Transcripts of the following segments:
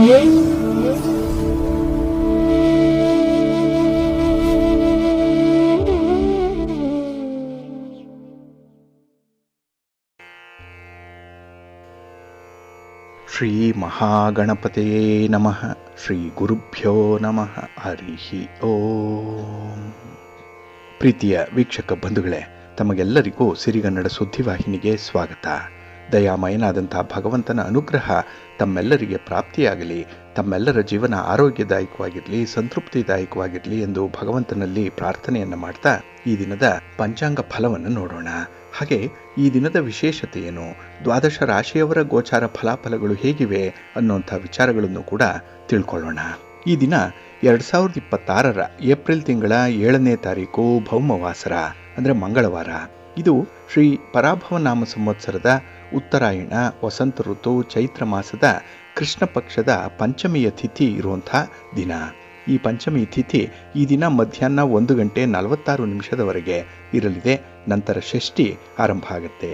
ಶ್ರೀ ಮಹಾಗಣಪತಯೇ ನಮಃ. ಶ್ರೀ ಗುರುಭ್ಯೋ ನಮಃ. ಹರಿ ಓಂ. ಪ್ರೀತಿಯ ವೀಕ್ಷಕ ಬಂಧುಗಳೇ, ತಮಗೆಲ್ಲರಿಗೂ ಸಿರಿಗನ್ನಡ ಸುದ್ದಿವಾಹಿನಿಗೆ ಸ್ವಾಗತ. ದಯಾಮಯನಾದಂಥ ಭಗವಂತನ ಅನುಗ್ರಹ ತಮ್ಮೆಲ್ಲರಿಗೆ ಪ್ರಾಪ್ತಿಯಾಗಲಿ, ತಮ್ಮೆಲ್ಲರ ಜೀವನ ಆರೋಗ್ಯದಾಯಕವಾಗಿರಲಿ, ಸಂತೃಪ್ತಿದಾಯಕವಾಗಿರಲಿ ಎಂದು ಭಗವಂತನಲ್ಲಿ ಪ್ರಾರ್ಥನೆಯನ್ನು ಮಾಡ್ತಾ ಈ ದಿನದ ಪಂಚಾಂಗ ಫಲವನ್ನು ನೋಡೋಣ. ಹಾಗೆ ಈ ದಿನದ ವಿಶೇಷತೆ ಏನು, ದ್ವಾದಶ ರಾಶಿಯವರ ಗೋಚಾರ ಫಲಾಫಲಗಳು ಹೇಗಿವೆ ಅನ್ನುವಂಥ ವಿಚಾರಗಳನ್ನು ಕೂಡ ತಿಳ್ಕೊಳ್ಳೋಣ. ಈ ದಿನ 2026 ಏಪ್ರಿಲ್ ತಿಂಗಳ 7ನೇ ತಾರೀಕು ಭೌಮವಾಸರ ಅಂದರೆ ಮಂಗಳವಾರ. ಇದು ಶ್ರೀ ಪರಾಭವ ನಾಮ ಸಂವತ್ಸರದ ಉತ್ತರಾಯಣ ವಸಂತ ಋತು ಚೈತ್ರ ಮಾಸದ ಕೃಷ್ಣ ಪಕ್ಷದ ಪಂಚಮಿಯ ತಿಥಿ ಇರುವಂಥ ದಿನ. ಈ ಪಂಚಮಿ ತಿಥಿ ಈ ದಿನ ಮಧ್ಯಾಹ್ನ 1:46 ಇರಲಿದೆ. ನಂತರ ಷಷ್ಠಿ ಆರಂಭ ಆಗುತ್ತೆ.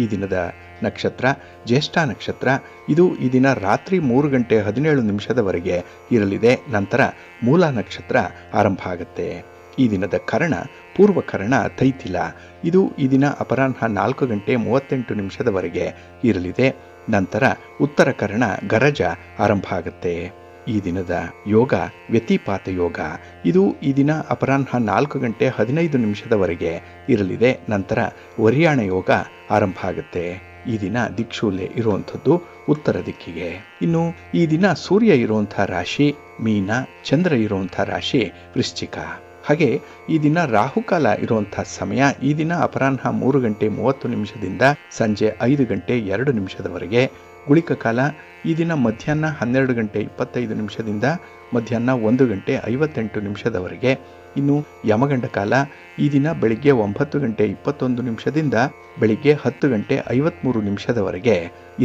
ಈ ದಿನದ ನಕ್ಷತ್ರ ಜ್ಯೇಷ್ಠ ನಕ್ಷತ್ರ. ಇದು ಈ ದಿನ ರಾತ್ರಿ 3:17 ಇರಲಿದೆ. ನಂತರ ಮೂಲ ನಕ್ಷತ್ರ ಆರಂಭ ಆಗುತ್ತೆ. ಈ ದಿನದ ಕರ್ಣ ಪೂರ್ವಕರ್ಣ ತೈತಿಲ. ಇದು ಈ ದಿನ ಅಪರಾಹ್ನ 4:38 ಇರಲಿದೆ. ನಂತರ ಉತ್ತರ ಕರ್ಣ ಗರಜ ಆರಂಭ ಆಗುತ್ತೆ. ಈ ದಿನದ ಯೋಗ ವ್ಯತಿಪಾತ ಯೋಗ. ಇದು ಈ ದಿನ ಅಪರಾಹ್ನ 4:15 ಇರಲಿದೆ. ನಂತರ ವರಿಯಾಣ ಯೋಗ ಆರಂಭ ಆಗುತ್ತೆ. ಈ ದಿನ ದಿಕ್ಷೂಲೆ ಇರುವಂಥದ್ದು ಉತ್ತರ ದಿಕ್ಕಿಗೆ. ಇನ್ನು ಈ ದಿನ ಸೂರ್ಯ ಇರುವಂಥ ರಾಶಿ ಮೀನ, ಚಂದ್ರ ಇರುವಂಥ ರಾಶಿ ವೃಶ್ಚಿಕ. ಹಾಗೆ ಈ ದಿನ ರಾಹುಕಾಲ ಇರುವಂಥ ಸಮಯ ಈ ದಿನ ಅಪರಾಹ್ನ 3:30 ಸಂಜೆ 5:02 ಗುಳಿಕ ಕಾಲ ಈ ದಿನ ಮಧ್ಯಾಹ್ನ 12:25 ಮಧ್ಯಾಹ್ನ 1:58 ಇನ್ನು ಯಮಗಂಡ ಕಾಲ ಈ ದಿನ ಬೆಳಿಗ್ಗೆ 9:21 ಬೆಳಿಗ್ಗೆ 10:53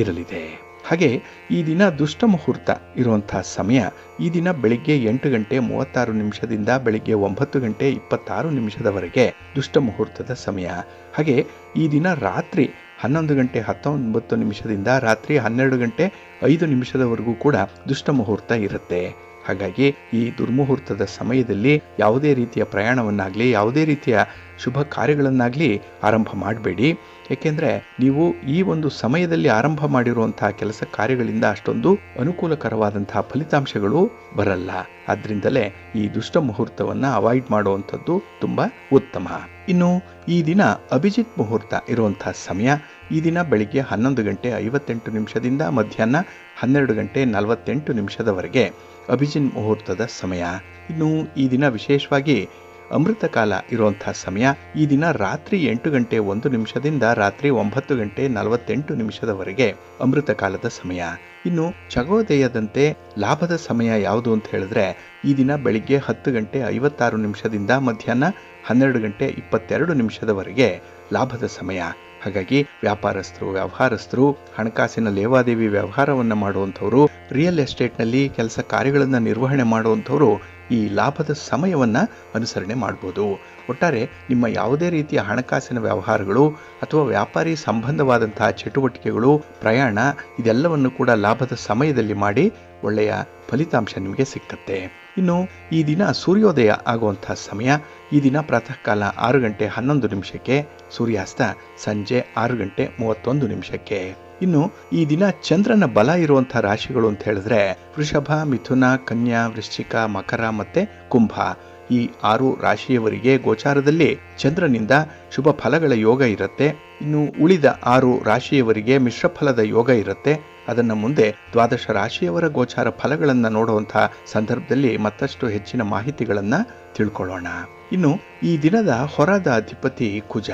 ಇರಲಿದೆ. ಹಾಗೆ ಈ ದಿನ ದುಷ್ಟ ಮುಹೂರ್ತ ಇರುವಂಥ ಸಮಯ ಈ ದಿನ ಬೆಳಿಗ್ಗೆ 8:36 ಬೆಳಿಗ್ಗೆ 9:26 ದುಷ್ಟ ಮುಹೂರ್ತದ ಸಮಯ. ಹಾಗೆ ಈ ದಿನ ರಾತ್ರಿ 11:19 ರಾತ್ರಿ 12:05 ಕೂಡ ದುಷ್ಟ ಮುಹೂರ್ತ ಇರುತ್ತೆ. ಹಾಗಾಗಿ ಈ ದುರ್ಮುಹೂರ್ತದ ಸಮಯದಲ್ಲಿ ಯಾವುದೇ ರೀತಿಯ ಪ್ರಯಾಣವನ್ನಾಗಲಿ ಯಾವುದೇ ರೀತಿಯ ಶುಭ ಕಾರ್ಯಗಳನ್ನಾಗಲಿ ಆರಂಭ ಮಾಡಬೇಡಿ. ಏಕೆಂದರೆ ನೀವು ಈ ಒಂದು ಸಮಯದಲ್ಲಿ ಆರಂಭ ಮಾಡಿರುವಂತಹ ಕೆಲಸ ಕಾರ್ಯಗಳಿಂದ ಅಷ್ಟೊಂದು ಅನುಕೂಲಕರವಾದಂತಹ ಫಲಿತಾಂಶಗಳು ಬರಲ್ಲ. ಆದ್ದರಿಂದಲೇ ಈ ದುಷ್ಟ ಮುಹೂರ್ತವನ್ನು ಅವಾಯ್ಡ್ ಮಾಡುವಂಥದ್ದು ತುಂಬ ಉತ್ತಮ. ಇನ್ನು ಈ ದಿನ ಅಭಿಜಿತ್ ಮುಹೂರ್ತ ಇರುವಂತಹ ಸಮಯ ಈ ದಿನ ಬೆಳಿಗ್ಗೆ 11:58 ಮಧ್ಯಾಹ್ನ 12:48 ಅಭಿಜಿತ್ ಮುಹೂರ್ತದ ಸಮಯ. ಇನ್ನು ಈ ದಿನ ವಿಶೇಷವಾಗಿ ಅಮೃತ ಕಾಲ ಇರುವಂಥ ಸಮಯ ಈ ದಿನ ರಾತ್ರಿ 8:01 ರಾತ್ರಿ 9:48 ಅಮೃತ ಕಾಲದ ಸಮಯ. ಇನ್ನು ಚಗೋದಯದಂತೆ ಲಾಭದ ಸಮಯ ಯಾವುದು ಅಂತ ಹೇಳಿದ್ರೆ ಈ ದಿನ ಬೆಳಿಗ್ಗೆ 10:56 ಮಧ್ಯಾಹ್ನ 12:22 ಲಾಭದ ಸಮಯ. ಹಾಗಾಗಿ ವ್ಯಾಪಾರಸ್ಥರು ವ್ಯವಹಾರಸ್ಥರು ಹಣಕಾಸಿನ ಲೇವಾದೇವಿ ವ್ಯವಹಾರವನ್ನು ಮಾಡುವಂಥವ್ರು ರಿಯಲ್ ಎಸ್ಟೇಟ್ನಲ್ಲಿ ಕೆಲಸ ಕಾರ್ಯಗಳನ್ನು ನಿರ್ವಹಣೆ ಮಾಡುವಂಥವ್ರು ಈ ಲಾಭದ ಸಮಯವನ್ನು ಅನುಸರಣೆ ಮಾಡ್ಬೋದು. ಒಟ್ಟಾರೆ ನಿಮ್ಮ ಯಾವುದೇ ರೀತಿಯ ಹಣಕಾಸಿನ ವ್ಯವಹಾರಗಳು ಅಥವಾ ವ್ಯಾಪಾರಿ ಸಂಬಂಧವಾದಂತಹ ಚಟುವಟಿಕೆಗಳು ಪ್ರಯಾಣ ಇದೆಲ್ಲವನ್ನು ಕೂಡ ಲಾಭದ ಸಮಯದಲ್ಲಿ ಮಾಡಿ ಒಳ್ಳೆಯ ಫಲಿತಾಂಶ ನಿಮಗೆ ಸಿಕ್ಕತ್ತೆ. ಇನ್ನು ಈ ದಿನ ಸೂರ್ಯೋದಯ ಆಗುವಂಥ ಸಮಯ ಈ ದಿನ ಪ್ರಾತಃ ಕಾಲ 6:11 ಸೂರ್ಯಾಸ್ತ ಸಂಜೆ 6:31. ಇನ್ನು ಈ ದಿನ ಚಂದ್ರನ ಬಲ ಇರುವಂಥ ರಾಶಿಗಳು ಅಂತ ಹೇಳಿದ್ರೆ ವೃಷಭ, ಮಿಥುನ, ಕನ್ಯಾ, ವೃಶ್ಚಿಕ, ಮಕರ ಮತ್ತೆ ಕುಂಭ. ಈ 6 ರಾಶಿಯವರಿಗೆ ಗೋಚಾರದಲ್ಲಿ ಚಂದ್ರನಿಂದ ಶುಭ ಫಲಗಳ ಯೋಗ ಇರುತ್ತೆ. ಇನ್ನು ಉಳಿದ 6 ರಾಶಿಯವರಿಗೆ ಮಿಶ್ರ ಫಲದ ಯೋಗ ಇರುತ್ತೆ. ಅದನ್ನು ಮುಂದೆ ದ್ವಾದಶ ರಾಶಿಯವರ ಗೋಚಾರ ಫಲಗಳನ್ನು ನೋಡುವಂಥ ಸಂದರ್ಭದಲ್ಲಿ ಮತ್ತಷ್ಟು ಹೆಚ್ಚಿನ ಮಾಹಿತಿಗಳನ್ನು ತಿಳ್ಕೊಳ್ಳೋಣ. ಇನ್ನು ಈ ದಿನದ ಹೊರದ ಅಧಿಪತಿ ಕುಜ.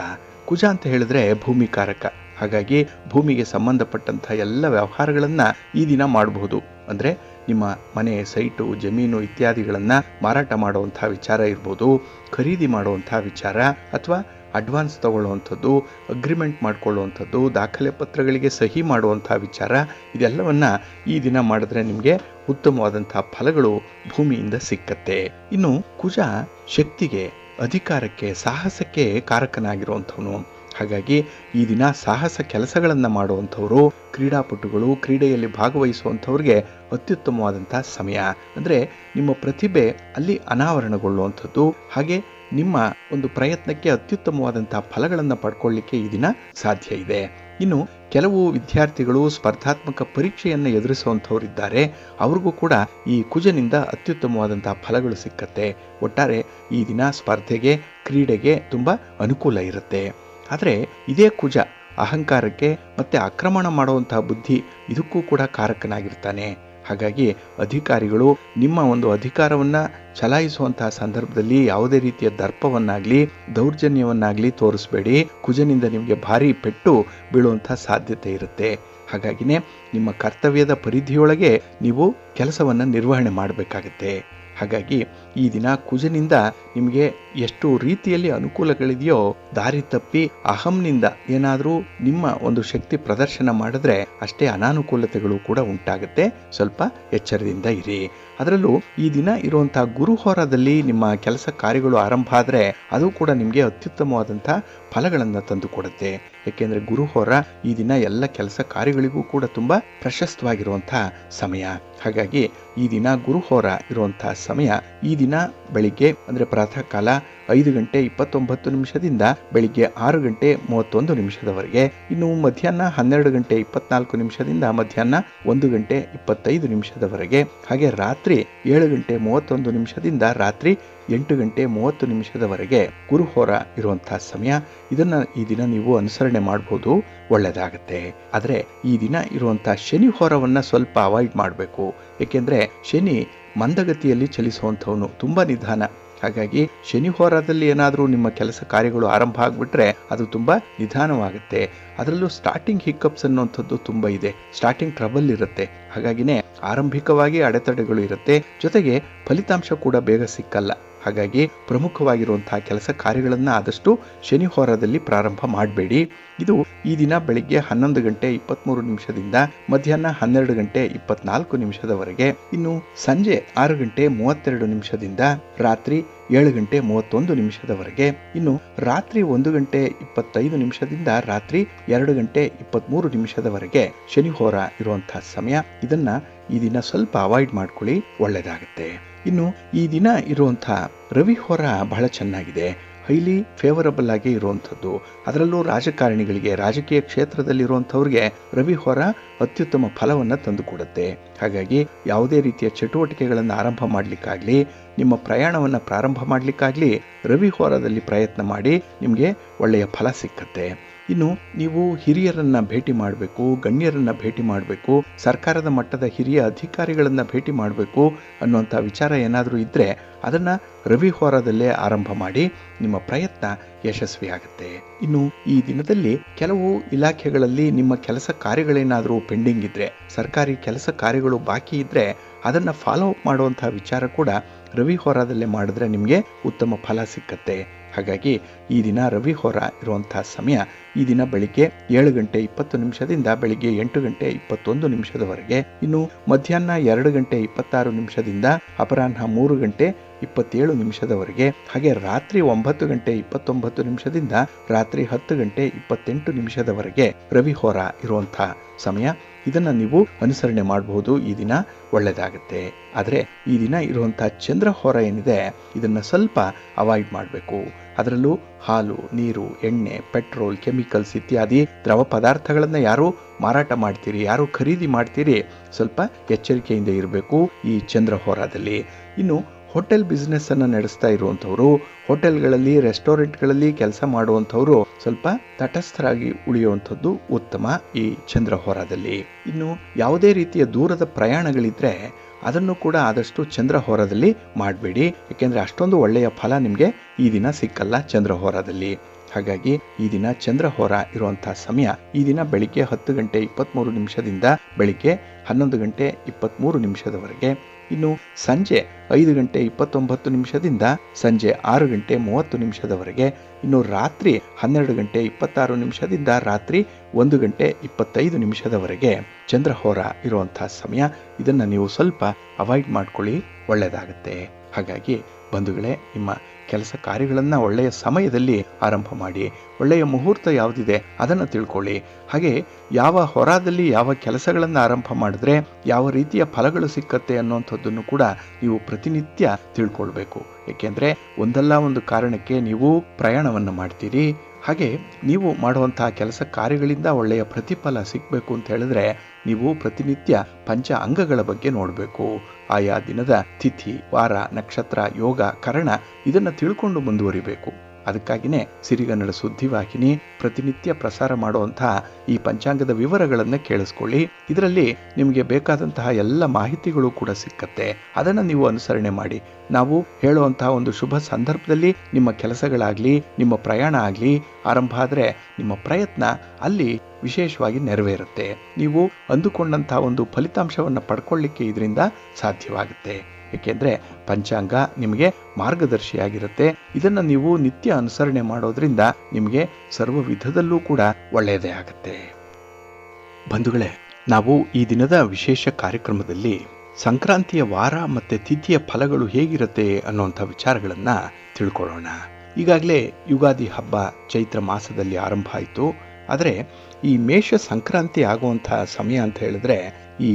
ಕುಜ ಅಂತ ಹೇಳಿದ್ರೆ ಭೂಮಿಕಾರಕ. ಹಾಗಾಗಿ ಭೂಮಿಗೆ ಸಂಬಂಧಪಟ್ಟಂಥ ಎಲ್ಲ ವ್ಯವಹಾರಗಳನ್ನು ಈ ದಿನ ಮಾಡಬಹುದು. ಅಂದರೆ ನಿಮ್ಮ ಮನೆ, ಸೈಟು, ಜಮೀನು ಇತ್ಯಾದಿಗಳನ್ನು ಮಾರಾಟ ಮಾಡುವಂಥ ವಿಚಾರ ಇರ್ಬೋದು, ಖರೀದಿ ಮಾಡುವಂಥ ವಿಚಾರ ಅಥವಾ ಅಡ್ವಾನ್ಸ್ ತಗೊಳ್ಳುವಂಥದ್ದು, ಅಗ್ರಿಮೆಂಟ್ ಮಾಡಿಕೊಳ್ಳುವಂಥದ್ದು, ದಾಖಲೆ ಪತ್ರಗಳಿಗೆ ಸಹಿ ಮಾಡುವಂಥ ವಿಚಾರ ಇದೆಲ್ಲವನ್ನು ಈ ದಿನ ಮಾಡಿದ್ರೆ ನಿಮಗೆ ಉತ್ತಮವಾದಂಥ ಫಲಗಳು ಭೂಮಿಯಿಂದ ಸಿಕ್ಕತ್ತೆ. ಇನ್ನು ಕುಜ ಶಕ್ತಿಗೆ, ಅಧಿಕಾರಕ್ಕೆ, ಸಾಹಸಕ್ಕೆ ಕಾರಕನಾಗಿರುವಂಥವನು. ಹಾಗಾಗಿ ಈ ದಿನ ಸಾಹಸ ಕೆಲಸಗಳನ್ನು ಮಾಡುವಂಥವ್ರು, ಕ್ರೀಡಾಪಟುಗಳು, ಕ್ರೀಡೆಯಲ್ಲಿ ಭಾಗವಹಿಸುವಂಥವ್ರಿಗೆ ಅತ್ಯುತ್ತಮವಾದಂಥ ಸಮಯ. ಅಂದರೆ ನಿಮ್ಮ ಪ್ರತಿಭೆ ಅಲ್ಲಿ ಅನಾವರಣಗೊಳ್ಳುವಂಥದ್ದು, ಹಾಗೆ ನಿಮ್ಮ ಒಂದು ಪ್ರಯತ್ನಕ್ಕೆ ಅತ್ಯುತ್ತಮವಾದಂಥ ಫಲಗಳನ್ನು ಪಡ್ಕೊಳ್ಳಿಕ್ಕೆ ಈ ದಿನ ಸಾಧ್ಯ ಇದೆ. ಇನ್ನು ಕೆಲವು ವಿದ್ಯಾರ್ಥಿಗಳು ಸ್ಪರ್ಧಾತ್ಮಕ ಪರೀಕ್ಷೆಯನ್ನು ಎದುರಿಸುವಂಥವರಿದ್ದಾರೆ, ಅವ್ರಿಗೂ ಕೂಡ ಈ ಕುಜನಿಂದ ಅತ್ಯುತ್ತಮವಾದಂಥ ಫಲಗಳು ಸಿಕ್ಕತ್ತೆ. ಒಟ್ಟಾರೆ ಈ ದಿನ ಸ್ಪರ್ಧೆಗೆ, ಕ್ರೀಡೆಗೆ ತುಂಬ ಅನುಕೂಲ ಇರುತ್ತೆ. ಆದರೆ ಇದೇ ಕುಜ ಅಹಂಕಾರಕ್ಕೆ ಮತ್ತು ಆಕ್ರಮಣ ಮಾಡುವಂತಹ ಬುದ್ಧಿ ಇದಕ್ಕೂ ಕೂಡ ಕಾರಕನಾಗಿರ್ತಾನೆ. ಹಾಗಾಗಿ ಅಧಿಕಾರಿಗಳು ನಿಮ್ಮ ಒಂದು ಅಧಿಕಾರವನ್ನು ಚಲಾಯಿಸುವಂತಹ ಸಂದರ್ಭದಲ್ಲಿ ಯಾವುದೇ ರೀತಿಯ ದರ್ಪವನ್ನಾಗಲಿ ದೌರ್ಜನ್ಯವನ್ನಾಗಲಿ ತೋರಿಸಬೇಡಿ. ಕುಜನಿಂದ ನಿಮಗೆ ಭಾರಿ ಪೆಟ್ಟು ಬೀಳುವಂಥ ಸಾಧ್ಯತೆ ಇರುತ್ತೆ. ಹಾಗಾಗಿನೇ ನಿಮ್ಮ ಕರ್ತವ್ಯದ ಪರಿಧಿಯೊಳಗೆ ನೀವು ಕೆಲಸವನ್ನು ನಿರ್ವಹಣೆ ಮಾಡಬೇಕಾಗತ್ತೆ. ಹಾಗಾಗಿ ಈ ದಿನ ಕುಜನಿಂದ ನಿಮಗೆ ಎಷ್ಟು ರೀತಿಯಲ್ಲಿ ಅನುಕೂಲಗಳಿದೆಯೋ, ದಾರಿ ತಪ್ಪಿ ಅಹಂನಿಂದ ಏನಾದರೂ ನಿಮ್ಮ ಒಂದು ಶಕ್ತಿ ಪ್ರದರ್ಶನ ಮಾಡಿದ್ರೆ ಅಷ್ಟೇ ಅನಾನುಕೂಲತೆಗಳು ಕೂಡ ಉಂಟಾಗುತ್ತೆ. ಸ್ವಲ್ಪ ಎಚ್ಚರದಿಂದ ಇರಿ. ಅದರಲ್ಲೂ ಈ ದಿನ ಇರುವಂತಹ ಗುರುಹೋರದಲ್ಲಿ ನಿಮ್ಮ ಕೆಲಸ ಕಾರ್ಯಗಳು ಆರಂಭ ಆದರೆ ಅದು ಕೂಡ ನಿಮಗೆ ಅತ್ಯುತ್ತಮವಾದಂಥ ಫಲಗಳನ್ನು ತಂದು ಕೊಡುತ್ತೆ. ಏಕೆಂದರೆ ಗುರುಹೋರ ಈ ದಿನ ಎಲ್ಲ ಕೆಲಸ ಕಾರ್ಯಗಳಿಗೂ ಕೂಡ ತುಂಬ ಪ್ರಶಸ್ತವಾಗಿರುವಂತಹ ಸಮಯ. ಹಾಗಾಗಿ ಈ ದಿನ ಗುರುಹೋರ ಇರುವಂತಹ ಸಮಯ ಈ ದಿನ ಬೆಳಿಗ್ಗೆ ಅಂದರೆ ಪ್ರಾತಃ ಕಾಲ 5 ಗಂಟೆ 29 ನಿಮಿಷದಿಂದ ಬೆಳಿಗ್ಗೆ 6 ಗಂಟೆ 31 ನಿಮಿಷದವರೆಗೆ, ಇನ್ನು ಮಧ್ಯಾಹ್ನ 12 ಗಂಟೆ 24 ನಿಮಿಷದಿಂದ ಮಧ್ಯಾಹ್ನ 1 ಗಂಟೆ 25 ನಿಮಿಷದವರೆಗೆ, ಹಾಗೆ ರಾತ್ರಿ 7 ಗಂಟೆ 31 ನಿಮಿಷದಿಂದ ರಾತ್ರಿ 8 ಗಂಟೆ 30 ನಿಮಿಷದವರೆಗೆ ಗುರುಹೋರ ಇರುವಂತಹ ಸಮಯ. ಇದನ್ನ ಈ ದಿನ ನೀವು ಅನುಸರಣೆ ಮಾಡಬಹುದು, ಒಳ್ಳೆಯದಾಗತ್ತೆ. ಆದರೆ ಈ ದಿನ ಇರುವಂತಹ ಶನಿ ಹೋರವನ್ನು ಸ್ವಲ್ಪ ಅವಾಯ್ಡ್ ಮಾಡಬೇಕು. ಏಕೆಂದರೆ ಶನಿ ಮಂದಗತಿಯಲ್ಲಿ ಚಲಿಸುವಂಥವನು, ತುಂಬ ನಿಧಾನ. ಹಾಗಾಗಿ ಶನಿ ಹೋರಾದಲ್ಲಿ ಏನಾದರೂ ನಿಮ್ಮ ಕೆಲಸ ಕಾರ್ಯಗಳು ಆರಂಭ ಆಗಿಬಿಟ್ರೆ ಅದು ತುಂಬ ನಿಧಾನವಾಗುತ್ತೆ. ಅದರಲ್ಲೂ ಸ್ಟಾರ್ಟಿಂಗ್ ಹಿಕ್ಕಪ್ಸ್ ಅನ್ನುವಂಥದ್ದು ತುಂಬ ಇದೆ, ಸ್ಟಾರ್ಟಿಂಗ್ ಟ್ರಬಲ್ ಇರುತ್ತೆ. ಹಾಗಾಗಿನೇ ಆರಂಭಿಕವಾಗಿ ಅಡೆತಡೆಗಳು ಇರುತ್ತೆ, ಜೊತೆಗೆ ಫಲಿತಾಂಶ ಕೂಡ ಬೇಗ ಸಿಕ್ಕಲ್ಲ. ಹಾಗಾಗಿ ಪ್ರಮುಖವಾಗಿರುವಂತಹ ಕೆಲಸ ಕಾರ್ಯಗಳನ್ನು ಆದಷ್ಟು ಶನಿ ಹೋರಾದಲ್ಲಿ ಪ್ರಾರಂಭ ಮಾಡಬೇಡಿ. ಇದು ಈ ದಿನ ಬೆಳಿಗ್ಗೆ 11 ಗಂಟೆ 23 ನಿಮಿಷದಿಂದ ಮಧ್ಯಾಹ್ನ 12 ಗಂಟೆ 24 ನಿಮಿಷದವರೆಗೆ, ಇನ್ನು ಸಂಜೆ 6 ಗಂಟೆ 32 ನಿಮಿಷದಿಂದ ರಾತ್ರಿ 7 ಗಂಟೆ 31 ನಿಮಿಷದವರೆಗೆ, ಇನ್ನು ರಾತ್ರಿ 1 ಗಂಟೆ 25 ನಿಮಿಷದಿಂದ ರಾತ್ರಿ 2 ಗಂಟೆ 23 ನಿಮಿಷದವರೆಗೆ ಶನಿ ಹೋರ ಇರುವಂತಹ ಸಮಯ. ಇದನ್ನ ಈ ದಿನ ಸ್ವಲ್ಪ ಅವಾಯ್ಡ್ ಮಾಡ್ಕೊಳ್ಳಿ, ಒಳ್ಳೆಯದಾಗುತ್ತೆ. ಇನ್ನು ಈ ದಿನ ಇರುವಂತಹ ರವಿ ಹೋರ ಬಹಳ ಚೆನ್ನಾಗಿದೆ, ಹೈಲಿ ಫೇವರಬಲ್ ಆಗಿ ಇರುವಂಥದ್ದು. ಅದರಲ್ಲೂ ರಾಜಕಾರಣಿಗಳಿಗೆ, ರಾಜಕೀಯ ಕ್ಷೇತ್ರದಲ್ಲಿರುವಂಥವ್ರಿಗೆ ರವಿ ಹೋರ ಅತ್ಯುತ್ತಮ ಫಲವನ್ನು ತಂದುಕೊಡುತ್ತೆ. ಹಾಗಾಗಿ ಯಾವುದೇ ರೀತಿಯ ಚಟುವಟಿಕೆಗಳನ್ನು ಆರಂಭ ಮಾಡಲಿಕ್ಕಾಗಲಿ, ನಿಮ್ಮ ಪ್ರಯಾಣವನ್ನು ಪ್ರಾರಂಭ ಮಾಡಲಿಕ್ಕಾಗಲಿ ರವಿ ಹೋರದಲ್ಲಿ ಪ್ರಯತ್ನ ಮಾಡಿ, ನಿಮಗೆ ಒಳ್ಳೆಯ ಫಲ ಸಿಕ್ಕತ್ತೆ. ಇನ್ನು ನೀವು ಹಿರಿಯರನ್ನ ಭೇಟಿ ಮಾಡಬೇಕು, ಗಣ್ಯರನ್ನ ಭೇಟಿ ಮಾಡಬೇಕು, ಸರ್ಕಾರದ ಮಟ್ಟದ ಹಿರಿಯ ಅಧಿಕಾರಿಗಳನ್ನ ಭೇಟಿ ಮಾಡಬೇಕು ಅನ್ನುವಂಥ ವಿಚಾರ ಏನಾದರೂ ಇದ್ದರೆ ಅದನ್ನು ರವಿ ಹೋರದಲ್ಲೇ ಆರಂಭ ಮಾಡಿ, ನಿಮ್ಮ ಪ್ರಯತ್ನ ಯಶಸ್ವಿಯಾಗುತ್ತೆ. ಇನ್ನು ಈ ದಿನದಲ್ಲಿ ಕೆಲವು ಇಲಾಖೆಗಳಲ್ಲಿ ನಿಮ್ಮ ಕೆಲಸ ಕಾರ್ಯಗಳೇನಾದರೂ ಪೆಂಡಿಂಗ್ ಇದ್ದರೆ, ಸರ್ಕಾರಿ ಕೆಲಸ ಕಾರ್ಯಗಳು ಬಾಕಿ ಇದ್ದರೆ ಅದನ್ನು ಫಾಲೋ ಅಪ್ ಮಾಡುವಂತಹ ವಿಚಾರ ಕೂಡ ರವಿ ಹೋರಾದಲ್ಲೇ ಮಾಡಿದ್ರೆ ನಿಮಗೆ ಉತ್ತಮ ಫಲ ಸಿಕ್ಕತ್ತೆ. ಹಾಗಾಗಿ ಈ ದಿನ ರವಿ ಹೋರ ಇರುವಂತಹ ಸಮಯ ಈ ದಿನ ಬೆಳಿಗ್ಗೆ 7 ಗಂಟೆ 20 ನಿಮಿಷದಿಂದ ಬೆಳಿಗ್ಗೆ 8 ಗಂಟೆ 21 ನಿಮಿಷದವರೆಗೆ, ಇನ್ನು ಮಧ್ಯಾಹ್ನ 2 ಗಂಟೆ 26 ನಿಮಿಷದಿಂದ ಅಪರಾಹ್ನ 3 ಗಂಟೆ 27 ನಿಮಿಷದವರೆಗೆ, ಹಾಗೆ ರಾತ್ರಿ 9 ಗಂಟೆ 29 ನಿಮಿಷದಿಂದ ರಾತ್ರಿ 10 ಗಂಟೆ 28 ನಿಮಿಷದವರೆಗೆ ರವಿ ಹೋರ ಇರುವಂತಹ ಸಮಯ. ಇದನ್ನು ನೀವು ಅನುಸರಣೆ ಮಾಡಬಹುದು, ಈ ದಿನ ಒಳ್ಳೆಯದಾಗುತ್ತೆ. ಆದರೆ ಈ ದಿನ ಇರುವಂತಹ ಚಂದ್ರ ಹೋರ ಏನಿದೆ ಇದನ್ನು ಸ್ವಲ್ಪ ಅವಾಯ್ಡ್ ಮಾಡಬೇಕು. ಅದರಲ್ಲೂ ಹಾಲು, ನೀರು, ಎಣ್ಣೆ, ಪೆಟ್ರೋಲ್, ಕೆಮಿಕಲ್ಸ್ ಇತ್ಯಾದಿ ದ್ರವ ಪದಾರ್ಥಗಳನ್ನು ಯಾರು ಮಾರಾಟ ಮಾಡ್ತೀರಿ, ಯಾರು ಖರೀದಿ ಮಾಡ್ತೀರಿ, ಸ್ವಲ್ಪ ಎಚ್ಚರಿಕೆಯಿಂದ ಇರಬೇಕು ಈ ಚಂದ್ರ ಹೋರಾದಲ್ಲಿ. ಇನ್ನು ಹೋಟೆಲ್ ಬಿಸ್ನೆಸ್ ಅನ್ನು ನಡೆಸ್ತಾ ಇರುವಂಥವ್ರು, ಹೋಟೆಲ್ಗಳಲ್ಲಿ, ರೆಸ್ಟೋರೆಂಟ್ಗಳಲ್ಲಿ ಕೆಲಸ ಮಾಡುವಂಥವ್ರು ಸ್ವಲ್ಪ ತಟಸ್ಥರಾಗಿ ಉಳಿಯುವಂಥದ್ದು ಉತ್ತಮ ಈ ಚಂದ್ರ ಹೋರಾದಲ್ಲಿ. ಇನ್ನು ಯಾವುದೇ ರೀತಿಯ ದೂರದ ಪ್ರಯಾಣಗಳಿದ್ರೆ ಅದನ್ನು ಕೂಡ ಆದಷ್ಟು ಚಂದ್ರ ಹೋರಾದಲ್ಲಿ ಮಾಡಬೇಡಿ. ಏಕೆಂದರೆ ಅಷ್ಟೊಂದು ಒಳ್ಳೆಯ ಫಲ ನಿಮಗೆ ಈ ದಿನ ಸಿಕ್ಕಲ್ಲ ಚಂದ್ರ ಹೋರಾದಲ್ಲಿ. ಹಾಗಾಗಿ ಈ ದಿನ ಚಂದ್ರ ಹೋರ ಇರುವಂತಹ ಸಮಯ ಈ ದಿನ ಬೆಳಿಗ್ಗೆ 10 ಗಂಟೆ 23 ನಿಮಿಷದಿಂದ ಬೆಳಿಗ್ಗೆ 11 ಗಂಟೆ 23 ನಿಮಿಷದವರೆಗೆ, ಇನ್ನು ಸಂಜೆ 5 ಗಂಟೆ 29 ನಿಮಿಷದಿಂದ ಸಂಜೆ 6 ಗಂಟೆ 30 ನಿಮಿಷದವರೆಗೆ, ಇನ್ನು ರಾತ್ರಿ 12 ಗಂಟೆ 26 ನಿಮಿಷದಿಂದ ರಾತ್ರಿ 1 ಗಂಟೆ 25 ನಿಮಿಷದವರೆಗೆ ಚಂದ್ರ ಹೋರ ಇರುವಂತಹ ಸಮಯ. ಇದನ್ನು ನೀವು ಸ್ವಲ್ಪ ಅವಾಯ್ಡ್ ಮಾಡ್ಕೊಳ್ಳಿ, ಒಳ್ಳೆಯದಾಗುತ್ತೆ. ಹಾಗಾಗಿ ಬಂಧುಗಳೇ, ನಿಮ್ಮ ಕೆಲಸ ಕಾರ್ಯಗಳನ್ನು ಒಳ್ಳೆಯ ಸಮಯದಲ್ಲಿ ಆರಂಭ ಮಾಡಿ. ಒಳ್ಳೆಯ ಮುಹೂರ್ತ ಯಾವುದಿದೆ ಅದನ್ನು ತಿಳ್ಕೊಳ್ಳಿ. ಹಾಗೆ ಯಾವ ಹೊರದಲ್ಲಿ ಯಾವ ಕೆಲಸಗಳನ್ನು ಆರಂಭ ಮಾಡಿದ್ರೆ ಯಾವ ರೀತಿಯ ಫಲಗಳು ಸಿಕ್ಕತ್ತೆ ಅನ್ನುವಂಥದ್ದನ್ನು ಕೂಡ ನೀವು ಪ್ರತಿನಿತ್ಯ ತಿಳ್ಕೊಳ್ಬೇಕು. ಏಕೆಂದರೆ ಒಂದಲ್ಲ ಒಂದು ಕಾರಣಕ್ಕೆ ನೀವು ಪ್ರಯಾಣವನ್ನು ಮಾಡ್ತೀರಿ. ಹಾಗೆ ನೀವು ಮಾಡುವಂತಹ ಕೆಲಸ ಕಾರ್ಯಗಳಿಂದ ಒಳ್ಳೆಯ ಪ್ರತಿಫಲ ಸಿಗಬೇಕು ಅಂತ ಹೇಳಿದ್ರೆ ನೀವು ಪ್ರತಿನಿತ್ಯ ಪಂಚ ಅಂಗಗಳ ಬಗ್ಗೆ ನೋಡಬೇಕು. ಆಯಾ ದಿನದ ತಿಥಿ, ವಾರ, ನಕ್ಷತ್ರ, ಯೋಗ, ಕರಣ ಇದನ್ನು ತಿಳ್ಕೊಂಡು ಮುಂದುವರಿಬೇಕು. ಅದಕ್ಕಾಗಿಯೇ ಸಿರಿಗನ್ನಡ ಸುದ್ದಿವಾಹಿನಿ ಪ್ರತಿನಿತ್ಯ ಪ್ರಸಾರ ಮಾಡುವಂತಹ ಈ ಪಂಚಾಂಗದ ವಿವರಗಳನ್ನು ಕೇಳಿಸ್ಕೊಳ್ಳಿ. ಇದರಲ್ಲಿ ನಿಮಗೆ ಬೇಕಾದಂತಹ ಎಲ್ಲ ಮಾಹಿತಿಗಳು ಕೂಡ ಸಿಕ್ಕತ್ತೆ. ಅದನ್ನು ನೀವು ಅನುಸರಣೆ ಮಾಡಿ. ನಾವು ಹೇಳುವಂತಹ ಒಂದು ಶುಭ ಸಂದರ್ಭದಲ್ಲಿ ನಿಮ್ಮ ಕೆಲಸಗಳಾಗಲಿ ನಿಮ್ಮ ಪ್ರಯಾಣ ಆಗಲಿ ಆರಂಭ ಆದರೆ ನಿಮ್ಮ ಪ್ರಯತ್ನ ಅಲ್ಲಿ ವಿಶೇಷವಾಗಿ ನೆರವೇರುತ್ತೆ. ನೀವು ಅಂದುಕೊಂಡಂತಹ ಒಂದು ಫಲಿತಾಂಶವನ್ನು ಪಡ್ಕೊಳ್ಳಿಕ್ಕೆ ಇದರಿಂದ ಸಾಧ್ಯವಾಗುತ್ತೆ. ಏಕೆಂದರೆ ಪಂಚಾಂಗ ನಿಮಗೆ ಮಾರ್ಗದರ್ಶಿಯಾಗಿರುತ್ತೆ. ಇದನ್ನು ನೀವು ನಿತ್ಯ ಅನುಸರಣೆ ಮಾಡೋದ್ರಿಂದ ನಿಮಗೆ ಸರ್ವ ವಿಧದಲ್ಲೂ ಕೂಡ ಒಳ್ಳೆಯದೇ ಆಗುತ್ತೆ. ಬಂಧುಗಳೇ, ನಾವು ಈ ದಿನದ ವಿಶೇಷ ಕಾರ್ಯಕ್ರಮದಲ್ಲಿ ಸಂಕ್ರಾಂತಿಯ ವಾರ ಮತ್ತು ತಿಥಿಯ ಫಲಗಳು ಹೇಗಿರುತ್ತೆ ಅನ್ನುವಂಥ ವಿಚಾರಗಳನ್ನು ತಿಳ್ಕೊಳ್ಳೋಣ. ಈಗಾಗಲೇ ಯುಗಾದಿ ಹಬ್ಬ ಚೈತ್ರ ಮಾಸದಲ್ಲಿ ಆರಂಭ ಆಯಿತು. ಆದರೆ ಈ ಮೇಷ ಸಂಕ್ರಾಂತಿ ಆಗುವಂಥ ಸಮಯ ಅಂತ ಹೇಳಿದ್ರೆ ಈ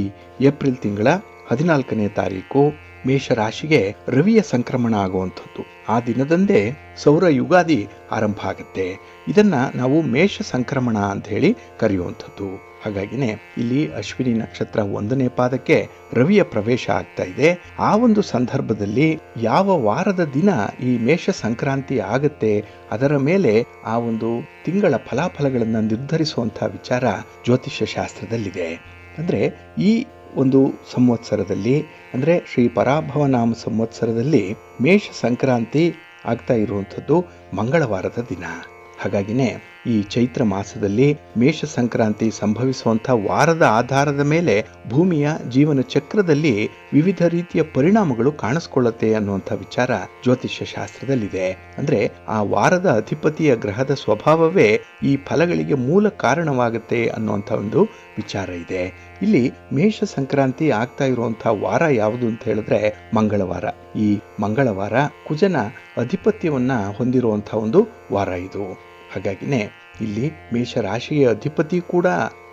ಏಪ್ರಿಲ್ ತಿಂಗಳ 14ನೇ ತಾರೀಕು ಮೇಷರಾಶಿಗೆ ರವಿಯ ಸಂಕ್ರಮಣ ಆಗುವಂಥದ್ದು. ಆ ದಿನದಂದೇ ಸೌರ ಯುಗಾದಿ ಆರಂಭ ಆಗುತ್ತೆ. ಇದನ್ನ ನಾವು ಮೇಷ ಸಂಕ್ರಮಣ ಅಂತ ಹೇಳಿ ಕರೆಯುವಂಥದ್ದು. ಹಾಗಾಗಿನೇ ಇಲ್ಲಿ ಅಶ್ವಿನಿ ನಕ್ಷತ್ರ 1ನೇ ಪಾದಕ್ಕೆ ರವಿಯ ಪ್ರವೇಶ ಆಗ್ತಾ ಇದೆ. ಆ ಒಂದು ಸಂದರ್ಭದಲ್ಲಿ ಯಾವ ವಾರದ ದಿನ ಈ ಮೇಷ ಸಂಕ್ರಾಂತಿ ಆಗತ್ತೆ ಅದರ ಮೇಲೆ ಆ ಒಂದು ತಿಂಗಳ ಫಲಾಫಲಗಳನ್ನು ನಿರ್ಧರಿಸುವಂಥ ವಿಚಾರ ಜ್ಯೋತಿಷ್ಯ ಶಾಸ್ತ್ರದಲ್ಲಿದೆ. ಅಂದರೆ ಈ ಒಂದು ಸಂವತ್ಸರದಲ್ಲಿ ಅಂದರೆ ಶ್ರೀ ಪರಾಭವನಾಮ ಸಂವತ್ಸರದಲ್ಲಿ ಮೇಷ ಸಂಕ್ರಾಂತಿ ಆಗ್ತಾ ಇರುವಂಥದ್ದು ಮಂಗಳವಾರದ ದಿನ. ಹಾಗಾಗಿನೇ ಈ ಚೈತ್ರ ಮಾಸದಲ್ಲಿ ಮೇಷ ಸಂಕ್ರಾಂತಿ ಸಂಭವಿಸುವಂಥ ವಾರದ ಆಧಾರದ ಮೇಲೆ ಭೂಮಿಯ ಜೀವನ ಚಕ್ರದಲ್ಲಿ ವಿವಿಧ ರೀತಿಯ ಪರಿಣಾಮಗಳು ಕಾಣಿಸ್ಕೊಳ್ಳುತ್ತೆ ಅನ್ನುವಂಥ ವಿಚಾರ ಜ್ಯೋತಿಷ್ಯ ಶಾಸ್ತ್ರದಲ್ಲಿದೆ. ಅಂದ್ರೆ ಆ ವಾರದ ಅಧಿಪತಿಯ ಗ್ರಹದ ಸ್ವಭಾವವೇ ಈ ಫಲಗಳಿಗೆ ಮೂಲ ಕಾರಣವಾಗುತ್ತೆ ಅನ್ನುವಂಥ ಒಂದು ವಿಚಾರ ಇದೆ. ಇಲ್ಲಿ ಮೇಷ ಸಂಕ್ರಾಂತಿ ಆಗ್ತಾ ಇರುವಂಥ ವಾರ ಯಾವುದು ಅಂತ ಹೇಳಿದ್ರೆ ಮಂಗಳವಾರ. ಈ ಮಂಗಳವಾರ ಕುಜನ ಅಧಿಪತ್ಯವನ್ನ ಹೊಂದಿರುವಂಥ ಒಂದು ವಾರ ಇದು. ಹಾಗಾಗಿನೇ ಇಲ್ಲಿ ಮೇಷರಾಶಿಯ ಅಧಿಪತಿ ಕೂಡ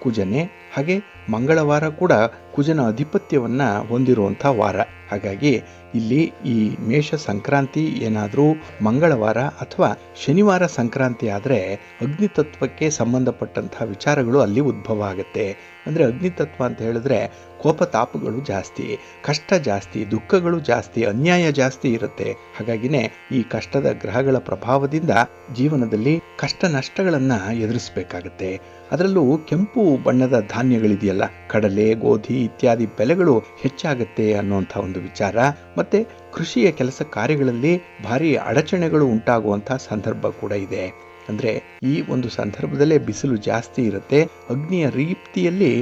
ಕುಜನೇ, ಹಾಗೆ ಮಂಗಳವಾರ ಕೂಡ ಕುಜನ ಅಧಿಪತ್ಯವನ್ನ ಹೊಂದಿರುವಂಥ ವಾರ. ಹಾಗಾಗಿ ಇಲ್ಲಿ ಈ ಮೇಷ ಸಂಕ್ರಾಂತಿ ಏನಾದರೂ ಮಂಗಳವಾರ ಅಥವಾ ಶನಿವಾರ ಸಂಕ್ರಾಂತಿ ಆದರೆ ಅಗ್ನಿತತ್ವಕ್ಕೆ ಸಂಬಂಧಪಟ್ಟಂತಹ ವಿಚಾರಗಳು ಅಲ್ಲಿ ಉದ್ಭವ ಆಗುತ್ತೆ. ಅಂದರೆ ಅಗ್ನಿತತ್ವ ಅಂತ ಹೇಳಿದ್ರೆ ಕೋಪತಾಪಗಳು ಜಾಸ್ತಿ, ಕಷ್ಟ ಜಾಸ್ತಿ, ದುಃಖಗಳು ಜಾಸ್ತಿ, ಅನ್ಯಾಯ ಜಾಸ್ತಿ ಇರುತ್ತೆ. ಹಾಗಾಗಿನೇ ಈ ಕಷ್ಟದ ಗ್ರಹಗಳ ಪ್ರಭಾವದಿಂದ ಜೀವನದಲ್ಲಿ ಕಷ್ಟ ನಷ್ಟಗಳನ್ನ ಎದುರಿಸಬೇಕಾಗತ್ತೆ. ಅದರಲ್ಲೂ ಕೆಂಪು ಬಣ್ಣದ ಧಾನ್ಯಗಳಿದೆಯಲ್ಲ, ಕಡಲೆ, ಗೋಧಿ ಇತ್ಯಾದಿ ಬೆಲೆಗಳು ಹೆಚ್ಚಾಗತ್ತೆ ಅನ್ನುವಂಥ ಒಂದು ವಿಚಾರ. ಮತ್ತೆ ಕೃಷಿಯ ಕೆಲಸ ಕಾರ್ಯಗಳಲ್ಲಿ ಭಾರಿ ಅಡಚಣೆಗಳು ಉಂಟಾಗುವಂಥ ಸಂದರ್ಭ ಕೂಡ ಇದೆ. ಅಂದರೆ ಈ ಒಂದು ಸಂದರ್ಭದಲ್ಲೇ ಬಿಸಿಲು ಜಾಸ್ತಿ ಇರುತ್ತೆ. ಅಗ್ನಿಯ ರೀತಿಯಲ್ಲಿ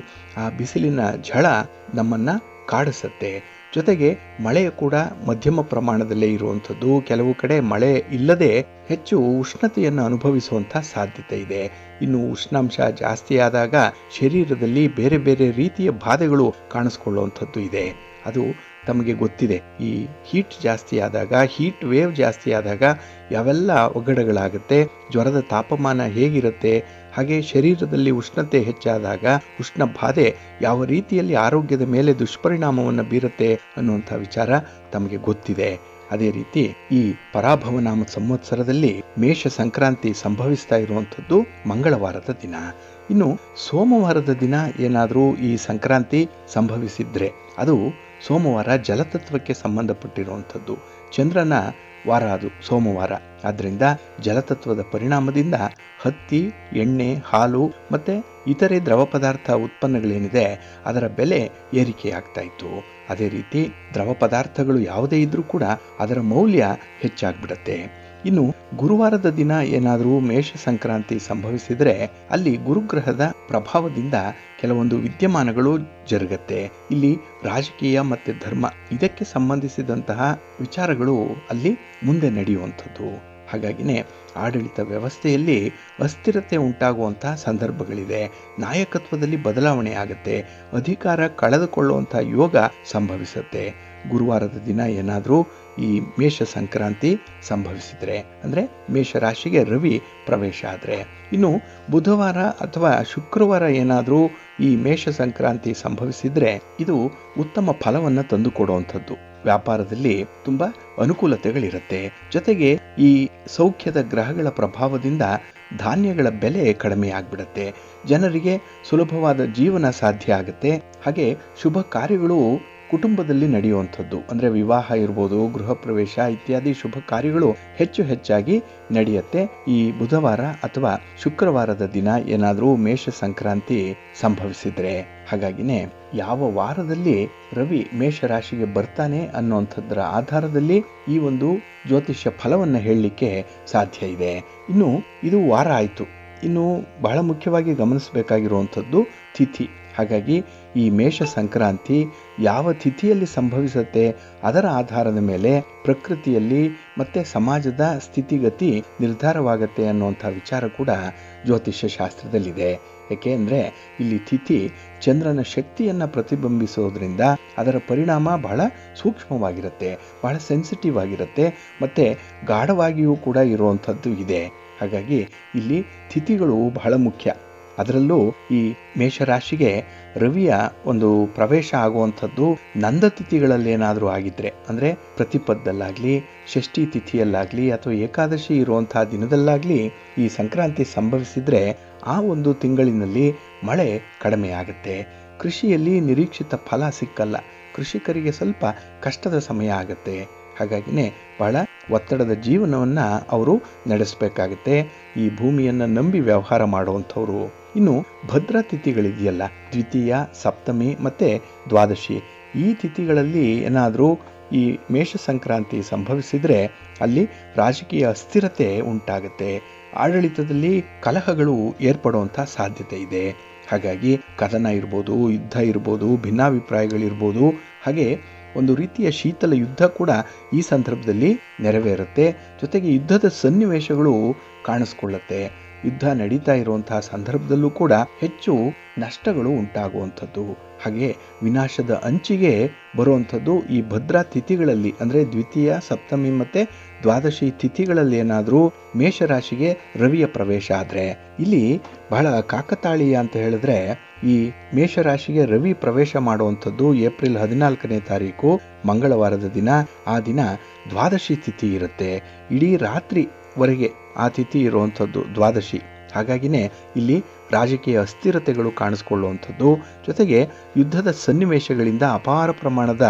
ಆ ಬಿಸಿಲಿನ ಝಳ ನಮ್ಮನ್ನ ಕಾಡಿಸುತ್ತೆ. ಜೊತೆಗೆ ಮಳೆ ಕೂಡ ಮಧ್ಯಮ ಪ್ರಮಾಣದಲ್ಲೇ ಇರುವಂಥದ್ದು. ಕೆಲವು ಕಡೆ ಮಳೆ ಇಲ್ಲದೆ ಹೆಚ್ಚು ಉಷ್ಣತೆಯನ್ನು ಅನುಭವಿಸುವಂಥ ಸಾಧ್ಯತೆ ಇದೆ. ಇನ್ನು ಉಷ್ಣಾಂಶ ಜಾಸ್ತಿ ಆದಾಗ ಶರೀರದಲ್ಲಿ ಬೇರೆ ಬೇರೆ ರೀತಿಯ ಬಾಧೆಗಳು ಕಾಣಿಸ್ಕೊಳ್ಳುವಂಥದ್ದು ಇದೆ. ಅದು ತಮಗೆ ಗೊತ್ತಿದೆ. ಈ ಹೀಟ್ ಜಾಸ್ತಿ ಆದಾಗ, ಹೀಟ್ ವೇವ್ ಜಾಸ್ತಿ ಆದಾಗ ಯಾವೆಲ್ಲ ಒಗ್ಗಡಗಳಾಗುತ್ತೆ, ಜ್ವರದ ತಾಪಮಾನ ಹೇಗಿರುತ್ತೆ, ಹಾಗೆ ಶರೀರದಲ್ಲಿ ಉಷ್ಣತೆ ಹೆಚ್ಚಾದಾಗ ಉಷ್ಣ ಬಾಧೆ ಯಾವ ರೀತಿಯಲ್ಲಿ ಆರೋಗ್ಯದ ಮೇಲೆ ದುಷ್ಪರಿಣಾಮವನ್ನು ಬೀರುತ್ತೆ ಅನ್ನುವಂಥ ವಿಚಾರ ತಮಗೆ ಗೊತ್ತಿದೆ. ಅದೇ ರೀತಿ ಈ ಪರಾಭವನಾಮ ಸಂವತ್ಸರದಲ್ಲಿ ಮೇಷ ಸಂಕ್ರಾಂತಿ ಸಂಭವಿಸ್ತಾ ಇರುವಂಥದ್ದು ಮಂಗಳವಾರದ ದಿನ. ಇನ್ನು ಸೋಮವಾರದ ದಿನ ಏನಾದರೂ ಈ ಸಂಕ್ರಾಂತಿ ಸಂಭವಿಸಿದ್ರೆ ಅದು ಸೋಮವಾರ ಜಲತತ್ವಕ್ಕೆ ಸಂಬಂಧಪಟ್ಟಿರುವಂಥದ್ದು. ಚಂದ್ರನ ವಾರ ಅದು ಸೋಮವಾರ. ಆದ್ದರಿಂದ ಜಲತತ್ವದ ಪರಿಣಾಮದಿಂದ ಹತ್ತಿ, ಎಣ್ಣೆ, ಹಾಲು ಮತ್ತು ಇತರೆ ದ್ರವ ಪದಾರ್ಥ ಉತ್ಪನ್ನಗಳೇನಿದೆ ಅದರ ಬೆಲೆ ಏರಿಕೆಯಾಗ್ತಾ ಇತ್ತು. ಅದೇ ರೀತಿ ದ್ರವ ಪದಾರ್ಥಗಳು ಯಾವುದೇ ಇದ್ರೂ ಕೂಡ ಅದರ ಮೌಲ್ಯ ಹೆಚ್ಚಾಗ್ಬಿಡತ್ತೆ. ಇನ್ನು ಗುರುವಾರದ ದಿನ ಏನಾದರೂ ಮೇಷ ಸಂಕ್ರಾಂತಿ ಸಂಭವಿಸಿದರೆ ಅಲ್ಲಿ ಗುರುಗ್ರಹದ ಪ್ರಭಾವದಿಂದ ಕೆಲವೊಂದು ವಿದ್ಯಮಾನಗಳು ಜರುಗತ್ತೆ. ಇಲ್ಲಿ ರಾಜಕೀಯ ಮತ್ತು ಧರ್ಮ ಇದಕ್ಕೆ ಸಂಬಂಧಿಸಿದಂತಹ ವಿಚಾರಗಳು ಅಲ್ಲಿ ಮುಂದೆ ನಡೆಯುವಂಥದ್ದು. ಹಾಗಾಗಿನೇ ಆಡಳಿತ ವ್ಯವಸ್ಥೆಯಲ್ಲಿ ಅಸ್ಥಿರತೆ ಉಂಟಾಗುವಂತಹ ಸಂದರ್ಭಗಳಿದೆ. ನಾಯಕತ್ವದಲ್ಲಿ ಬದಲಾವಣೆ ಆಗುತ್ತೆ. ಅಧಿಕಾರ ಕಳೆದುಕೊಳ್ಳುವಂಥ ಯೋಗ ಸಂಭವಿಸುತ್ತೆ. ಗುರುವಾರದ ದಿನ ಏನಾದರೂ ಈ ಮೇಷ ಸಂಕ್ರಾಂತಿ ಸಂಭವಿಸಿದರೆ, ಅಂದರೆ ಮೇಷರಾಶಿಗೆ ರವಿ ಪ್ರವೇಶ ಆದರೆ, ಇನ್ನು ಬುಧವಾರ ಅಥವಾ ಶುಕ್ರವಾರ ಏನಾದರೂ ಈ ಮೇಷ ಸಂಕ್ರಾಂತಿ ಸಂಭವಿಸಿದರೆ ಇದು ಉತ್ತಮ ಫಲವನ್ನು ತಂದುಕೊಡುವಂಥದ್ದು. ವ್ಯಾಪಾರದಲ್ಲಿ ತುಂಬ ಅನುಕೂಲತೆಗಳಿರುತ್ತೆ. ಜೊತೆಗೆ ಈ ಸೌಖ್ಯದ ಗ್ರಹಗಳ ಪ್ರಭಾವದಿಂದ ಧಾನ್ಯಗಳ ಬೆಲೆ ಕಡಿಮೆ ಆಗಿಬಿಡುತ್ತೆ. ಜನರಿಗೆ ಸುಲಭವಾದ ಜೀವನ ಸಾಧ್ಯ ಆಗುತ್ತೆ. ಹಾಗೆ ಶುಭ ಕಾರ್ಯಗಳು ಕುಟುಂಬದಲ್ಲಿ ನಡೆಯುವಂಥದ್ದು, ಅಂದರೆ ವಿವಾಹ ಇರ್ಬೋದು, ಗೃಹ ಪ್ರವೇಶ ಇತ್ಯಾದಿ ಶುಭ ಕಾರ್ಯಗಳು ಹೆಚ್ಚಾಗಿ ನಡೆಯುತ್ತೆ ಈ ಬುಧವಾರ ಅಥವಾ ಶುಕ್ರವಾರದ ದಿನ ಏನಾದರೂ ಮೇಷ ಸಂಕ್ರಾಂತಿ ಸಂಭವಿಸಿದ್ರೆ. ಹಾಗಾಗಿನೇ ಯಾವ ವಾರದಲ್ಲಿ ರವಿ ಮೇಷರಾಶಿಗೆ ಬರ್ತಾನೆ ಅನ್ನೋಂಥದ್ರ ಆಧಾರದಲ್ಲಿ ಈ ಒಂದು ಜ್ಯೋತಿಷ್ಯ ಫಲವನ್ನು ಹೇಳಲಿಕ್ಕೆ ಸಾಧ್ಯ ಇದೆ. ಇನ್ನು ಇದು ವಾರ ಆಯಿತು. ಇನ್ನು ಬಹಳ ಮುಖ್ಯವಾಗಿ ಗಮನಿಸಬೇಕಾಗಿರುವಂಥದ್ದು ತಿಥಿ. ಹಾಗಾಗಿ ಈ ಮೇಷ ಸಂಕ್ರಾಂತಿ ಯಾವ ತಿಥಿಯಲ್ಲಿ ಸಂಭವಿಸುತ್ತೆ ಅದರ ಆಧಾರದ ಮೇಲೆ ಪ್ರಕೃತಿಯಲ್ಲಿ ಮತ್ತು ಸಮಾಜದ ಸ್ಥಿತಿಗತಿ ನಿರ್ಧಾರವಾಗುತ್ತೆ ಅನ್ನುವಂಥ ವಿಚಾರ ಕೂಡ ಜ್ಯೋತಿಷ್ಯ ಶಾಸ್ತ್ರದಲ್ಲಿದೆ. ಏಕೆಂದರೆ ಇಲ್ಲಿ ತಿಥಿ ಚಂದ್ರನ ಶಕ್ತಿಯನ್ನು ಪ್ರತಿಬಿಂಬಿಸೋದ್ರಿಂದ ಅದರ ಪರಿಣಾಮ ಬಹಳ ಸೂಕ್ಷ್ಮವಾಗಿರುತ್ತೆ, ಬಹಳ ಸೆನ್ಸಿಟಿವ್ ಆಗಿರುತ್ತೆ, ಮತ್ತು ಗಾಢವಾಗಿಯೂ ಕೂಡ ಇರುವಂಥದ್ದು ಇದೆ. ಹಾಗಾಗಿ ಇಲ್ಲಿ ತಿಥಿಗಳು ಬಹಳ ಮುಖ್ಯ. ಅದರಲ್ಲೂ ಈ ಮೇಷರಾಶಿಗೆ ರವಿಯ ಒಂದು ಪ್ರವೇಶ ಆಗುವಂಥದ್ದು ನಂದತಿಥಿಗಳಲ್ಲೇನಾದರೂ ಆಗಿದ್ರೆ, ಅಂದರೆ ಪ್ರತಿಪದಲ್ಲಾಗಲಿ, ಷಷ್ಠಿ ತಿಥಿಯಲ್ಲಾಗಲಿ ಅಥವಾ ಏಕಾದಶಿ ಇರುವಂತಹ ದಿನದಲ್ಲಾಗಲಿ ಈ ಸಂಕ್ರಾಂತಿ ಸಂಭವಿಸಿದರೆ ಆ ಒಂದು ತಿಂಗಳಿನಲ್ಲಿ ಮಳೆ ಕಡಿಮೆ ಆಗುತ್ತೆ. ಕೃಷಿಯಲ್ಲಿ ನಿರೀಕ್ಷಿತ ಫಲ ಸಿಕ್ಕಲ್ಲ. ಕೃಷಿಕರಿಗೆ ಸ್ವಲ್ಪ ಕಷ್ಟದ ಸಮಯ ಆಗುತ್ತೆ. ಹಾಗಾಗಿನೇ ಬಹಳ ಒತ್ತಡದ ಜೀವನವನ್ನು ಅವರು ನಡೆಸಬೇಕಾಗುತ್ತೆ, ಈ ಭೂಮಿಯನ್ನು ನಂಬಿ ವ್ಯವಹಾರ ಮಾಡುವಂಥವ್ರು. ಇನ್ನು ಭದ್ರಾ ತಿಥಿಗಳಿದೆಯಲ್ಲ, ದ್ವಿತೀಯ, ಸಪ್ತಮಿ ಮತ್ತು ದ್ವಾದಶಿ, ಈ ತಿಥಿಗಳಲ್ಲಿ ಏನಾದರೂ ಈ ಮೇಷ ಸಂಕ್ರಾಂತಿ ಸಂಭವಿಸಿದರೆ ಅಲ್ಲಿ ರಾಜಕೀಯ ಅಸ್ಥಿರತೆ ಉಂಟಾಗುತ್ತೆ. ಆಡಳಿತದಲ್ಲಿ ಕಲಹಗಳು ಏರ್ಪಡುವಂಥ ಸಾಧ್ಯತೆ ಇದೆ. ಹಾಗಾಗಿ ಕದನ ಇರ್ಬೋದು, ಯುದ್ಧ ಇರ್ಬೋದು, ಭಿನ್ನಾಭಿಪ್ರಾಯಗಳಿರ್ಬೋದು, ಹಾಗೆ ಒಂದು ರೀತಿಯ ಶೀತಲ ಯುದ್ಧ ಕೂಡ ಈ ಸಂದರ್ಭದಲ್ಲಿ ನೆರವೇರುತ್ತೆ. ಜೊತೆಗೆ ಯುದ್ಧದ ಸನ್ನಿವೇಶಗಳು ಕಾಣಿಸ್ಕೊಳ್ಳುತ್ತೆ. ಯುದ್ಧ ನಡೀತಾ ಇರುವಂತಹ ಸಂದರ್ಭದಲ್ಲೂ ಕೂಡ ಹೆಚ್ಚು ನಷ್ಟಗಳು ಉಂಟಾಗುವಂಥದ್ದು, ಹಾಗೆ ವಿನಾಶದ ಅಂಚಿಗೆ ಬರುವಂಥದ್ದು ಈ ಭದ್ರಾ ತಿಥಿಗಳಲ್ಲಿ, ಅಂದರೆ ದ್ವಿತೀಯ, ಸಪ್ತಮಿ ಮತ್ತು ದ್ವಾದಶಿ ತಿಥಿಗಳಲ್ಲಿ ಏನಾದರೂ ಮೇಷರಾಶಿಗೆ ರವಿಯ ಪ್ರವೇಶ ಆದರೆ. ಇಲ್ಲಿ ಬಹಳ ಕಾಕತಾಳೀಯ ಅಂತ ಹೇಳಿದ್ರೆ, ಈ ಮೇಷರಾಶಿಗೆ ರವಿ ಪ್ರವೇಶ ಮಾಡುವಂಥದ್ದು ಏಪ್ರಿಲ್ 14ನೇ ತಾರೀಕು ಮಂಗಳವಾರದ ದಿನ. ಆ ದಿನ ದ್ವಾದಶಿ ತಿಥಿ ಇರುತ್ತೆ. ಇಡೀ ರಾತ್ರಿವರೆಗೆ ಆ ತಿಥಿ ಇರುವಂಥದ್ದು ದ್ವಾದಶಿ. ಹಾಗಾಗಿನೇ ಇಲ್ಲಿ ರಾಜಕೀಯ ಅಸ್ಥಿರತೆಗಳು ಕಾಣಿಸ್ಕೊಳ್ಳುವಂಥದ್ದು, ಜೊತೆಗೆ ಯುದ್ಧದ ಸನ್ನಿವೇಶಗಳಿಂದ ಅಪಾರ ಪ್ರಮಾಣದ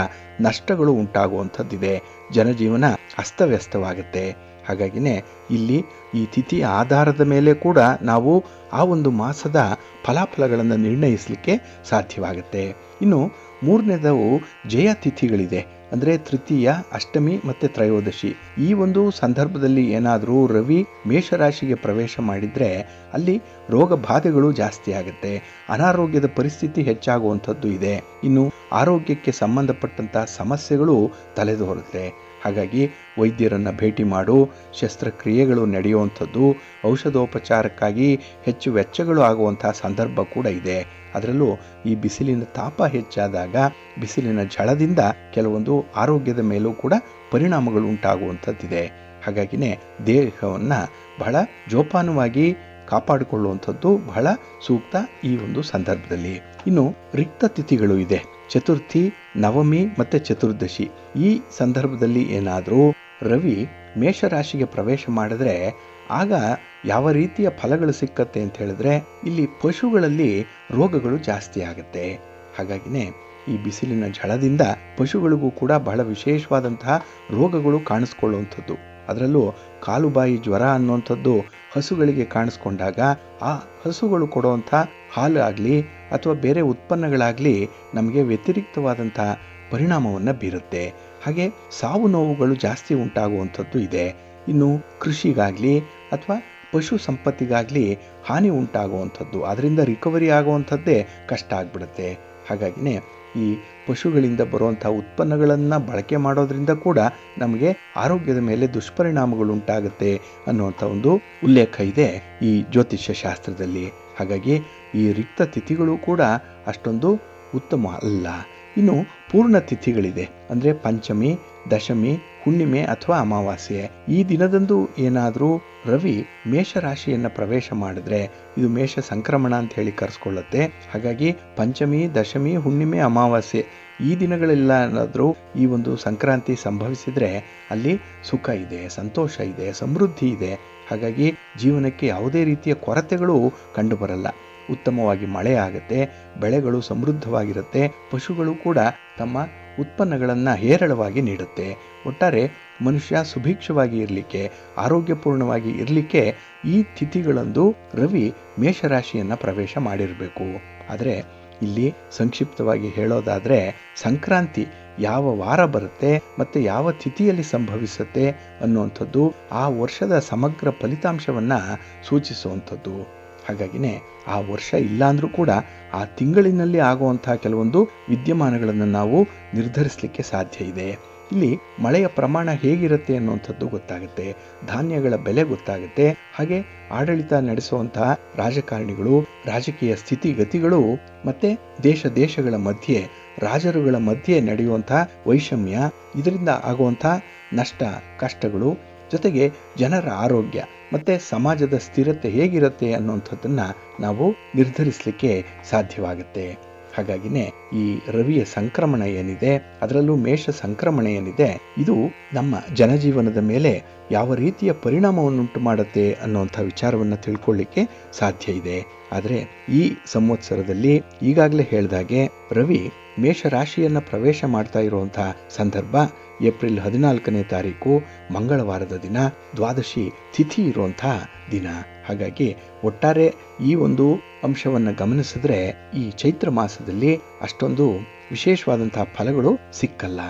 ನಷ್ಟಗಳು ಉಂಟಾಗುವಂಥದ್ದಿದೆ. ಜನಜೀವನ ಅಸ್ತವ್ಯಸ್ತವಾಗುತ್ತೆ. ಹಾಗಾಗಿನೇ ಇಲ್ಲಿ ಈ ತಿಥಿಯ ಆಧಾರದ ಮೇಲೆ ಕೂಡ ನಾವು ಆ ಒಂದು ಮಾಸದ ಫಲಾಫಲಗಳನ್ನು ನಿರ್ಣಯಿಸಲಿಕ್ಕೆ ಸಾಧ್ಯವಾಗುತ್ತೆ. ಇನ್ನು ಮೂರನೇದವು ಜಯ ತಿಥಿಗಳಿದೆ, ಅಂದರೆ ತೃತೀಯ, ಅಷ್ಟಮಿ ಮತ್ತು ತ್ರಯೋದಶಿ. ಈ ಒಂದು ಸಂದರ್ಭದಲ್ಲಿ ಏನಾದರೂ ರವಿ ಮೇಷರಾಶಿಗೆ ಪ್ರವೇಶ ಮಾಡಿದರೆ ಅಲ್ಲಿ ರೋಗ ಬಾಧೆಗಳು ಜಾಸ್ತಿ ಆಗುತ್ತೆ, ಅನಾರೋಗ್ಯದ ಪರಿಸ್ಥಿತಿ ಹೆಚ್ಚಾಗುವಂಥದ್ದು ಇದೆ. ಇನ್ನು ಆರೋಗ್ಯಕ್ಕೆ ಸಂಬಂಧಪಟ್ಟಂಥ ಸಮಸ್ಯೆಗಳು ತಲೆದೋರುತ್ತೆ. ಹಾಗಾಗಿ ವೈದ್ಯರನ್ನು ಭೇಟಿ ಮಾಡು, ಶಸ್ತ್ರಕ್ರಿಯೆಗಳು ನಡೆಯುವಂಥದ್ದು, ಔಷಧೋಪಚಾರಕ್ಕಾಗಿ ಹೆಚ್ಚು ವೆಚ್ಚಗಳು ಆಗುವಂಥ ಸಂದರ್ಭ ಕೂಡ ಇದೆ. ಅದರಲ್ಲೂ ಈ ಬಿಸಿಲಿನ ತಾಪ ಹೆಚ್ಚಾದಾಗ ಬಿಸಿಲಿನ ಝಳದಿಂದ ಕೆಲವೊಂದು ಆರೋಗ್ಯದ ಮೇಲೂ ಕೂಡ ಪರಿಣಾಮಗಳು ಉಂಟಾಗುವಂಥದ್ದಿದೆ. ಹಾಗಾಗಿನೇ ದೇಹವನ್ನು ಬಹಳ ಜೋಪಾನವಾಗಿ ಕಾಪಾಡಿಕೊಳ್ಳುವಂಥದ್ದು ಬಹಳ ಸೂಕ್ತ ಈ ಒಂದು ಸಂದರ್ಭದಲ್ಲಿ. ಇನ್ನು ರಿಕ್ತ ತಿಥಿಗಳು ಇದೆ, ಚತುರ್ಥಿ, ನವಮಿ ಮತ್ತು ಚತುರ್ದಶಿ. ಈ ಸಂದರ್ಭದಲ್ಲಿ ಏನಾದರೂ ರವಿ ಮೇಷರಾಶಿಗೆ ಪ್ರವೇಶ ಮಾಡಿದ್ರೆ ಆಗ ಯಾವ ರೀತಿಯ ಫಲಗಳು ಸಿಕ್ಕತ್ತೆ ಅಂತ ಹೇಳಿದ್ರೆ, ಇಲ್ಲಿ ಪಶುಗಳಲ್ಲಿ ರೋಗಗಳು ಜಾಸ್ತಿ ಆಗುತ್ತೆ. ಹಾಗಾಗಿನೇ ಈ ಬಿಸಿಲಿನ ಝಳದಿಂದ ಪಶುಗಳಿಗೂ ಕೂಡ ಬಹಳ ವಿಶೇಷವಾದಂತಹ ರೋಗಗಳು ಕಾಣಿಸ್ಕೊಳ್ಳುವಂಥದ್ದು. ಅದರಲ್ಲೂ ಕಾಲುಬಾಯಿ ಜ್ವರ ಅನ್ನುವಂಥದ್ದು ಹಸುಗಳಿಗೆ ಕಾಣಿಸ್ಕೊಂಡಾಗ ಆ ಹಸುಗಳು ಕೊಡುವಂಥ ಹಾಲು ಆಗಲಿ ಅಥವಾ ಬೇರೆ ಉತ್ಪನ್ನಗಳಾಗಲಿ ನಮಗೆ ವ್ಯತಿರಿಕ್ತವಾದಂಥ ಪರಿಣಾಮವನ್ನು ಬೀರುತ್ತೆ. ಹಾಗೆ ಸಾವು ನೋವುಗಳು ಜಾಸ್ತಿ ಉಂಟಾಗುವಂಥದ್ದು ಇದೆ. ಇನ್ನು ಕೃಷಿಗಾಗಲಿ ಅಥವಾ ಪಶು ಸಂಪತ್ತಿಗಾಗಲಿ ಹಾನಿ ಉಂಟಾಗುವಂಥದ್ದು, ಅದರಿಂದ ರಿಕವರಿ ಆಗುವಂಥದ್ದೇ ಕಷ್ಟ ಆಗಿಬಿಡುತ್ತೆ. ಹಾಗಾಗಿನೇ ಈ ಪಶುಗಳಿಂದ ಬರುವಂಥ ಉತ್ಪನ್ನಗಳನ್ನು ಬಳಕೆ ಮಾಡೋದ್ರಿಂದ ಕೂಡ ನಮಗೆ ಆರೋಗ್ಯದ ಮೇಲೆ ದುಷ್ಪರಿಣಾಮಗಳು ಉಂಟಾಗುತ್ತೆ ಅನ್ನುವಂಥ ಒಂದು ಉಲ್ಲೇಖ ಇದೆ ಈ ಜ್ಯೋತಿಷ್ಯ ಶಾಸ್ತ್ರದಲ್ಲಿ. ಹಾಗಾಗಿ ಈ ರಿಕ್ತ ತಿಥಿಗಳು ಕೂಡ ಅಷ್ಟೊಂದು ಉತ್ತಮ ಅಲ್ಲ. ಇನ್ನು ಪೂರ್ಣ ತಿಥಿಗಳಿದೆ, ಅಂದರೆ ಪಂಚಮಿ, ದಶಮಿ, ಹುಣ್ಣಿಮೆ ಅಥವಾ ಅಮಾವಾಸ್ಯೆ. ಈ ದಿನದಂದು ಏನಾದರೂ ರವಿ ಮೇಷರಾಶಿಯನ್ನು ಪ್ರವೇಶ ಮಾಡಿದ್ರೆ ಇದು ಮೇಷ ಸಂಕ್ರಮಣ ಅಂತ ಹೇಳಿ ಕರೆಸ್ಕೊಳ್ಳುತ್ತೆ. ಹಾಗಾಗಿ ಪಂಚಮಿ, ದಶಮಿ, ಹುಣ್ಣಿಮೆ, ಅಮಾವಾಸ್ಯೆ ಈ ದಿನಗಳೆಲ್ಲಾದರೂ ಈ ಒಂದು ಸಂಕ್ರಾಂತಿ ಸಂಭವಿಸಿದರೆ ಅಲ್ಲಿ ಸುಖ ಇದೆ, ಸಂತೋಷ ಇದೆ, ಸಮೃದ್ಧಿ ಇದೆ. ಹಾಗಾಗಿ ಜೀವನಕ್ಕೆ ಯಾವುದೇ ರೀತಿಯ ಕೊರತೆಗಳು ಕಂಡುಬರಲ್ಲ. ಉತ್ತಮವಾಗಿ ಮಳೆ ಆಗುತ್ತೆ, ಬೆಳೆಗಳು ಸಮೃದ್ಧವಾಗಿರುತ್ತೆ, ಪಶುಗಳು ಕೂಡ ತಮ್ಮ ಉತ್ಪನ್ನಗಳನ್ನು ಹೇರಳವಾಗಿ ನೀಡುತ್ತೆ. ಒಟ್ಟಾರೆ ಮನುಷ್ಯ ಸುಭಿಕ್ಷವಾಗಿ ಇರಲಿಕ್ಕೆ, ಆರೋಗ್ಯಪೂರ್ಣವಾಗಿ ಇರಲಿಕ್ಕೆ ಈ ತಿಥಿಗಳಂದು ರವಿ ಮೇಷರಾಶಿಯನ್ನು ಪ್ರವೇಶ ಮಾಡಿರಬೇಕು. ಆದರೆ ಇಲ್ಲಿ ಸಂಕ್ಷಿಪ್ತವಾಗಿ ಹೇಳೋದಾದರೆ ಸಂಕ್ರಾಂತಿ ಯಾವ ವಾರ ಬರುತ್ತೆ ಮತ್ತು ಯಾವ ತಿಥಿಯಲ್ಲಿ ಸಂಭವಿಸುತ್ತೆ ಅನ್ನುವಂಥದ್ದು ಆ ವರ್ಷದ ಸಮಗ್ರ ಫಲಿತಾಂಶವನ್ನು ಸೂಚಿಸುವಂಥದ್ದು. ಹಾಗಾಗಿನೇ ಆ ವರ್ಷ ಇಲ್ಲಾಂದ್ರೂ ಕೂಡ ಆ ತಿಂಗಳಿನಲ್ಲಿ ಆಗುವಂತಹ ಕೆಲವೊಂದು ವಿದ್ಯಮಾನಗಳನ್ನು ನಾವು ನಿರ್ಧರಿಸಲಿಕ್ಕೆ ಸಾಧ್ಯ ಇದೆ. ಇಲ್ಲಿ ಮಳೆಯ ಪ್ರಮಾಣ ಹೇಗಿರುತ್ತೆ ಅನ್ನುವಂಥದ್ದು ಗೊತ್ತಾಗುತ್ತೆ, ಧಾನ್ಯಗಳ ಬೆಲೆ ಗೊತ್ತಾಗುತ್ತೆ, ಹಾಗೆ ಆಡಳಿತ ನಡೆಸುವಂತಹ ರಾಜಕಾರಣಿಗಳು, ರಾಜಕೀಯ ಸ್ಥಿತಿಗತಿಗಳು ಮತ್ತು ದೇಶಗಳ ಮಧ್ಯೆ, ರಾಜರುಗಳ ಮಧ್ಯೆ ನಡೆಯುವಂತಹ ವೈಷಮ್ಯ, ಇದರಿಂದ ಆಗುವಂಥ ನಷ್ಟ ಕಷ್ಟಗಳು, ಜೊತೆಗೆ ಜನರ ಆರೋಗ್ಯ ಮತ್ತು ಸಮಾಜದ ಸ್ಥಿರತೆ ಹೇಗಿರುತ್ತೆ ಅನ್ನುವಂಥದ್ದನ್ನು ನಾವು ನಿರ್ಧರಿಸಲಿಕ್ಕೆ ಸಾಧ್ಯವಾಗುತ್ತೆ. ಹಾಗಾಗಿನೇ ಈ ರವಿಯ ಸಂಕ್ರಮಣ ಏನಿದೆ, ಅದರಲ್ಲೂ ಮೇಷ ಸಂಕ್ರಮಣ ಏನಿದೆ, ಇದು ನಮ್ಮ ಜನಜೀವನದ ಮೇಲೆ ಯಾವ ರೀತಿಯ ಪರಿಣಾಮವನ್ನುಂಟು ಮಾಡುತ್ತೆ ಅನ್ನುವಂಥ ವಿಚಾರವನ್ನು ತಿಳ್ಕೊಳ್ಳಿಕ್ಕೆ ಸಾಧ್ಯ ಇದೆ. ಆದರೆ ಈ ಸಂವತ್ಸರದಲ್ಲಿ ಈಗಾಗಲೇ ಹೇಳಿದಾಗೆ ರವಿ ಮೇಷರಾಶಿಯನ್ನು ಪ್ರವೇಶ ಮಾಡ್ತಾ ಇರುವಂಥ ಸಂದರ್ಭ ಏಪ್ರಿಲ್ 14ನೇ ತಾರೀಕು ಮಂಗಳವಾರದ ದಿನ, ದ್ವಾದಶಿ ತಿಥಿ ಇರುವಂಥ ದಿನ. ಹಾಗಾಗಿ ಒಟ್ಟಾರೆ ಈ ಒಂದು ಅಂಶವನ್ನು ಗಮನಿಸಿದ್ರೆ ಈ ಚೈತ್ರ ಮಾಸದಲ್ಲಿ ಅಷ್ಟೊಂದು ವಿಶೇಷವಾದಂತಹ ಫಲಗಳು ಸಿಕ್ಕಲ್ಲ.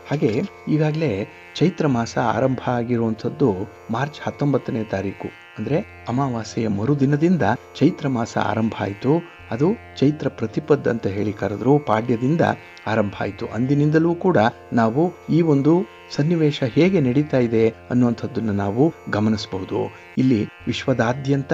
ಹಾಗೆ ಈಗಾಗಲೇ ಚೈತ್ರ ಮಾಸ ಆರಂಭ ಆಗಿರುವಂಥದ್ದು ಮಾರ್ಚ್ 19ನೇ ತಾರೀಕು, ಅಂದರೆ ಅಮಾವಾಸ್ಯೆಯ ಮರುದಿನದಿಂದ ಚೈತ್ರ ಮಾಸ ಆರಂಭ ಆಯಿತು. ಅದು ಚೈತ್ರ ಪ್ರತಿಪದ್ ಅಂತ ಹೇಳಿ ಕರೆದ್ರು, ಪಾಡ್ಯದಿಂದ ಆರಂಭ ಆಯಿತು. ಅಂದಿನಿಂದಲೂ ಕೂಡ ನಾವು ಈ ಒಂದು ಸನ್ನಿವೇಶ ಹೇಗೆ ನಡೀತಾ ಇದೆ ಅನ್ನುವಂಥದ್ದನ್ನು ನಾವು ಗಮನಿಸಬಹುದು. ಇಲ್ಲಿ ವಿಶ್ವದಾದ್ಯಂತ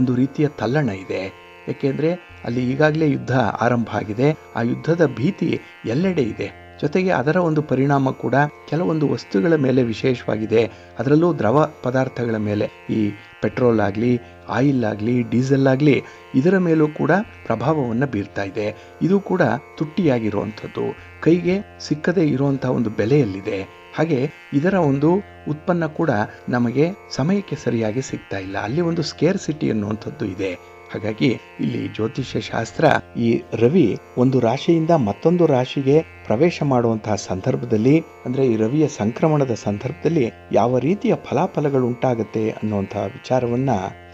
ಒಂದು ರೀತಿಯ ತಲ್ಲಣ ಇದೆ. ಯಾಕೆಂದರೆ ಅಲ್ಲಿ ಈಗಾಗಲೇ ಯುದ್ಧ ಆರಂಭ ಆಗಿದೆ. ಆ ಯುದ್ಧದ ಭೀತಿ ಎಲ್ಲೆಡೆ ಇದೆ. ಜೊತೆಗೆ ಅದರ ಒಂದು ಪರಿಣಾಮ ಕೂಡ ಕೆಲವೊಂದು ವಸ್ತುಗಳ ಮೇಲೆ ವಿಶೇಷವಾಗಿದೆ. ಅದರಲ್ಲೂ ದ್ರವ ಪದಾರ್ಥಗಳ ಮೇಲೆ, ಈ ಪೆಟ್ರೋಲ್ ಆಗಲಿ, ಆಯಿಲ್ ಆಗಲಿ, ಡೀಸೆಲ್ ಆಗಲಿ, ಇದರ ಮೇಲೂ ಕೂಡ ಪ್ರಭಾವವನ್ನು ಬೀರ್ತಾ ಇದೆ. ಇದು ಕೂಡ ತುಟ್ಟಿಯಾಗಿರುವಂಥದ್ದು, ಕೈಗೆ ಸಿಕ್ಕದೇ ಇರುವಂಥ ಒಂದು ಬೆಲೆಯಲ್ಲಿದೆ. ಹಾಗೆ ಇದರ ಒಂದು ಉತ್ಪನ್ನ ಕೂಡ ನಮಗೆ ಸಮಯಕ್ಕೆ ಸರಿಯಾಗಿ ಸಿಗ್ತಾ ಇಲ್ಲ. ಅಲ್ಲಿ ಒಂದು ಸ್ಕೇರ್ಸಿಟಿ ಅನ್ನುವಂಥದ್ದು ಇದೆ. ಹಾಗಾಗಿ ಇಲ್ಲಿ ಜ್ಯೋತಿಷ್ಯ ಶಾಸ್ತ್ರ ಈ ರವಿ ಒಂದು ರಾಶಿಯಿಂದ ಮತ್ತೊಂದು ರಾಶಿಗೆ ಪ್ರವೇಶ ಮಾಡುವಂತಹ ಸಂದರ್ಭದಲ್ಲಿ, ಅಂದರೆ ಈ ರವಿಯ ಸಂಕ್ರಮಣದ ಸಂದರ್ಭದಲ್ಲಿ ಯಾವ ರೀತಿಯ ಫಲಾಫಲಗಳು ಉಂಟಾಗುತ್ತೆ ಅನ್ನುವಂತಹ ವಿಚಾರವನ್ನ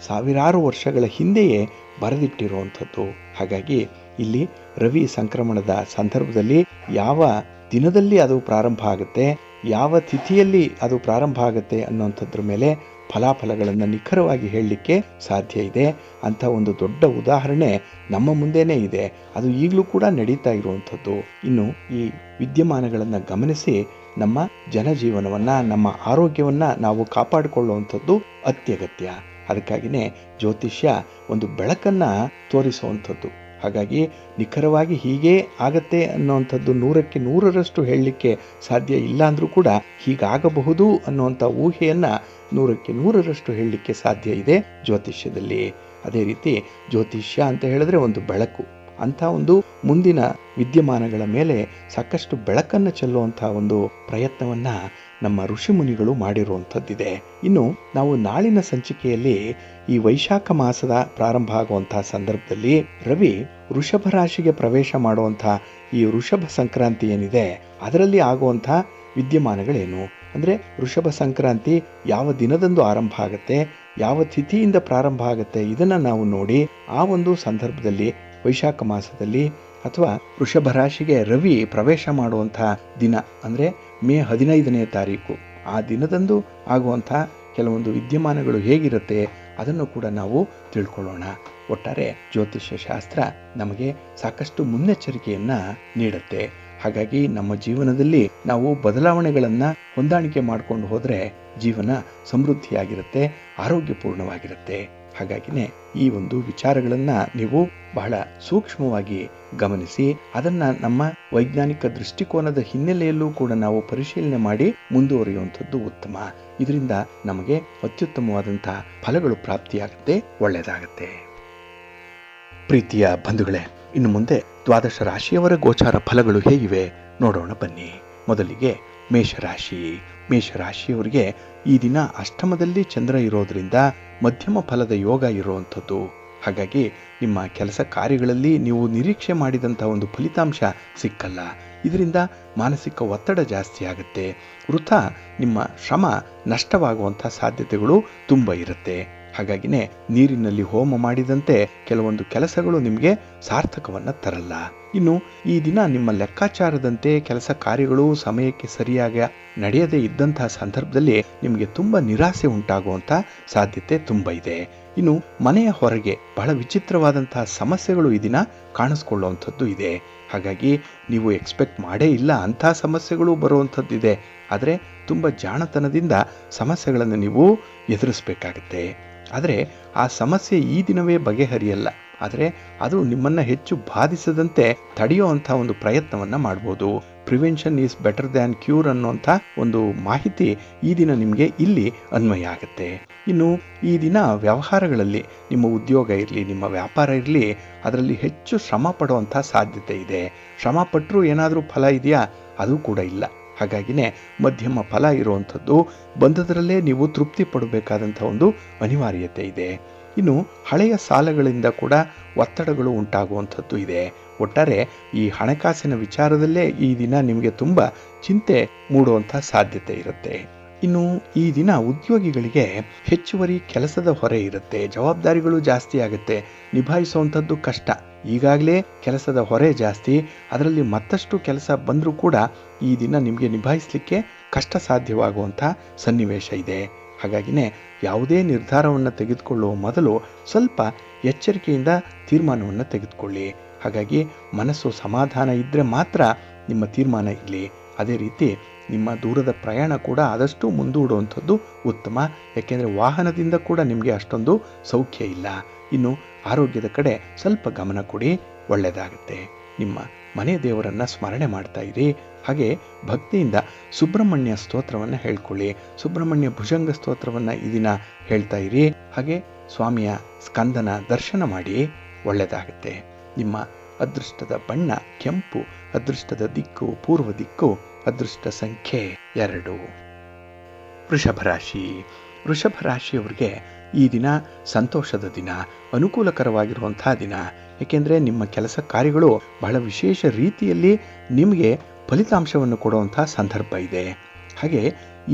ಸಾವಿರಾರು ವರ್ಷಗಳ ಹಿಂದೆಯೇ ಬರೆದಿಟ್ಟಿರುವಂಥದ್ದು. ಹಾಗಾಗಿ ಇಲ್ಲಿ ರವಿ ಸಂಕ್ರಮಣದ ಸಂದರ್ಭದಲ್ಲಿ ಯಾವ ದಿನದಲ್ಲಿ ಅದು ಪ್ರಾರಂಭ ಆಗುತ್ತೆ, ಯಾವ ತಿಥಿಯಲ್ಲಿ ಅದು ಪ್ರಾರಂಭ ಆಗುತ್ತೆ ಅನ್ನುವಂಥದ್ರ ಮೇಲೆ ಫಲಾಫಲಗಳನ್ನು ನಿಖರವಾಗಿ ಹೇಳಲಿಕ್ಕೆ ಸಾಧ್ಯ ಇದೆ. ಅಂಥ ಒಂದು ದೊಡ್ಡ ಉದಾಹರಣೆ ನಮ್ಮ ಮುಂದೆನೇ ಇದೆ. ಅದು ಈಗಲೂ ಕೂಡ ನಡೀತಾ ಇರುವಂಥದ್ದು. ಇನ್ನು ಈ ವಿದ್ಯಮಾನಗಳನ್ನು ಗಮನಿಸಿ ನಮ್ಮ ಜನಜೀವನವನ್ನು, ನಮ್ಮ ಆರೋಗ್ಯವನ್ನು ನಾವು ಕಾಪಾಡಿಕೊಳ್ಳುವಂಥದ್ದು ಅತ್ಯಗತ್ಯ. ಅದಕ್ಕಾಗಿಯೇ ಜ್ಯೋತಿಷ್ಯ ಒಂದು ಬೆಳಕನ್ನು ತೋರಿಸುವಂಥದ್ದು. ಹಾಗಾಗಿ ನಿಖರವಾಗಿ ಹೀಗೇ ಆಗತ್ತೆ ಅನ್ನುವಂಥದ್ದು 100ಕ್ಕೆ 100ರಷ್ಟು ಹೇಳಲಿಕ್ಕೆ ಸಾಧ್ಯ ಇಲ್ಲ ಅಂದರೂ ಕೂಡ ಹೀಗಾಗಬಹುದು ಅನ್ನುವಂಥ ಊಹೆಯನ್ನು 100ಕ್ಕೆ 100ರಷ್ಟು ಹೇಳಲಿಕ್ಕೆ ಸಾಧ್ಯ ಇದೆ ಜ್ಯೋತಿಷ್ಯದಲ್ಲಿ. ಅದೇ ರೀತಿ ಜ್ಯೋತಿಷ್ಯ ಅಂತ ಹೇಳಿದ್ರೆ ಒಂದು ಬೆಳಕು. ಅಂಥ ಒಂದು ಮುಂದಿನ ವಿದ್ಯಮಾನಗಳ ಮೇಲೆ ಸಾಕಷ್ಟು ಬೆಳಕನ್ನು ಚೆಲ್ಲುವಂಥ ಒಂದು ಪ್ರಯತ್ನವನ್ನು ನಮ್ಮ ಋಷಿಮುನಿಗಳು ಮಾಡಿರುವಂಥದ್ದಿದೆ. ಇನ್ನು ನಾವು ನಾಳಿನ ಸಂಚಿಕೆಯಲ್ಲಿ ಈ ವೈಶಾಖ ಮಾಸದ ಪ್ರಾರಂಭ ಆಗುವಂತಹ ಸಂದರ್ಭದಲ್ಲಿ ರವಿ ವೃಷಭ ರಾಶಿಗೆ ಪ್ರವೇಶ ಮಾಡುವಂಥ ಈ ವೃಷಭ ಸಂಕ್ರಾಂತಿ ಏನಿದೆ, ಅದರಲ್ಲಿ ಆಗುವಂಥ ವಿದ್ಯಮಾನಗಳೇನು, ಅಂದರೆ ವೃಷಭ ಸಂಕ್ರಾಂತಿ ಯಾವ ದಿನದಂದು ಆರಂಭ ಆಗುತ್ತೆ, ಯಾವ ತಿಥಿಯಿಂದ ಪ್ರಾರಂಭ ಆಗುತ್ತೆ, ಇದನ್ನು ನಾವು ನೋಡಿ ಆ ಒಂದು ಸಂದರ್ಭದಲ್ಲಿ ವೈಶಾಖ ಮಾಸದಲ್ಲಿ ಅಥವಾ ವೃಷಭ ರಾಶಿಗೆ ರವಿ ಪ್ರವೇಶ ಮಾಡುವಂಥ ದಿನ ಅಂದರೆ ಮೇ 15ನೇ ತಾರೀಕು, ಆ ದಿನದಂದು ಆಗುವಂಥ ಕೆಲವೊಂದು ವಿದ್ಯಮಾನಗಳು ಹೇಗಿರುತ್ತೆ ಅದನ್ನು ಕೂಡ ನಾವು ತಿಳ್ಕೊಳ್ಳೋಣ. ಒಟ್ಟಾರೆ ಜ್ಯೋತಿಷ್ಯ ಶಾಸ್ತ್ರ ನಮಗೆ ಸಾಕಷ್ಟು ಮುನ್ನೆಚ್ಚರಿಕೆಯನ್ನು ನೀಡುತ್ತೆ. ಹಾಗಾಗಿ ನಮ್ಮ ಜೀವನದಲ್ಲಿ ನಾವು ಬದಲಾವಣೆಗಳನ್ನು ಹೊಂದಾಣಿಕೆ ಮಾಡಿಕೊಂಡು ಹೋದರೆ ಜೀವನ ಸಮೃದ್ಧಿಯಾಗಿರುತ್ತೆ, ಆರೋಗ್ಯಪೂರ್ಣವಾಗಿರುತ್ತೆ. ಹಾಗಾಗಿನೇ ಈ ಒಂದು ವಿಚಾರಗಳನ್ನ ನೀವು ಬಹಳ ಸೂಕ್ಷ್ಮವಾಗಿ ಗಮನಿಸಿ ಅದನ್ನ ನಮ್ಮ ವೈಜ್ಞಾನಿಕ ದೃಷ್ಟಿಕೋನದ ಹಿನ್ನೆಲೆಯಲ್ಲೂ ಕೂಡ ನಾವು ಪರಿಶೀಲನೆ ಮಾಡಿ ಮುಂದುವರಿಯುವಂಥದ್ದು ಉತ್ತಮ. ಇದರಿಂದ ನಮಗೆ ಅತ್ಯುತ್ತಮವಾದಂತಹ ಫಲಗಳು ಪ್ರಾಪ್ತಿಯಾಗುತ್ತೆ, ಒಳ್ಳೆಯದಾಗತ್ತೆ. ಪ್ರೀತಿಯ ಬಂಧುಗಳೇ, ಇನ್ನು ಮುಂದೆ ದ್ವಾದಶ ರಾಶಿಯವರ ಗೋಚಾರ ಫಲಗಳು ಹೇಗಿವೆ ನೋಡೋಣ ಬನ್ನಿ. ಮೊದಲಿಗೆ ಮೇಷರಾಶಿ. ಮೇಷರಾಶಿಯವರಿಗೆ ಈ ದಿನ ಅಷ್ಟಮದಲ್ಲಿ ಚಂದ್ರ ಇರೋದ್ರಿಂದ ಮಧ್ಯಮ ಫಲದ ಯೋಗ ಇರುವಂಥದ್ದು. ಹಾಗಾಗಿ ನಿಮ್ಮ ಕೆಲಸ ಕಾರ್ಯಗಳಲ್ಲಿ ನೀವು ನಿರೀಕ್ಷೆ ಮಾಡಿದಂಥ ಒಂದು ಫಲಿತಾಂಶ ಸಿಕ್ಕಲ್ಲ. ಇದರಿಂದ ಮಾನಸಿಕ ಒತ್ತಡ ಜಾಸ್ತಿ ಆಗುತ್ತೆ. ವೃಥಾ ನಿಮ್ಮ ಶ್ರಮ ನಷ್ಟವಾಗುವಂಥ ಸಾಧ್ಯತೆಗಳು ತುಂಬ ಇರುತ್ತೆ. ಹಾಗಾಗಿನೇ ನೀರಿನಲ್ಲಿ ಹೋಮ ಮಾಡಿದಂತೆ ಕೆಲವೊಂದು ಕೆಲಸಗಳು ನಿಮಗೆ ಸಾರ್ಥಕವನ್ನ ತರಲ್ಲ. ಇನ್ನು ಈ ದಿನ ನಿಮ್ಮ ಲೆಕ್ಕಾಚಾರದಂತೆ ಕೆಲಸ ಕಾರ್ಯಗಳು ಸಮಯಕ್ಕೆ ಸರಿಯಾಗಿ ನಡೆಯದೇ ಇದ್ದಂತಹ ಸಂದರ್ಭದಲ್ಲಿ ನಿಮಗೆ ತುಂಬ ನಿರಾಸೆ ಉಂಟಾಗುವಂಥ ಸಾಧ್ಯತೆ ತುಂಬ ಇದೆ. ಇನ್ನು ಮನೆಯ ಹೊರಗೆ ಬಹಳ ವಿಚಿತ್ರವಾದಂತಹ ಸಮಸ್ಯೆಗಳು ಈ ದಿನ ಕಾಣಿಸ್ಕೊಳ್ಳುವಂಥದ್ದು ಇದೆ. ಹಾಗಾಗಿ ನೀವು ಎಕ್ಸ್ಪೆಕ್ಟ್ ಮಾಡೇ ಇಲ್ಲ ಅಂತಹ ಸಮಸ್ಯೆಗಳು ಬರುವಂಥದ್ದಿದೆ. ಆದರೆ ತುಂಬ ಜಾಣತನದಿಂದ ಸಮಸ್ಯೆಗಳನ್ನು ನೀವು ಎದುರಿಸಬೇಕಾಗತ್ತೆ. ಆದರೆ ಆ ಸಮಸ್ಯೆ ಈ ದಿನವೇ ಬಗೆಹರಿಯಲ್ಲ. ಆದರೆ ಅದು ನಿಮ್ಮನ್ನು ಹೆಚ್ಚು ಬಾಧಿಸದಂತೆ ತಡೆಯುವಂಥ ಒಂದು ಪ್ರಯತ್ನವನ್ನು ಮಾಡ್ಬೋದು. Prevention is better than cure ಅನ್ನುವಂಥ ಒಂದು ಮಾಹಿತಿ ಈ ದಿನ ನಿಮಗೆ ಇಲ್ಲಿ ಅನ್ವಯ ಆಗುತ್ತೆ. ಇನ್ನು ಈ ದಿನ ವ್ಯವಹಾರಗಳಲ್ಲಿ ನಿಮ್ಮ ಉದ್ಯೋಗ ಇರಲಿ, ನಿಮ್ಮ ವ್ಯಾಪಾರ ಇರಲಿ, ಅದರಲ್ಲಿ ಹೆಚ್ಚು ಶ್ರಮ ಪಡುವಂಥ ಸಾಧ್ಯತೆ ಇದೆ. ಶ್ರಮ ಪಟ್ಟರೂ ಏನಾದರೂ ಫಲ ಇದೆಯಾ? ಅದು ಕೂಡ ಇಲ್ಲ. ಹಾಗಾಗಿನೇ ಮಧ್ಯಮ ಫಲ ಇರುವಂಥದ್ದು. ಬಂದದರಲ್ಲೇ ನೀವು ತೃಪ್ತಿ ಪಡಬೇಕಾದಂಥ ಒಂದು ಅನಿವಾರ್ಯತೆ ಇದೆ. ಇನ್ನು ಹಳೆಯ ಸಾಲಗಳಿಂದ ಕೂಡ ಒತ್ತಡಗಳು ಉಂಟಾಗುವಂಥದ್ದು ಇದೆ. ಒಟ್ಟಾರೆ ಈ ಹಣಕಾಸಿನ ವಿಚಾರದಲ್ಲೇ ಈ ದಿನ ನಿಮಗೆ ತುಂಬ ಚಿಂತೆ ಮೂಡುವಂಥ ಸಾಧ್ಯತೆ ಇರುತ್ತೆ. ಇನ್ನು ಈ ದಿನ ಉದ್ಯೋಗಿಗಳಿಗೆ ಹೆಚ್ಚುವರಿ ಕೆಲಸದ ಹೊರೆ ಇರುತ್ತೆ. ಜವಾಬ್ದಾರಿಗಳು ಜಾಸ್ತಿ ಆಗುತ್ತೆ, ನಿಭಾಯಿಸುವಂಥದ್ದು ಕಷ್ಟ. ಈಗಾಗಲೇ ಕೆಲಸದ ಹೊರೆ ಜಾಸ್ತಿ, ಅದರಲ್ಲಿ ಮತ್ತಷ್ಟು ಕೆಲಸ ಬಂದರೂ ಕೂಡ ಈ ದಿನ ನಿಮಗೆ ನಿಭಾಯಿಸಲಿಕ್ಕೆ ಕಷ್ಟ ಸಾಧ್ಯವಾಗುವಂಥ ಸನ್ನಿವೇಶ ಇದೆ. ಹಾಗಾಗಿನೇ ಯಾವುದೇ ನಿರ್ಧಾರವನ್ನು ತೆಗೆದುಕೊಳ್ಳುವ ಮೊದಲು ಸ್ವಲ್ಪ ಎಚ್ಚರಿಕೆಯಿಂದ ತೀರ್ಮಾನವನ್ನು ತೆಗೆದುಕೊಳ್ಳಿ. ಹಾಗಾಗಿ ಮನಸ್ಸು ಸಮಾಧಾನ ಇದ್ದರೆ ಮಾತ್ರ ನಿಮ್ಮ ತೀರ್ಮಾನ ಇರಲಿ. ಅದೇ ರೀತಿ ನಿಮ್ಮ ದೂರದ ಪ್ರಯಾಣ ಕೂಡ ಆದಷ್ಟು ಮುಂದೂಡುವಂಥದ್ದು ಉತ್ತಮ. ಯಾಕೆಂದರೆ ವಾಹನದಿಂದ ಕೂಡ ನಿಮಗೆ ಅಷ್ಟೊಂದು ಸೌಖ್ಯ ಇಲ್ಲ. ಇನ್ನು ಆರೋಗ್ಯದ ಕಡೆ ಸ್ವಲ್ಪ ಗಮನ ಕೊಡಿ, ಒಳ್ಳೆಯದಾಗುತ್ತೆ. ನಿಮ್ಮ ಮನೆ ದೇವರನ್ನು ಸ್ಮರಣೆ ಮಾಡ್ತಾ ಇರಿ. ಹಾಗೆ ಭಕ್ತಿಯಿಂದ ಸುಬ್ರಹ್ಮಣ್ಯ ಸ್ತೋತ್ರವನ್ನು ಹೇಳ್ಕೊಳ್ಳಿ. ಸುಬ್ರಹ್ಮಣ್ಯ ಭುಜಂಗ ಸ್ತೋತ್ರವನ್ನು ಈ ದಿನ ಹೇಳ್ತಾ ಇರಿ. ಹಾಗೆ ಸ್ವಾಮಿಯ ಸ್ಕಂದನ ದರ್ಶನ ಮಾಡಿ, ಒಳ್ಳೆಯದಾಗುತ್ತೆ. ನಿಮ್ಮ ಅದೃಷ್ಟದ ಬಣ್ಣ ಕೆಂಪು, ಅದೃಷ್ಟದ ದಿಕ್ಕು ಪೂರ್ವ ದಿಕ್ಕು, ಅದೃಷ್ಟ ಸಂಖ್ಯೆ 2. ವೃಷಭ ರಾಶಿ. ವೃಷಭ ರಾಶಿಯವರಿಗೆ ಈ ದಿನ ಸಂತೋಷದ ದಿನ, ಅನುಕೂಲಕರವಾಗಿರುವಂತಹ ದಿನ. ಏಕೆಂದರೆ ನಿಮ್ಮ ಕೆಲಸ ಕಾರ್ಯಗಳು ಬಹಳ ವಿಶೇಷ ರೀತಿಯಲ್ಲಿ ನಿಮಗೆ ಫಲಿತಾಂಶವನ್ನು ಕೊಡುವಂತಹ ಸಂದರ್ಭ ಇದೆ. ಹಾಗೆ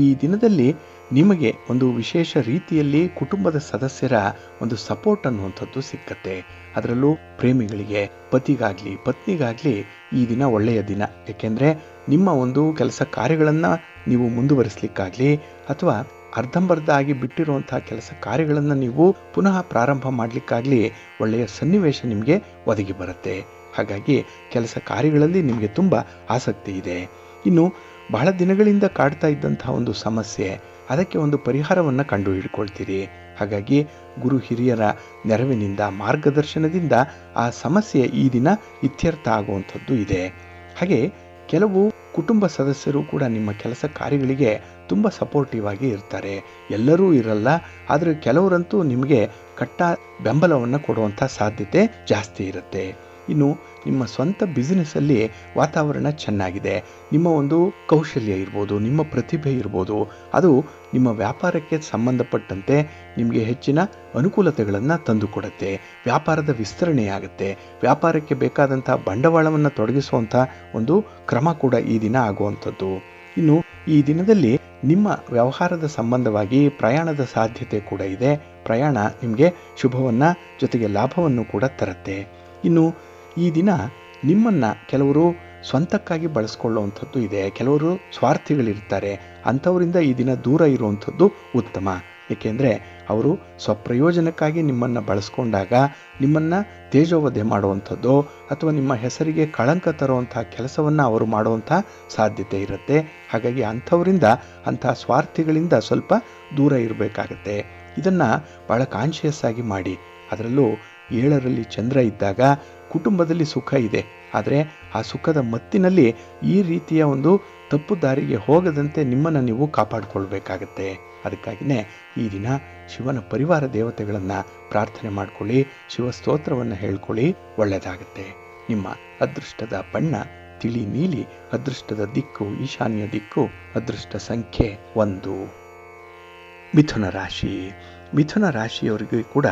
ಈ ದಿನದಲ್ಲಿ ನಿಮಗೆ ಒಂದು ವಿಶೇಷ ರೀತಿಯಲ್ಲಿ ಕುಟುಂಬದ ಸದಸ್ಯರ ಒಂದು ಸಪೋರ್ಟ್ ಅನ್ನುವಂಥದ್ದು ಸಿಕ್ಕತ್ತೆ. ಅದರಲ್ಲೂ ಪ್ರೇಮಿಗಳಿಗೆ, ಪತಿಗಾಗಲಿ ಪತ್ನಿಗಾಗಲಿ ಈ ದಿನ ಒಳ್ಳೆಯ ದಿನ. ಏಕೆಂದರೆ ನಿಮ್ಮ ಒಂದು ಕೆಲಸ ಕಾರ್ಯಗಳನ್ನು ನೀವು ಮುಂದುವರಿಸಲಿಕ್ಕಾಗಲಿ ಅಥವಾ ಅರ್ಧಂಬರ್ಧ ಆಗಿ ಬಿಟ್ಟಿರುವಂತಹ ಕೆಲಸ ಕಾರ್ಯಗಳನ್ನು ನೀವು ಪುನಃ ಪ್ರಾರಂಭ ಮಾಡಲಿಕ್ಕಾಗಲಿ ಒಳ್ಳೆಯ ಸನ್ನಿವೇಶ ನಿಮಗೆ ಒದಗಿ ಬರುತ್ತೆ. ಹಾಗಾಗಿ ಕೆಲಸ ಕಾರ್ಯಗಳಲ್ಲಿ ನಿಮಗೆ ತುಂಬ ಆಸಕ್ತಿ ಇದೆ. ಇನ್ನು ಬಹಳ ದಿನಗಳಿಂದ ಕಾಡ್ತಾ ಇದ್ದಂತಹ ಒಂದು ಸಮಸ್ಯೆ, ಅದಕ್ಕೆ ಒಂದು ಪರಿಹಾರವನ್ನು ಕಂಡು ಹಿಡ್ಕೊಳ್ತೀರಿ. ಹಾಗಾಗಿ ಗುರು ಹಿರಿಯರ ನೆರವಿನಿಂದ, ಮಾರ್ಗದರ್ಶನದಿಂದ ಆ ಸಮಸ್ಯೆ ಈ ದಿನ ಇತ್ಯರ್ಥ ಆಗುವಂಥದ್ದು ಇದೆ. ಹಾಗೆ ಕೆಲವು ಕುಟುಂಬ ಸದಸ್ಯರು ಕೂಡ ನಿಮ್ಮ ಕೆಲಸ ಕಾರ್ಯಗಳಿಗೆ ತುಂಬ ಸಪೋರ್ಟಿವ್ ಆಗಿ ಇರ್ತಾರೆ. ಎಲ್ಲರೂ ಇರಲ್ಲ, ಆದರೆ ಕೆಲವರಂತೂ ನಿಮಗೆ ಕಟ್ಟ ಬೆಂಬಲವನ್ನು ಕೊಡುವಂಥ ಸಾಧ್ಯತೆ ಜಾಸ್ತಿ ಇರುತ್ತೆ. ಇನ್ನು ನಿಮ್ಮ ಸ್ವಂತ ಬಿಸ್ನೆಸ್ಸಲ್ಲಿ ವಾತಾವರಣ ಚೆನ್ನಾಗಿದೆ. ನಿಮ್ಮ ಒಂದು ಕೌಶಲ್ಯ ಇರ್ಬೋದು, ನಿಮ್ಮ ಪ್ರತಿಭೆ ಇರ್ಬೋದು, ಅದು ನಿಮ್ಮ ವ್ಯಾಪಾರಕ್ಕೆ ಸಂಬಂಧಪಟ್ಟಂತೆ ನಿಮಗೆ ಹೆಚ್ಚಿನ ಅನುಕೂಲತೆಗಳನ್ನು ತಂದುಕೊಡುತ್ತೆ. ವ್ಯಾಪಾರದ ವಿಸ್ತರಣೆಯಾಗುತ್ತೆ. ವ್ಯಾಪಾರಕ್ಕೆ ಬೇಕಾದಂಥ ಬಂಡವಾಳವನ್ನು ತೊಡಗಿಸುವಂಥ ಒಂದು ಕ್ರಮ ಕೂಡ ಈ ದಿನ ಆಗುವಂಥದ್ದು. ಇನ್ನು ಈ ದಿನದಲ್ಲಿ ನಿಮ್ಮ ವ್ಯವಹಾರದ ಸಂಬಂಧವಾಗಿ ಪ್ರಯಾಣದ ಸಾಧ್ಯತೆ ಕೂಡ ಇದೆ. ಪ್ರಯಾಣ ನಿಮಗೆ ಶುಭವನ್ನು ಜೊತೆಗೆ ಲಾಭವನ್ನು ಕೂಡ ತರುತ್ತೆ. ಇನ್ನು ಈ ದಿನ ನಿಮ್ಮನ್ನು ಕೆಲವರು ಸ್ವಂತಕ್ಕಾಗಿ ಬಳಸ್ಕೊಳ್ಳುವಂಥದ್ದು ಇದೆ. ಕೆಲವರು ಸ್ವಾರ್ಥಿಗಳಿರ್ತಾರೆ. ಅಂಥವರಿಂದ ಈ ದಿನ ದೂರ ಇರುವಂಥದ್ದು ಉತ್ತಮ. ಏಕೆಂದರೆ ಅವರು ಸ್ವಪ್ರಯೋಜನಕ್ಕಾಗಿ ನಿಮ್ಮನ್ನು ಬಳಸ್ಕೊಂಡಾಗ ನಿಮ್ಮನ್ನು ತೇಜೋವಧೆ ಮಾಡುವಂಥದ್ದು ಅಥವಾ ನಿಮ್ಮ ಹೆಸರಿಗೆ ಕಳಂಕ ತರುವಂಥ ಕೆಲಸವನ್ನು ಅವರು ಮಾಡುವಂಥ ಸಾಧ್ಯತೆ ಇರುತ್ತೆ. ಹಾಗಾಗಿ ಅಂಥವರಿಂದ, ಅಂಥ ಸ್ವಾರ್ಥಿಗಳಿಂದ ಸ್ವಲ್ಪ ದೂರ ಇರಬೇಕಾಗತ್ತೆ. ಇದನ್ನು ಭಾಳ ಕಾನ್ಷಿಯಸ್ ಆಗಿ ಮಾಡಿ. ಅದರಲ್ಲೂ 7ರಲ್ಲಿ ಚಂದ್ರ ಇದ್ದಾಗ ಕುಟುಂಬದಲ್ಲಿ ಸುಖ ಇದೆ, ಆದರೆ ಆ ಸುಖದ ಮತ್ತಿನಲ್ಲಿ ಈ ರೀತಿಯ ಒಂದು ತಪ್ಪು ದಾರಿಗೆ ಹೋಗದಂತೆ ನಿಮ್ಮನ್ನು ನೀವು ಕಾಪಾಡಿಕೊಳ್ಬೇಕಾಗತ್ತೆ. ಅದಕ್ಕಾಗಿಯೇ ಈ ದಿನ ಶಿವನ ಪರಿವಾರ ದೇವತೆಗಳನ್ನು ಪ್ರಾರ್ಥನೆ ಮಾಡ್ಕೊಳ್ಳಿ, ಶಿವ ಸ್ತೋತ್ರವನ್ನು ಹೇಳ್ಕೊಳ್ಳಿ, ಒಳ್ಳೆಯದಾಗುತ್ತೆ. ನಿಮ್ಮ ಅದೃಷ್ಟದ ಬಣ್ಣ ತಿಳಿ ನೀಲಿ, ಅದೃಷ್ಟದ ದಿಕ್ಕು ಈಶಾನ್ಯ ದಿಕ್ಕು, ಅದೃಷ್ಟ ಸಂಖ್ಯೆ 1. ಮಿಥುನ ರಾಶಿ. ಮಿಥುನ ರಾಶಿಯವರಿಗೂ ಕೂಡ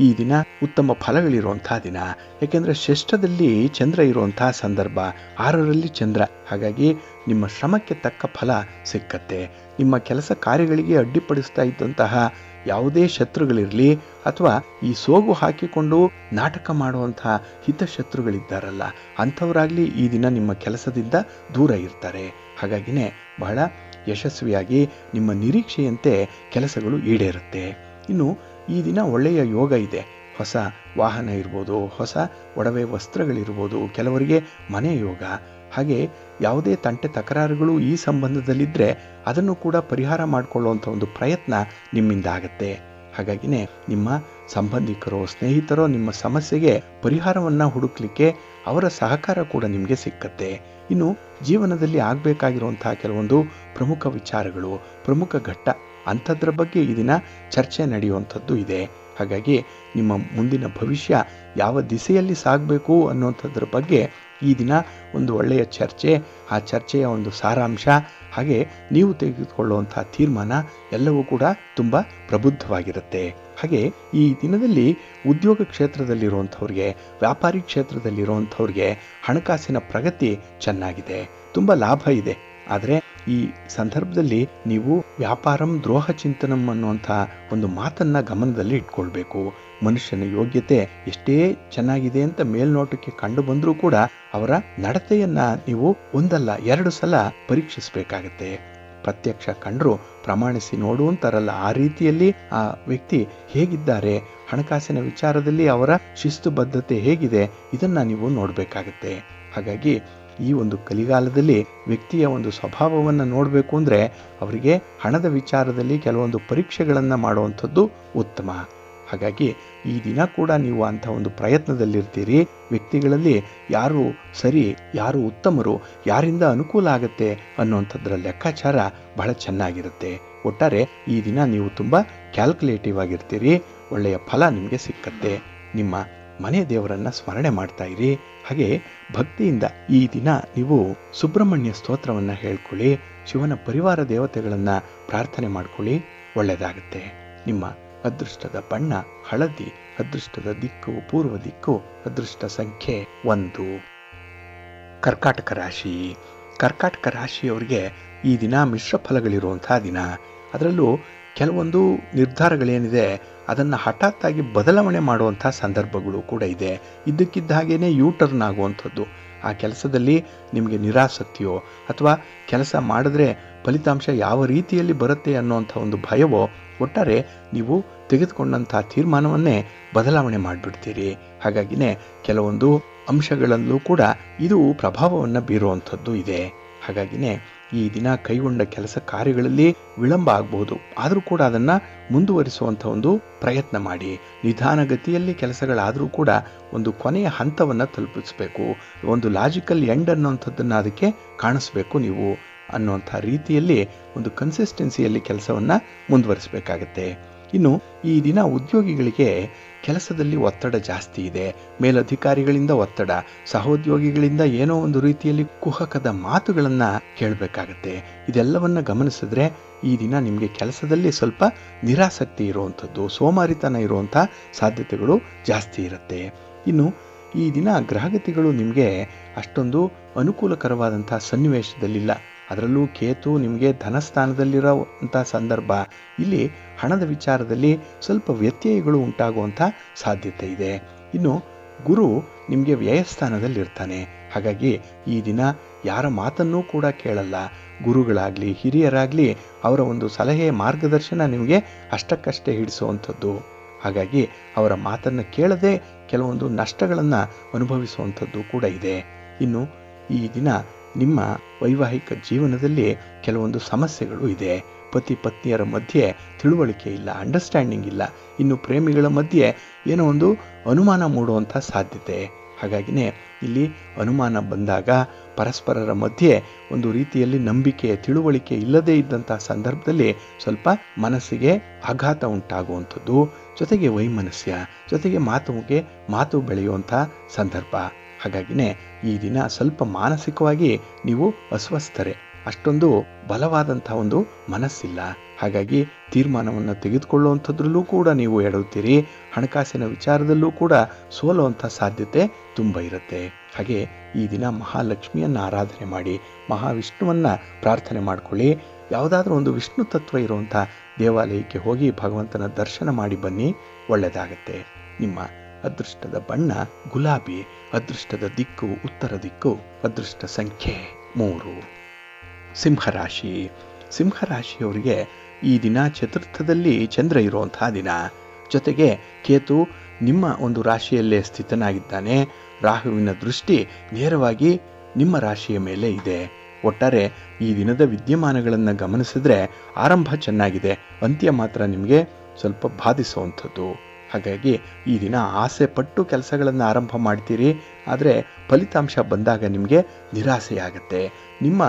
ಈ ದಿನ ಉತ್ತಮ ಫಲಗಳಿರುವಂಥ ದಿನ. ಯಾಕೆಂದರೆ ಷಷ್ಠದಲ್ಲಿ ಚಂದ್ರ ಇರುವಂಥ ಸಂದರ್ಭ, 6ರಲ್ಲಿ ಚಂದ್ರ. ಹಾಗಾಗಿ ನಿಮ್ಮ ಶ್ರಮಕ್ಕೆ ತಕ್ಕ ಫಲ ಸಿಕ್ಕತ್ತೆ. ನಿಮ್ಮ ಕೆಲಸ ಕಾರ್ಯಗಳಿಗೆ ಅಡ್ಡಿಪಡಿಸ್ತಾ ಇದ್ದಂತಹ ಯಾವುದೇ ಶತ್ರುಗಳಿರಲಿ ಅಥವಾ ಈ ಸೋಗು ಹಾಕಿಕೊಂಡು ನಾಟಕ ಮಾಡುವಂಥ ಹಿತಶತ್ರುಗಳಿದ್ದಾರಲ್ಲ, ಅಂಥವರಾಗಲಿ ಈ ದಿನ ನಿಮ್ಮ ಕೆಲಸದಿಂದ ದೂರ ಇರ್ತಾರೆ. ಹಾಗಾಗಿನೇ ಬಹಳ ಯಶಸ್ವಿಯಾಗಿ ನಿಮ್ಮ ನಿರೀಕ್ಷೆಯಂತೆ ಕೆಲಸಗಳು ಈಡೇರುತ್ತೆ. ಇನ್ನು ಈ ದಿನ ಒಳ್ಳೆಯ ಯೋಗ ಇದೆ. ಹೊಸ ವಾಹನ ಇರ್ಬೋದು, ಹೊಸ ಒಡವೆ ವಸ್ತ್ರಗಳಿರ್ಬೋದು, ಕೆಲವರಿಗೆ ಮನೆ ಯೋಗ. ಹಾಗೆ ಯಾವುದೇ ತಂಟೆ ತಕರಾರುಗಳು ಈ ಸಂಬಂಧದಲ್ಲಿದ್ದರೆ ಅದನ್ನು ಕೂಡ ಪರಿಹಾರ ಮಾಡಿಕೊಳ್ಳುವಂಥ ಒಂದು ಪ್ರಯತ್ನ ನಿಮ್ಮಿಂದ ಆಗುತ್ತೆ. ಹಾಗಾಗಿನೇ ನಿಮ್ಮ ಸಂಬಂಧಿಕರೋ ಸ್ನೇಹಿತರೋ ನಿಮ್ಮ ಸಮಸ್ಯೆಗೆ ಪರಿಹಾರವನ್ನು ಹುಡುಕ್ಲಿಕ್ಕೆ ಅವರ ಸಹಕಾರ ಕೂಡ ನಿಮಗೆ ಸಿಕ್ಕತ್ತೆ. ಇನ್ನು ಜೀವನದಲ್ಲಿ ಆಗಬೇಕಾಗಿರುವಂತಹ ಕೆಲವೊಂದು ಪ್ರಮುಖ ವಿಚಾರಗಳು, ಪ್ರಮುಖ ಘಟ್ಟ ಅಂಥದ್ರ ಬಗ್ಗೆ ಈ ದಿನ ಚರ್ಚೆ ನಡೆಯುವಂಥದ್ದು ಇದೆ. ಹಾಗಾಗಿ ನಿಮ್ಮ ಮುಂದಿನ ಭವಿಷ್ಯ ಯಾವ ದಿಸೆಯಲ್ಲಿ ಸಾಗಬೇಕು ಅನ್ನುವಂಥದ್ರ ಬಗ್ಗೆ ಈ ದಿನ ಒಂದು ಒಳ್ಳೆಯ ಚರ್ಚೆ, ಆ ಚರ್ಚೆಯ ಒಂದು ಸಾರಾಂಶ, ಹಾಗೆ ನೀವು ತೆಗೆದುಕೊಳ್ಳುವಂಥ ತೀರ್ಮಾನ ಎಲ್ಲವೂ ಕೂಡ ತುಂಬ ಪ್ರಬುದ್ಧವಾಗಿರುತ್ತೆ. ಹಾಗೆ ಈ ದಿನದಲ್ಲಿ ಉದ್ಯೋಗ ಕ್ಷೇತ್ರದಲ್ಲಿರುವಂಥವ್ರಿಗೆ, ವ್ಯಾಪಾರಿ ಕ್ಷೇತ್ರದಲ್ಲಿರುವಂಥವ್ರಿಗೆ ಹಣಕಾಸಿನ ಪ್ರಗತಿ ಚೆನ್ನಾಗಿದೆ, ತುಂಬ ಲಾಭ ಇದೆ. ಆದರೆ ಈ ಸಂದರ್ಭದಲ್ಲಿ ನೀವು ವ್ಯಾಪಾರಂ ದ್ರೋಹ ಚಿಂತನಂ ಅನ್ನುವಂಥ ಒಂದು ಮಾತನ್ನು ಗಮನದಲ್ಲಿ ಇಟ್ಕೊಳ್ಬೇಕು. ಮನುಷ್ಯನ ಯೋಗ್ಯತೆ ಎಷ್ಟೇ ಚೆನ್ನಾಗಿದೆ ಅಂತ ಮೇಲ್ನೋಟಕ್ಕೆ ಕಂಡು ಬಂದರೂ ಕೂಡ ಅವರ ನಡತೆಯನ್ನು ನೀವು 1-2 ಸಲ ಪರೀಕ್ಷಿಸಬೇಕಾಗತ್ತೆ. ಪ್ರತ್ಯಕ್ಷ ಕಂಡ್ರು ಪ್ರಮಾಣಿಸಿ ನೋಡುವಂತಾರಲ್ಲ, ಆ ರೀತಿಯಲ್ಲಿ ಆ ವ್ಯಕ್ತಿ ಹೇಗಿದ್ದಾರೆ, ಹಣಕಾಸಿನ ವಿಚಾರದಲ್ಲಿ ಅವರ ಶಿಸ್ತುಬದ್ಧತೆ ಹೇಗಿದೆ, ಇದನ್ನು ನೀವು ನೋಡಬೇಕಾಗತ್ತೆ. ಹಾಗಾಗಿ ಈ ಒಂದು ಕಲಿಗಾಲದಲ್ಲಿ ವ್ಯಕ್ತಿಯ ಒಂದು ಸ್ವಭಾವವನ್ನು ನೋಡಬೇಕು ಅಂದರೆ ಅವರಿಗೆ ಹಣದ ವಿಚಾರದಲ್ಲಿ ಕೆಲವೊಂದು ಪರೀಕ್ಷೆಗಳನ್ನು ಮಾಡುವಂಥದ್ದು ಉತ್ತಮ. ಹಾಗಾಗಿ ಈ ದಿನ ಕೂಡ ನೀವು ಅಂಥ ಒಂದು ಪ್ರಯತ್ನದಲ್ಲಿರ್ತೀರಿ. ವ್ಯಕ್ತಿಗಳಲ್ಲಿ ಯಾರು ಸರಿ, ಯಾರು ಉತ್ತಮರು, ಯಾರಿಂದ ಅನುಕೂಲ ಆಗುತ್ತೆ ಅನ್ನುವಂಥದ್ರ ಲೆಕ್ಕಾಚಾರ ಬಹಳ ಚೆನ್ನಾಗಿರುತ್ತೆ. ಒಟ್ಟಾರೆ ಈ ದಿನ ನೀವು ತುಂಬ ಕ್ಯಾಲ್ಕುಲೇಟಿವ್ ಆಗಿರ್ತೀರಿ, ಒಳ್ಳೆಯ ಫಲ ನಿಮಗೆ ಸಿಕ್ಕತ್ತೆ. ನಿಮ್ಮ ಮನೆ ದೇವರನ್ನು ಸ್ಮರಣೆ ಮಾಡ್ತಾ ಇರಿ. ಹಾಗೆ ಭಕ್ತಿಯಿಂದ ಈ ದಿನ ನೀವು ಸುಬ್ರಹ್ಮಣ್ಯ ಸ್ತೋತ್ರವನ್ನು ಹೇಳ್ಕೊಳ್ಳಿ, ಶಿವನ ಪರಿವಾರ ದೇವತೆಗಳನ್ನು ಪ್ರಾರ್ಥನೆ ಮಾಡ್ಕೊಳ್ಳಿ, ಒಳ್ಳೆಯದಾಗುತ್ತೆ. ನಿಮ್ಮ ಅದೃಷ್ಟದ ಬಣ್ಣ ಹಳದಿ, ಅದೃಷ್ಟದ ದಿಕ್ಕು ಪೂರ್ವ ದಿಕ್ಕು, ಅದೃಷ್ಟ ಸಂಖ್ಯೆ 1. ಕರ್ಕಾಟಕ ರಾಶಿ. ಕರ್ಕಾಟಕ ರಾಶಿಯವರಿಗೆ ಈ ದಿನ ಮಿಶ್ರ ಫಲಗಳಿರುವಂಥ ದಿನ. ಅದರಲ್ಲೂ ಕೆಲವೊಂದು ನಿರ್ಧಾರಗಳೇನಿದೆ ಅದನ್ನು ಹಠಾತ್ತಾಗಿ ಬದಲಾವಣೆ ಮಾಡುವಂಥ ಸಂದರ್ಭಗಳು ಕೂಡ ಇದೆ. ಇದ್ದಕ್ಕಿದ್ದ ಹಾಗೇನೆ ಯೂಟರ್ನ್ ಆಗುವಂಥದ್ದು. ಆ ಕೆಲಸದಲ್ಲಿ ನಿಮಗೆ ನಿರಾಸಕ್ತಿಯೋ ಅಥವಾ ಕೆಲಸ ಮಾಡಿದ್ರೆ ಫಲಿತಾಂಶ ಯಾವ ರೀತಿಯಲ್ಲಿ ಬರುತ್ತೆ ಅನ್ನೋವಂಥ ಒಂದು ಭಯವೋ, ಒಟ್ಟಾರೆ ನೀವು ತೆಗೆದುಕೊಂಡಂಥ ತೀರ್ಮಾನವನ್ನೇ ಬದಲಾವಣೆ ಮಾಡಿಬಿಡ್ತೀರಿ. ಹಾಗಾಗಿನೇ ಕೆಲವೊಂದು ಅಂಶಗಳಲ್ಲೂ ಕೂಡ ಇದು ಪ್ರಭಾವವನ್ನು ಬೀರುವಂಥದ್ದು ಇದೆ. ಹಾಗಾಗಿನೇ ಈ ದಿನ ಕೈಗೊಂಡ ಕೆಲಸ ಕಾರ್ಯಗಳಲ್ಲಿ ವಿಳಂಬ ಆಗಬಹುದು, ಆದರೂ ಕೂಡ ಅದನ್ನು ಮುಂದುವರಿಸುವಂಥ ಒಂದು ಪ್ರಯತ್ನ ಮಾಡಿ. ನಿಧಾನಗತಿಯಲ್ಲಿ ಕೆಲಸಗಳಾದರೂ ಕೂಡ ಒಂದು ಕೊನೆಯ ಹಂತವನ್ನು ತಲುಪಿಸಬೇಕು, ಒಂದು ಲಾಜಿಕಲ್ ಎಂಡ್ ಅನ್ನೋಂಥದ್ದನ್ನು ಅದಕ್ಕೆ ಕಾಣಿಸ್ಬೇಕು ನೀವು ಅನ್ನುವಂಥ ರೀತಿಯಲ್ಲಿ ಒಂದು ಕನ್ಸಿಸ್ಟೆನ್ಸಿಯಲ್ಲಿ ಕೆಲಸವನ್ನು ಮುಂದುವರಿಸಬೇಕಾಗತ್ತೆ. ಇನ್ನು ಈ ದಿನ ಉದ್ಯೋಗಿಗಳಿಗೆ ಕೆಲಸದಲ್ಲಿ ಒತ್ತಡ ಜಾಸ್ತಿ ಇದೆ. ಮೇಲಧಿಕಾರಿಗಳಿಂದ ಒತ್ತಡ, ಸಹೋದ್ಯೋಗಿಗಳಿಂದ ಏನೋ ಒಂದು ರೀತಿಯಲ್ಲಿ ಕುಹಕದ ಮಾತುಗಳನ್ನು ಕೇಳಬೇಕಾಗತ್ತೆ. ಇದೆಲ್ಲವನ್ನು ಗಮನಿಸಿದ್ರೆ ಈ ದಿನ ನಿಮಗೆ ಕೆಲಸದಲ್ಲಿ ಸ್ವಲ್ಪ ನಿರಾಸಕ್ತಿ ಇರುವಂಥದ್ದು, ಸೋಮಾರಿತನ ಇರುವಂಥ ಸಾಧ್ಯತೆಗಳು ಜಾಸ್ತಿ ಇರುತ್ತೆ. ಇನ್ನು ಈ ದಿನ ಗ್ರಹಗತಿಗಳು ನಿಮಗೆ ಅಷ್ಟೊಂದು ಅನುಕೂಲಕರವಾದಂಥ ಸನ್ನಿವೇಶದಲ್ಲಿಲ್ಲ. ಅದರಲ್ಲೂ ಕೇತು ನಿಮಗೆ ಧನಸ್ಥಾನದಲ್ಲಿರೋವಂಥ ಸಂದರ್ಭ. ಇಲ್ಲಿ ಹಣದ ವಿಚಾರದಲ್ಲಿ ಸ್ವಲ್ಪ ವ್ಯತ್ಯಯಗಳು ಉಂಟಾಗುವಂಥ ಸಾಧ್ಯತೆ ಇದೆ. ಇನ್ನು ಗುರು ನಿಮಗೆ ವ್ಯಯಸ್ಥಾನದಲ್ಲಿರ್ತಾನೆ. ಹಾಗಾಗಿ ಈ ದಿನ ಯಾರ ಮಾತನ್ನೂ ಕೂಡ ಕೇಳಲ್ಲ. ಗುರುಗಳಾಗಲಿ ಹಿರಿಯರಾಗಲಿ ಅವರ ಒಂದು ಸಲಹೆ ಮಾರ್ಗದರ್ಶನ ನಿಮಗೆ ಅಷ್ಟಕ್ಕಷ್ಟೇ ಹಿಡಿಸುವಂಥದ್ದು. ಹಾಗಾಗಿ ಅವರ ಮಾತನ್ನು ಕೇಳದೆ ಕೆಲವೊಂದು ನಷ್ಟಗಳನ್ನು ಅನುಭವಿಸುವಂಥದ್ದು ಕೂಡ ಇದೆ. ಇನ್ನು ಈ ದಿನ ನಿಮ್ಮ ವೈವಾಹಿಕ ಜೀವನದಲ್ಲಿ ಕೆಲವೊಂದು ಸಮಸ್ಯೆಗಳು ಇದೆ. ಪತಿ ಪತ್ನಿಯರ ಮಧ್ಯೆ ತಿಳುವಳಿಕೆ ಇಲ್ಲ, ಅಂಡರ್ಸ್ಟ್ಯಾಂಡಿಂಗ್ ಇಲ್ಲ. ಇನ್ನು ಪ್ರೇಮಿಗಳ ಮಧ್ಯೆ ಏನೋ ಒಂದು ಅನುಮಾನ ಮೂಡುವಂಥ ಸಾಧ್ಯತೆ. ಹಾಗಾಗಿನೇ ಇಲ್ಲಿ ಅನುಮಾನ ಬಂದಾಗ ಪರಸ್ಪರರ ಮಧ್ಯೆ ಒಂದು ರೀತಿಯಲ್ಲಿ ನಂಬಿಕೆ, ತಿಳುವಳಿಕೆ ಇಲ್ಲದೇ ಇದ್ದಂಥ ಸಂದರ್ಭದಲ್ಲಿ ಸ್ವಲ್ಪ ಮನಸ್ಸಿಗೆ ಆಘಾತ ಉಂಟಾಗುವಂಥದ್ದು, ಜೊತೆಗೆ ವೈಮನಸ್ಯ, ಜೊತೆಗೆ ಮಾತು ಬೆಳೆಯುವಂಥ ಸಂದರ್ಭ. ಹಾಗಾಗಿನೇ ಈ ದಿನ ಸ್ವಲ್ಪ ಮಾನಸಿಕವಾಗಿ ನೀವು ಅಸ್ವಸ್ಥರೆ, ಅಷ್ಟೊಂದು ಬಲವಾದಂಥ ಒಂದು ಮನಸ್ಸಿಲ್ಲ. ಹಾಗಾಗಿ ತೀರ್ಮಾನವನ್ನು ತೆಗೆದುಕೊಳ್ಳುವಂಥದ್ರಲ್ಲೂ ಕೂಡ ನೀವು ಎಡುತ್ತೀರಿ. ಹಣಕಾಸಿನ ವಿಚಾರದಲ್ಲೂ ಕೂಡ ಸೋಲುವಂಥ ಸಾಧ್ಯತೆ ತುಂಬ ಇರುತ್ತೆ. ಹಾಗೆ ಈ ದಿನ ಮಹಾಲಕ್ಷ್ಮಿಯನ್ನು ಆರಾಧನೆ ಮಾಡಿ, ಮಹಾವಿಷ್ಣುವನ್ನು ಪ್ರಾರ್ಥನೆ ಮಾಡಿಕೊಳ್ಳಿ. ಯಾವುದಾದ್ರೂ ಒಂದು ವಿಷ್ಣು ತತ್ವ ಇರುವಂಥ ದೇವಾಲಯಕ್ಕೆ ಹೋಗಿ ಭಗವಂತನ ದರ್ಶನ ಮಾಡಿ ಬನ್ನಿ, ಒಳ್ಳೆಯದಾಗತ್ತೆ. ನಿಮ್ಮ ಅದೃಷ್ಟದ ಬಣ್ಣ ಗುಲಾಬಿ, ಅದೃಷ್ಟದ ದಿಕ್ಕು ಉತ್ತರ ದಿಕ್ಕು, ಅದೃಷ್ಟ ಸಂಖ್ಯೆ 3. ಸಿಂಹರಾಶಿ. ಸಿಂಹರಾಶಿಯವರಿಗೆ ಈ ದಿನ ಚತುರ್ಥದಲ್ಲಿ ಚಂದ್ರ ಇರುವಂತಹ ದಿನ, ಜೊತೆಗೆ ಕೇತು ನಿಮ್ಮ ಒಂದು ರಾಶಿಯಲ್ಲೇ ಸ್ಥಿತನಾಗಿದ್ದಾನೆ. ರಾಹುವಿನ ದೃಷ್ಟಿ ನೇರವಾಗಿ ನಿಮ್ಮ ರಾಶಿಯ ಮೇಲೆ ಇದೆ. ಒಟ್ಟಾರೆ ಈ ದಿನದ ವಿದ್ಯಮಾನಗಳನ್ನು ಗಮನಿಸಿದ್ರೆ ಆರಂಭ ಚೆನ್ನಾಗಿದೆ, ಅಂತ್ಯ ಮಾತ್ರ ನಿಮಗೆ ಸ್ವಲ್ಪ ಬಾಧಿಸುವಂಥದ್ದು. ಹಾಗಾಗಿ ಈ ದಿನ ಆಸೆ ಪಟ್ಟು ಕೆಲಸಗಳನ್ನು ಆರಂಭ ಮಾಡ್ತೀರಿ, ಆದರೆ ಫಲಿತಾಂಶ ಬಂದಾಗ ನಿಮಗೆ ನಿರಾಸೆಯಾಗತ್ತೆ. ನಿಮ್ಮ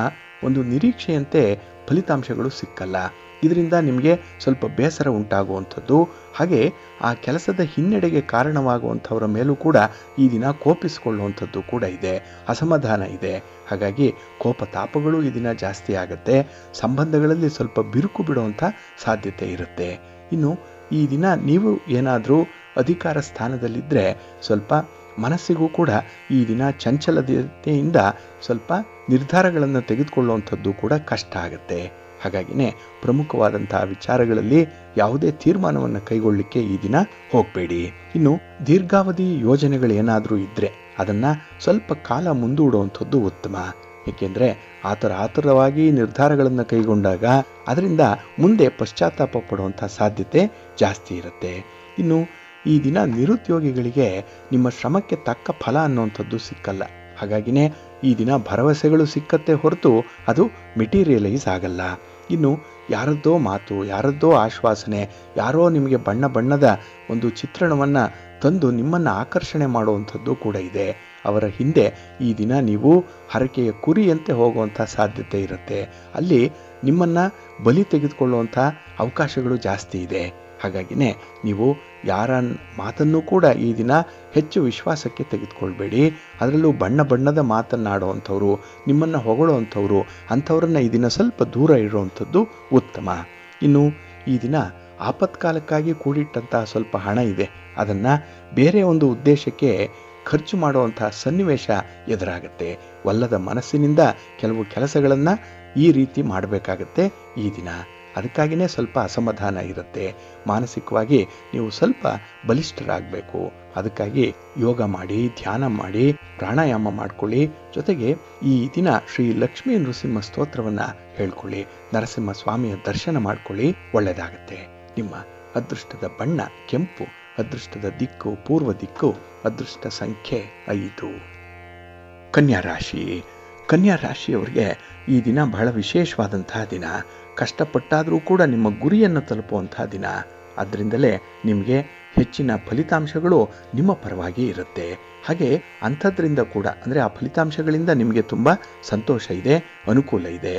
ಒಂದು ನಿರೀಕ್ಷೆಯಂತೆ ಫಲಿತಾಂಶಗಳು ಸಿಕ್ಕಲ್ಲ. ಇದರಿಂದ ನಿಮಗೆ ಸ್ವಲ್ಪ ಬೇಸರ ಉಂಟಾಗುವಂಥದ್ದು, ಹಾಗೆ ಆ ಕೆಲಸದ ಹಿನ್ನಡೆಗೆ ಕಾರಣವಾಗುವಂಥವರ ಮೇಲೂ ಕೂಡ ಈ ದಿನ ಕೋಪಿಸಿಕೊಳ್ಳುವಂಥದ್ದು ಕೂಡ ಇದೆ, ಅಸಮಾಧಾನ ಇದೆ. ಹಾಗಾಗಿ ಕೋಪತಾಪಗಳು ಈ ದಿನ ಜಾಸ್ತಿ ಆಗುತ್ತೆ. ಸಂಬಂಧಗಳಲ್ಲಿ ಸ್ವಲ್ಪ ಬಿರುಕು ಬಿಡುವಂಥ ಸಾಧ್ಯತೆ ಇರುತ್ತೆ. ಇನ್ನು ಈ ದಿನ ನೀವು ಏನಾದರೂ ಅಧಿಕಾರ ಸ್ಥಾನದಲ್ಲಿದ್ದರೆ ಸ್ವಲ್ಪ ಮನಸ್ಸಿಗೂ ಕೂಡ ಈ ದಿನ ಚಂಚಲತೆಯಿಂದ ಸ್ವಲ್ಪ ನಿರ್ಧಾರಗಳನ್ನು ತೆಗೆದುಕೊಳ್ಳುವಂಥದ್ದು ಕೂಡ ಕಷ್ಟ ಆಗುತ್ತೆ. ಹಾಗಾಗಿನೇ ಪ್ರಮುಖವಾದಂತಹ ವಿಚಾರಗಳಲ್ಲಿ ಯಾವುದೇ ತೀರ್ಮಾನವನ್ನು ಕೈಗೊಳ್ಳಲಿಕ್ಕೆ ಈ ದಿನ ಹೋಗಬೇಡಿ. ಇನ್ನು ದೀರ್ಘಾವಧಿ ಯೋಜನೆಗಳೇನಾದರೂ ಇದ್ದರೆ ಅದನ್ನು ಸ್ವಲ್ಪ ಕಾಲ ಮುಂದೂಡುವಂಥದ್ದು ಉತ್ತಮ. ಏಕೆಂದರೆ ಆತುರವಾಗಿ ನಿರ್ಧಾರಗಳನ್ನು ಕೈಗೊಂಡಾಗ ಅದರಿಂದ ಮುಂದೆ ಪಶ್ಚಾತ್ತಾಪ ಪಡುವಂಥ ಸಾಧ್ಯತೆ ಜಾಸ್ತಿ ಇರುತ್ತೆ. ಇನ್ನು ಈ ದಿನ ನಿರುದ್ಯೋಗಿಗಳಿಗೆ ನಿಮ್ಮ ಶ್ರಮಕ್ಕೆ ತಕ್ಕ ಫಲ ಅನ್ನುವಂಥದ್ದು ಸಿಕ್ಕಲ್ಲ. ಹಾಗಾಗಿನೇ ಈ ದಿನ ಭರವಸೆಗಳು ಸಿಕ್ಕತ್ತೆ ಹೊರತು ಅದು ಮೆಟೀರಿಯಲೈಸ್ ಆಗಲ್ಲ. ಇನ್ನು ಯಾರದ್ದೋ ಮಾತು, ಯಾರದ್ದೋ ಆಶ್ವಾಸನೆ, ಯಾರೋ ನಿಮಗೆ ಬಣ್ಣ ಬಣ್ಣದ ಒಂದು ಚಿತ್ರಣವನ್ನು ತಂದು ನಿಮ್ಮನ್ನು ಆಕರ್ಷಣೆ ಮಾಡುವಂಥದ್ದು ಕೂಡ ಇದೆ. ಅವರ ಹಿಂದೆ ಈ ದಿನ ನೀವು ಹರಕೆಯ ಕುರಿಯಂತೆ ಹೋಗುವಂಥ ಸಾಧ್ಯತೆ ಇರುತ್ತೆ. ಅಲ್ಲಿ ನಿಮ್ಮನ್ನು ಬಲಿ ತೆಗೆದುಕೊಳ್ಳುವಂಥ ಅವಕಾಶಗಳು ಜಾಸ್ತಿ ಇದೆ. ಹಾಗಾಗಿನೇ ನೀವು ಯಾರ ಮಾತನ್ನು ಕೂಡ ಈ ದಿನ ಹೆಚ್ಚು ವಿಶ್ವಾಸಕ್ಕೆ ತೆಗೆದುಕೊಳ್ಬೇಡಿ. ಅದರಲ್ಲೂ ಬಣ್ಣ ಬಣ್ಣದ ಮಾತನ್ನಾಡುವಂಥವ್ರು, ನಿಮ್ಮನ್ನು ಹೊಗಳುವಂಥವ್ರು, ಅಂಥವ್ರನ್ನ ಈ ದಿನ ಸ್ವಲ್ಪ ದೂರ ಇಡುವಂಥದ್ದು ಉತ್ತಮ. ಇನ್ನು ಈ ದಿನ ಆಪತ್ಕಾಲಕ್ಕಾಗಿ ಕೂಡಿಟ್ಟಂತಹ ಸ್ವಲ್ಪ ಹಣ ಇದೆ, ಅದನ್ನು ಬೇರೆ ಒಂದು ಉದ್ದೇಶಕ್ಕೆ ಖರ್ಚು ಮಾಡುವಂಥ ಸನ್ನಿವೇಶ ಎದುರಾಗುತ್ತೆ. ಒಲ್ಲದ ಮನಸ್ಸಿನಿಂದ ಕೆಲವು ಕೆಲಸಗಳನ್ನು ಈ ರೀತಿ ಮಾಡಬೇಕಾಗತ್ತೆ ಈ ದಿನ. ಅದಕ್ಕಾಗಿಯೇ ಸ್ವಲ್ಪ ಅಸಮಾಧಾನ ಇರುತ್ತೆ. ಮಾನಸಿಕವಾಗಿ ನೀವು ಸ್ವಲ್ಪ ಬಲಿಷ್ಠರಾಗಬೇಕು. ಅದಕ್ಕಾಗಿ ಯೋಗ ಮಾಡಿ, ಧ್ಯಾನ ಮಾಡಿ, ಪ್ರಾಣಾಯಾಮ ಮಾಡ್ಕೊಳ್ಳಿ. ಜೊತೆಗೆ ಈ ದಿನ ಶ್ರೀ ಲಕ್ಷ್ಮೀ ನೃಸಿಂಹ ಸ್ತೋತ್ರವನ್ನು ಹೇಳ್ಕೊಳ್ಳಿ, ನರಸಿಂಹ ಸ್ವಾಮಿಯ ದರ್ಶನ ಮಾಡ್ಕೊಳ್ಳಿ, ಒಳ್ಳೆಯದಾಗತ್ತೆ. ನಿಮ್ಮ ಅದೃಷ್ಟದ ಬಣ್ಣ ಕೆಂಪು, ಅದೃಷ್ಟದ ದಿಕ್ಕು ಪೂರ್ವ ದಿಕ್ಕು, ಅದೃಷ್ಟ ಸಂಖ್ಯೆ 5. ಕನ್ಯಾ ರಾಶಿ. ಕನ್ಯಾ ರಾಶಿಯವರಿಗೆ ಈ ದಿನ ಬಹಳ ವಿಶೇಷವಾದಂತಹ ದಿನ. ಕಷ್ಟಪಟ್ಟಾದರೂ ಕೂಡ ನಿಮ್ಮ ಗುರಿಯನ್ನು ತಲುಪುವಂತಹ ದಿನ. ಅದರಿಂದಲೇ ನಿಮಗೆ ಹೆಚ್ಚಿನ ಫಲಿತಾಂಶಗಳು ನಿಮ್ಮ ಪರವಾಗಿ ಇರುತ್ತೆ. ಹಾಗೆ ಅಂಥದ್ರಿಂದ ಕೂಡ ಅಂದರೆ ಆ ಫಲಿತಾಂಶಗಳಿಂದ ನಿಮಗೆ ತುಂಬ ಸಂತೋಷ ಇದೆ, ಅನುಕೂಲ ಇದೆ.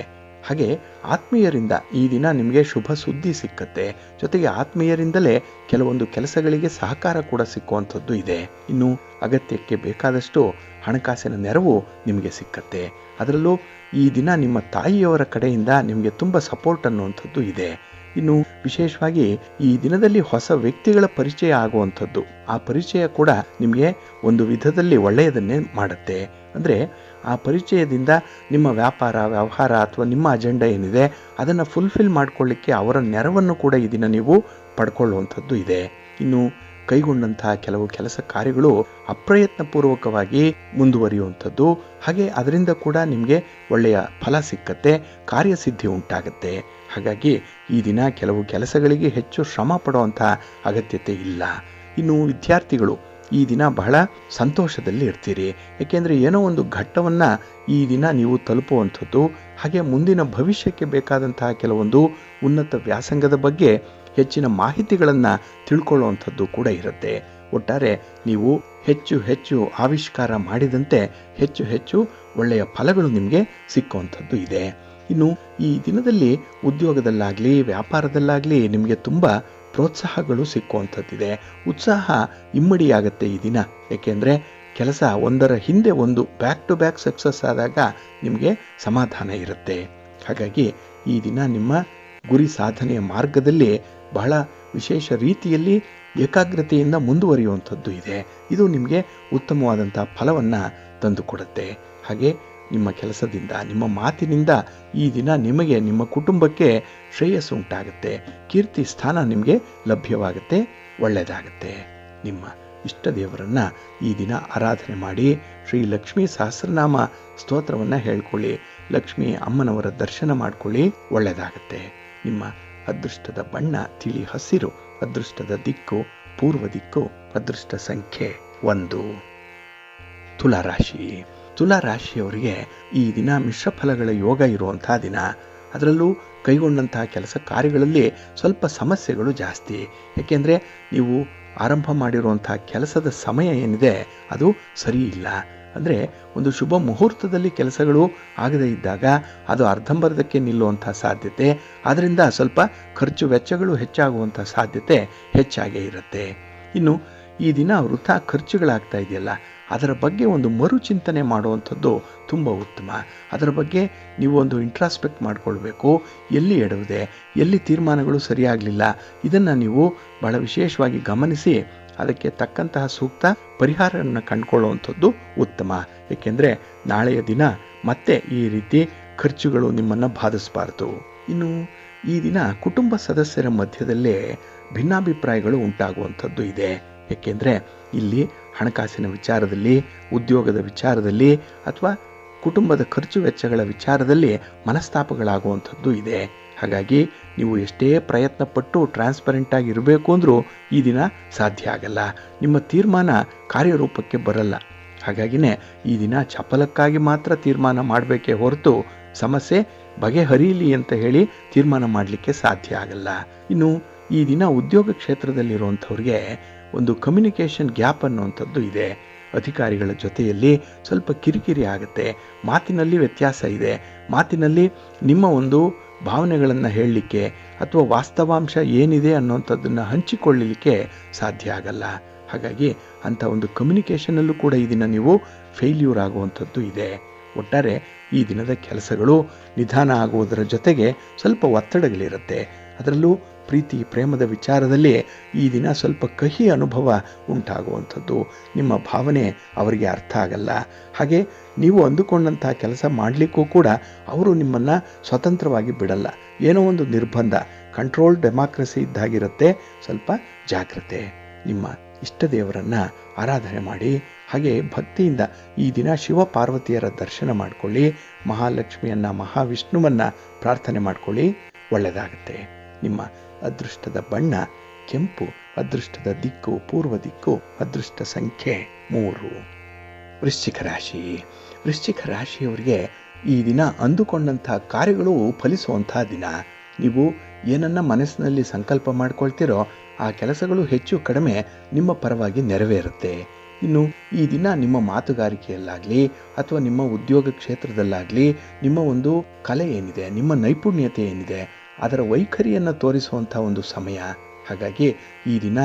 ಹಾಗೆ ಆತ್ಮೀಯರಿಂದ ಈ ದಿನ ನಿಮಗೆ ಶುಭ ಸುದ್ದಿ ಸಿಕ್ಕತ್ತೆ. ಜೊತೆಗೆ ಆತ್ಮೀಯರಿಂದಲೇ ಕೆಲವೊಂದು ಕೆಲಸಗಳಿಗೆ ಸಹಕಾರ ಕೂಡ ಸಿಕ್ಕುವಂಥದ್ದು ಇದೆ. ಇನ್ನು ಅಗತ್ಯಕ್ಕೆ ಬೇಕಾದಷ್ಟು ಹಣಕಾಸಿನ ನೆರವು ನಿಮಗೆ ಸಿಕ್ಕತ್ತೆ. ಅದರಲ್ಲೂ ಈ ದಿನ ನಿಮ್ಮ ತಾಯಿಯವರ ಕಡೆಯಿಂದ ನಿಮಗೆ ತುಂಬ ಸಪೋರ್ಟ್ ಅನ್ನುವಂಥದ್ದು ಇದೆ. ಇನ್ನು ವಿಶೇಷವಾಗಿ ಈ ದಿನದಲ್ಲಿ ಹೊಸ ವ್ಯಕ್ತಿಗಳ ಪರಿಚಯ ಆಗುವಂಥದ್ದು, ಆ ಪರಿಚಯ ಕೂಡ ನಿಮಗೆ ಒಂದು ವಿಧದಲ್ಲಿ ಒಳ್ಳೆಯದನ್ನೇ ಮಾಡುತ್ತೆ. ಅಂದರೆ ಆ ಪರಿಚಯದಿಂದ ನಿಮ್ಮ ವ್ಯವಹಾರ ಅಥವಾ ನಿಮ್ಮ ಅಜೆಂಡಾ ಏನಿದೆ ಅದನ್ನು ಫುಲ್ಫಿಲ್ ಮಾಡಿಕೊಳ್ಳಿಕ್ಕೆ ಅವರ ನೆರವನ್ನು ಕೂಡ ಈ ದಿನ ನೀವು ಪಡ್ಕೊಳ್ಳುವಂಥದ್ದು ಇದೆ. ಇನ್ನು ಕೈಗೊಂಡಂತಹ ಕೆಲವು ಕೆಲಸ ಕಾರ್ಯಗಳು ಅಪ್ರಯತ್ನಪೂರ್ವಕವಾಗಿ ಮುಂದುವರಿಯುವಂಥದ್ದು, ಹಾಗೆ ಅದರಿಂದ ಕೂಡ ನಿಮಗೆ ಒಳ್ಳೆಯ ಫಲ ಸಿಕ್ಕತ್ತೆ, ಕಾರ್ಯಸಿದ್ಧಿ ಉಂಟಾಗುತ್ತೆ. ಹಾಗಾಗಿ ಈ ದಿನ ಕೆಲವು ಕೆಲಸಗಳಿಗೆ ಹೆಚ್ಚು ಶ್ರಮ ಪಡುವಂಥ ಅಗತ್ಯತೆ ಇಲ್ಲ. ಇನ್ನು ವಿದ್ಯಾರ್ಥಿಗಳು ಈ ದಿನ ಬಹಳ ಸಂತೋಷದಲ್ಲಿ ಇರ್ತೀರಿ. ಏಕೆಂದರೆ ಏನೋ ಒಂದು ಘಟ್ಟವನ್ನು ಈ ದಿನ ನೀವು ತಲುಪುವಂಥದ್ದು, ಹಾಗೆ ಮುಂದಿನ ಭವಿಷ್ಯಕ್ಕೆ ಬೇಕಾದಂತಹ ಕೆಲವೊಂದು ಉನ್ನತ ವ್ಯಾಸಂಗದ ಬಗ್ಗೆ ಹೆಚ್ಚಿನ ಮಾಹಿತಿಗಳನ್ನು ತಿಳ್ಕೊಳ್ಳುವಂಥದ್ದು ಕೂಡ ಇರುತ್ತೆ. ಒಟ್ಟಾರೆ ನೀವು ಹೆಚ್ಚು ಹೆಚ್ಚು ಆವಿಷ್ಕಾರ ಮಾಡಿದಂತೆ ಹೆಚ್ಚು ಹೆಚ್ಚು ಒಳ್ಳೆಯ ಫಲಗಳು ನಿಮಗೆ ಸಿಕ್ಕುವಂಥದ್ದು ಇದೆ. ಇನ್ನು ಈ ದಿನದಲ್ಲಿ ಉದ್ಯೋಗದಲ್ಲಾಗಲಿ ವ್ಯಾಪಾರದಲ್ಲಾಗಲಿ ನಿಮಗೆ ತುಂಬ ಪ್ರೋತ್ಸಾಹಗಳು ಸಿಕ್ಕುವಂಥದ್ದಿದೆ. ಉತ್ಸಾಹ ಇಮ್ಮಡಿಯಾಗತ್ತೆ ಈ ದಿನ. ಏಕೆಂದರೆ ಕೆಲಸ ಒಂದರ ಹಿಂದೆ ಒಂದು ಬ್ಯಾಕ್ ಟು ಬ್ಯಾಕ್ ಸಕ್ಸಸ್ ಆದಾಗ ನಿಮಗೆ ಸಮಾಧಾನ ಇರುತ್ತೆ. ಹಾಗಾಗಿ ಈ ದಿನ ನಿಮ್ಮ ಗುರಿ ಸಾಧನೆಯ ಮಾರ್ಗದಲ್ಲಿ ಬಹಳ ವಿಶೇಷ ರೀತಿಯಲ್ಲಿ ಏಕಾಗ್ರತೆಯಿಂದ ಮುಂದುವರಿಯುವಂಥದ್ದು ಇದೆ. ಇದು ನಿಮಗೆ ಉತ್ತಮವಾದಂಥ ಫಲವನ್ನು ತಂದುಕೊಡುತ್ತೆ. ಹಾಗೆ ನಿಮ್ಮ ಕೆಲಸದಿಂದ, ನಿಮ್ಮ ಮಾತಿನಿಂದ ಈ ದಿನ ನಿಮಗೆ, ನಿಮ್ಮ ಕುಟುಂಬಕ್ಕೆ ಶ್ರೇಯಸ್ಸು ಉಂಟಾಗುತ್ತೆ. ಕೀರ್ತಿ ಸ್ಥಾನ ನಿಮಗೆ ಲಭ್ಯವಾಗುತ್ತೆ, ಒಳ್ಳೆಯದಾಗುತ್ತೆ. ನಿಮ್ಮ ಇಷ್ಟ ದೇವರನ್ನು ಈ ದಿನ ಆರಾಧನೆ ಮಾಡಿ ಶ್ರೀ ಲಕ್ಷ್ಮೀ ಸಹಸ್ರನಾಮ ಸ್ತೋತ್ರವನ್ನು ಹೇಳ್ಕೊಳ್ಳಿ. ಲಕ್ಷ್ಮೀ ಅಮ್ಮನವರ ದರ್ಶನ ಮಾಡ್ಕೊಳ್ಳಿ, ಒಳ್ಳೆಯದಾಗುತ್ತೆ. ನಿಮ್ಮ ಅದೃಷ್ಟದ ಬಣ್ಣ ತಿಳಿ ಹಸಿರು, ಅದೃಷ್ಟದ ದಿಕ್ಕು ಪೂರ್ವ ದಿಕ್ಕು, ಅದೃಷ್ಟ ಸಂಖ್ಯೆ 1. ತುಲಾರಾಶಿ. ತುಲಾರಾಶಿಯವರಿಗೆ ಈ ದಿನ ಮಿಶ್ರ ಫಲಗಳ ಯೋಗ ಇರುವಂತಹ ದಿನ. ಅದರಲ್ಲೂ ಕೈಗೊಂಡಂತಹ ಕೆಲಸ ಕಾರ್ಯಗಳಲ್ಲಿ ಸ್ವಲ್ಪ ಸಮಸ್ಯೆಗಳು ಜಾಸ್ತಿ. ಏಕೆಂದರೆ ನೀವು ಆರಂಭ ಮಾಡಿರುವಂಥ ಕೆಲಸದ ಸಮಯ ಏನಿದೆ ಅದು ಸರಿ ಇಲ್ಲ. ಅಂದರೆ ಒಂದು ಶುಭ ಮುಹೂರ್ತದಲ್ಲಿ ಕೆಲಸಗಳು ಆಗದೇ ಇದ್ದಾಗ ಅದು ಅರ್ಧಂಬರ್ಧಕ್ಕೆ ನಿಲ್ಲುವಂಥ ಸಾಧ್ಯತೆ, ಅದರಿಂದ ಸ್ವಲ್ಪ ಖರ್ಚು ವೆಚ್ಚಗಳು ಹೆಚ್ಚಾಗುವಂಥ ಸಾಧ್ಯತೆ ಹೆಚ್ಚಾಗೇ ಇರುತ್ತೆ. ಇನ್ನು ಈ ದಿನ ವೃಥಾ ಖರ್ಚುಗಳಾಗ್ತಾ ಇದೆಯಲ್ಲ, ಅದರ ಬಗ್ಗೆ ಒಂದು ಮರುಚಿಂತನೆ ಮಾಡುವಂಥದ್ದು ತುಂಬ ಉತ್ತಮ. ಅದರ ಬಗ್ಗೆ ನೀವು ಒಂದು ಇಂಟ್ರಾಸ್ಪೆಕ್ಟ್ ಮಾಡಿಕೊಳ್ಬೇಕು. ಎಲ್ಲಿ ಎಡವಿದೆ, ಎಲ್ಲಿ ತೀರ್ಮಾನಗಳು ಸರಿಯಾಗಲಿಲ್ಲ, ಇದನ್ನು ನೀವು ಬಹಳ ವಿಶೇಷವಾಗಿ ಗಮನಿಸಿ ಅದಕ್ಕೆ ತಕ್ಕಂತಹ ಸೂಕ್ತ ಪರಿಹಾರವನ್ನು ಕಂಡುಕೊಳ್ಳುವಂಥದ್ದು ಉತ್ತಮ. ಏಕೆಂದರೆ ನಾಳೆಯ ದಿನ ಮತ್ತೆ ಈ ರೀತಿ ಖರ್ಚುಗಳು ನಿಮ್ಮನ್ನು ಬಾಧಿಸಬಾರ್ದು. ಇನ್ನು ಈ ದಿನ ಕುಟುಂಬ ಸದಸ್ಯರ ಮಧ್ಯದಲ್ಲೇ ಭಿನ್ನಾಭಿಪ್ರಾಯಗಳು ಉಂಟಾಗುವಂಥದ್ದು ಇದೆ. ಏಕೆಂದರೆ ಇಲ್ಲಿ ಹಣಕಾಸಿನ ವಿಚಾರದಲ್ಲಿ, ಉದ್ಯೋಗದ ವಿಚಾರದಲ್ಲಿ ಅಥವಾ ಕುಟುಂಬದ ಖರ್ಚು ವೆಚ್ಚಗಳ ವಿಚಾರದಲ್ಲಿ ಮನಸ್ತಾಪಗಳಾಗುವಂಥದ್ದು ಇದೆ. ಹಾಗಾಗಿ ನೀವು ಎಷ್ಟೇ ಪ್ರಯತ್ನ ಪಟ್ಟು ಟ್ರಾನ್ಸ್ಪರೆಂಟಾಗಿ ಇರಬೇಕು ಅಂದರೂ ಈ ದಿನ ಸಾಧ್ಯ ಆಗಲ್ಲ. ನಿಮ್ಮ ತೀರ್ಮಾನ ಕಾರ್ಯರೂಪಕ್ಕೆ ಬರಲ್ಲ. ಹಾಗಾಗಿನೇ ಈ ದಿನ ಚಪಲಕ್ಕಾಗಿ ಮಾತ್ರ ತೀರ್ಮಾನ ಮಾಡಬೇಕೇ ಹೊರತು ಸಮಸ್ಯೆ ಬಗೆಹರಿಯಲಿ ಅಂತ ಹೇಳಿ ತೀರ್ಮಾನ ಮಾಡಲಿಕ್ಕೆ ಸಾಧ್ಯ ಆಗಲ್ಲ. ಇನ್ನು ಈ ದಿನ ಉದ್ಯೋಗ ಕ್ಷೇತ್ರದಲ್ಲಿರುವಂಥವ್ರಿಗೆ ಒಂದು ಕಮ್ಯುನಿಕೇಷನ್ ಗ್ಯಾಪ್ ಅನ್ನುವಂಥದ್ದು ಇದೆ. ಅಧಿಕಾರಿಗಳ ಜೊತೆಯಲ್ಲಿ ಸ್ವಲ್ಪ ಕಿರಿಕಿರಿ ಆಗುತ್ತೆ. ಮಾತಿನಲ್ಲಿ ವ್ಯತ್ಯಾಸ ಇದೆ. ಮಾತಿನಲ್ಲಿ ನಿಮ್ಮ ಒಂದು ಭಾವನೆಗಳನ್ನು ಹೇಳಲಿಕ್ಕೆ ಅಥವಾ ವಾಸ್ತವಾಂಶ ಏನಿದೆ ಅನ್ನೋಂಥದ್ದನ್ನು ಹಂಚಿಕೊಳ್ಳಲಿಕ್ಕೆ ಸಾಧ್ಯ ಆಗಲ್ಲ. ಹಾಗಾಗಿ ಅಂಥ ಒಂದು ಕಮ್ಯುನಿಕೇಷನಲ್ಲೂ ಕೂಡ ಈ ದಿನ ನೀವು ಫೇಲ್ಯೂರ್ ಆಗುವಂಥದ್ದು ಇದೆ. ಒಟ್ಟಾರೆ ಈ ದಿನದ ಕೆಲಸಗಳು ನಿಧಾನ ಆಗುವುದರ ಜೊತೆಗೆ ಸ್ವಲ್ಪ ಒತ್ತಡಗಳಿರುತ್ತೆ. ಅದರಲ್ಲೂ ಪ್ರೀತಿ ಪ್ರೇಮದ ವಿಚಾರದಲ್ಲಿ ಈ ದಿನ ಸ್ವಲ್ಪ ಕಹಿ ಅನುಭವ ಉಂಟಾಗುವಂಥದ್ದು. ನಿಮ್ಮ ಭಾವನೆ ಅವರಿಗೆ ಅರ್ಥ ಆಗಲ್ಲ. ಹಾಗೆ ನೀವು ಅಂದುಕೊಂಡಂತಹ ಕೆಲಸ ಮಾಡಲಿಕ್ಕೂ ಕೂಡ ಅವರು ನಿಮ್ಮನ್ನು ಸ್ವತಂತ್ರವಾಗಿ ಬಿಡಲ್ಲ. ಏನೋ ಒಂದು ನಿರ್ಬಂಧ, ಕಂಟ್ರೋಲ್ ಡೆಮಾಕ್ರಸಿ ಇದ್ದಾಗಿರುತ್ತೆ. ಸ್ವಲ್ಪ ಜಾಗ್ರತೆ. ನಿಮ್ಮ ಇಷ್ಟ ದೇವರನ್ನು ಆರಾಧನೆ ಮಾಡಿ. ಹಾಗೆ ಭಕ್ತಿಯಿಂದ ಈ ದಿನ ಶಿವ ಪಾರ್ವತಿಯರ ದರ್ಶನ ಮಾಡಿಕೊಳ್ಳಿ. ಮಹಾಲಕ್ಷ್ಮಿಯನ್ನು, ಮಹಾವಿಷ್ಣುವನ್ನು ಪ್ರಾರ್ಥನೆ ಮಾಡಿಕೊಳ್ಳಿ, ಒಳ್ಳೆಯದಾಗುತ್ತೆ. ನಿಮ್ಮ ಅದೃಷ್ಟದ ಬಣ್ಣ ಕೆಂಪು, ಅದೃಷ್ಟದ ದಿಕ್ಕು ಪೂರ್ವ ದಿಕ್ಕು, ಅದೃಷ್ಟ ಸಂಖ್ಯೆ 3. ವೃಶ್ಚಿಕ ರಾಶಿ. ವೃಶ್ಚಿಕ ರಾಶಿಯವರಿಗೆ ಈ ದಿನ ಅಂದುಕೊಂಡಂಥ ಕಾರ್ಯಗಳು ಫಲಿಸುವಂಥ ದಿನ. ನೀವು ಏನನ್ನ ಮನಸ್ಸಿನಲ್ಲಿ ಸಂಕಲ್ಪ ಮಾಡ್ಕೊಳ್ತೀರೋ ಆ ಕೆಲಸಗಳು ಹೆಚ್ಚು ಕಡಿಮೆ ನಿಮ್ಮ ಪರವಾಗಿ ನೆರವೇರುತ್ತೆ. ಇನ್ನು ಈ ದಿನ ನಿಮ್ಮ ಮಾತುಗಾರಿಕೆಯಲ್ಲಾಗಲಿ ಅಥವಾ ನಿಮ್ಮ ಉದ್ಯೋಗ ಕ್ಷೇತ್ರದಲ್ಲಾಗಲಿ ನಿಮ್ಮ ಒಂದು ಕಲೆ ಏನಿದೆ, ನಿಮ್ಮ ನೈಪುಣ್ಯತೆ ಏನಿದೆ, ಅದರ ವೈಖರಿಯನ್ನು ತೋರಿಸುವಂಥ ಒಂದು ಸಮಯ. ಹಾಗಾಗಿ ಈ ದಿನ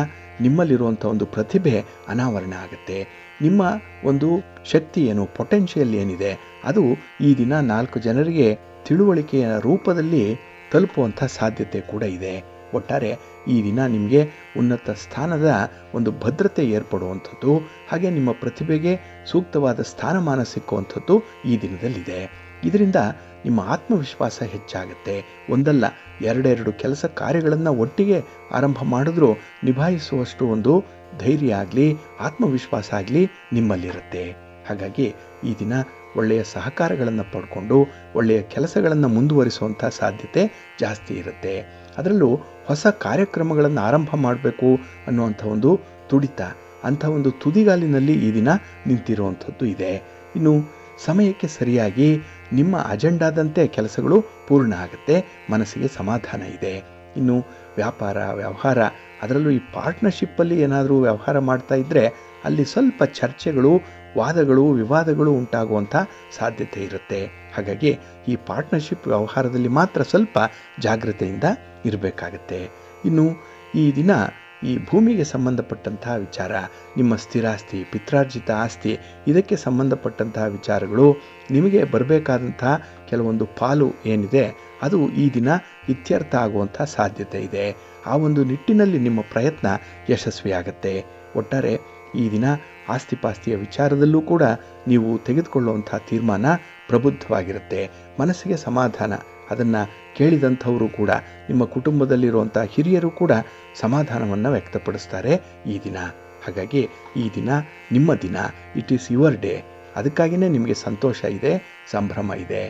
ನಿಮ್ಮಲ್ಲಿರುವಂಥ ಒಂದು ಪ್ರತಿಭೆ ಅನಾವರಣ ಆಗುತ್ತೆ. ನಿಮ್ಮ ಒಂದು ಶಕ್ತಿ ಏನು, ಪೊಟೆನ್ಷಿಯಲ್ ಏನಿದೆ, ಅದು ಈ ದಿನ 4 ಜನರಿಗೆ ತಿಳುವಳಿಕೆಯ ರೂಪದಲ್ಲಿ ತಲುಪುವಂಥ ಸಾಧ್ಯತೆ ಕೂಡ ಇದೆ. ಒಟ್ಟಾರೆ ಈ ದಿನ ನಿಮಗೆ ಉನ್ನತ ಸ್ಥಾನದ ಒಂದು ಭದ್ರತೆ ಏರ್ಪಡುವಂಥದ್ದು, ಹಾಗೆ ನಿಮ್ಮ ಪ್ರತಿಭೆಗೆ ಸೂಕ್ತವಾದ ಸ್ಥಾನಮಾನ ಸಿಕ್ಕುವಂಥದ್ದು ಈ ದಿನದಲ್ಲಿದೆ. ಇದರಿಂದ ನಿಮ್ಮ ಆತ್ಮವಿಶ್ವಾಸ ಹೆಚ್ಚಾಗುತ್ತೆ. ಒಂದಲ್ಲ ಎರಡೆರಡು ಕೆಲಸ ಕಾರ್ಯಗಳನ್ನು ಒಟ್ಟಿಗೆ ಆರಂಭ ಮಾಡಿದ್ರೂ ನಿಭಾಯಿಸುವಷ್ಟು ಒಂದು ಧೈರ್ಯ ಆಗಲಿ ಆತ್ಮವಿಶ್ವಾಸ ಆಗಲಿ ನಿಮ್ಮಲ್ಲಿರುತ್ತೆ. ಹಾಗಾಗಿ ಈ ದಿನ ಒಳ್ಳೆಯ ಸಹಕಾರಗಳನ್ನು ಪಡ್ಕೊಂಡು ಒಳ್ಳೆಯ ಕೆಲಸಗಳನ್ನು ಮುಂದುವರಿಸುವಂಥ ಸಾಧ್ಯತೆ ಜಾಸ್ತಿ ಇರುತ್ತೆ. ಅದರಲ್ಲೂ ಹೊಸ ಕಾರ್ಯಕ್ರಮಗಳನ್ನು ಆರಂಭ ಮಾಡಬೇಕು ಅನ್ನುವಂಥ ಒಂದು ತುಡಿತ, ಅಂಥ ಒಂದು ತುದಿಗಾಲಿನಲ್ಲಿ ಈ ದಿನ ನಿಂತಿರುವಂಥದ್ದು ಇದೆ. ಇನ್ನು ಸಮಯಕ್ಕೆ ಸರಿಯಾಗಿ ನಿಮ್ಮ ಅಜೆಂಡಾದಂತೆ ಕೆಲಸಗಳು ಪೂರ್ಣ ಆಗುತ್ತೆ, ಮನಸ್ಸಿಗೆ ಸಮಾಧಾನ ಇದೆ. ಇನ್ನು ವ್ಯಾಪಾರ ವ್ಯವಹಾರ, ಅದರಲ್ಲೂ ಈ ಪಾರ್ಟ್ನರ್ಶಿಪ್ಪಲ್ಲಿ ಏನಾದರೂ ವ್ಯವಹಾರ ಮಾಡ್ತಾ ಇದ್ದರೆ ಅಲ್ಲಿ ಸ್ವಲ್ಪ ಚರ್ಚೆಗಳು, ವಾದಗಳು, ವಿವಾದಗಳು ಉಂಟಾಗುವಂಥ ಸಾಧ್ಯತೆ ಇರುತ್ತೆ. ಹಾಗಾಗಿ ಈ ಪಾರ್ಟ್ನರ್ಶಿಪ್ ವ್ಯವಹಾರದಲ್ಲಿ ಮಾತ್ರ ಸ್ವಲ್ಪ ಜಾಗ್ರತೆಯಿಂದ ಇರಬೇಕಾಗತ್ತೆ. ಇನ್ನು ಈ ದಿನ ಈ ಭೂಮಿಗೆ ಸಂಬಂಧಪಟ್ಟಂತಹ ವಿಚಾರ, ನಿಮ್ಮ ಸ್ಥಿರಾಸ್ತಿ, ಪಿತ್ರಾರ್ಜಿತ ಆಸ್ತಿ, ಇದಕ್ಕೆ ಸಂಬಂಧಪಟ್ಟಂತಹ ವಿಚಾರಗಳು, ನಿಮಗೆ ಬರಬೇಕಾದಂತಹ ಕೆಲವೊಂದು ಪಾಲು ಏನಿದೆ ಅದು ಈ ದಿನ ಇತ್ಯರ್ಥ ಆಗುವಂಥ ಸಾಧ್ಯತೆ ಇದೆ. ಆ ಒಂದು ನಿಟ್ಟಿನಲ್ಲಿ ನಿಮ್ಮ ಪ್ರಯತ್ನ ಯಶಸ್ವಿಯಾಗತ್ತೆ. ಒಟ್ಟಾರೆ ಈ ದಿನ ಆಸ್ತಿಪಾಸ್ತಿಯ ವಿಚಾರದಲ್ಲೂ ಕೂಡ ನೀವು ತೆಗೆದುಕೊಳ್ಳುವಂಥ ತೀರ್ಮಾನ ಪ್ರಬುದ್ಧವಾಗಿರುತ್ತೆ, ಮನಸ್ಸಿಗೆ ಸಮಾಧಾನ. ಅದನ್ನು ಕೇಳಿದಂಥವರು ಕೂಡ, ನಿಮ್ಮ ಕುಟುಂಬದಲ್ಲಿರುವಂಥ ಹಿರಿಯರು ಕೂಡ ಸಮಾಧಾನವನ್ನು ವ್ಯಕ್ತಪಡಿಸ್ತಾರೆ ಈ ದಿನ. ಹಾಗಾಗಿ ಈ ದಿನ ನಿಮ್ಮ ದಿನ, ಇಟ್ ಈಸ್ ಯುವರ್ ಡೇ. ಅದಕ್ಕಾಗಿಯೇ ನಿಮಗೆ ಸಂತೋಷ ಇದೆ, ಸಂಭ್ರಮ ಇದೆ.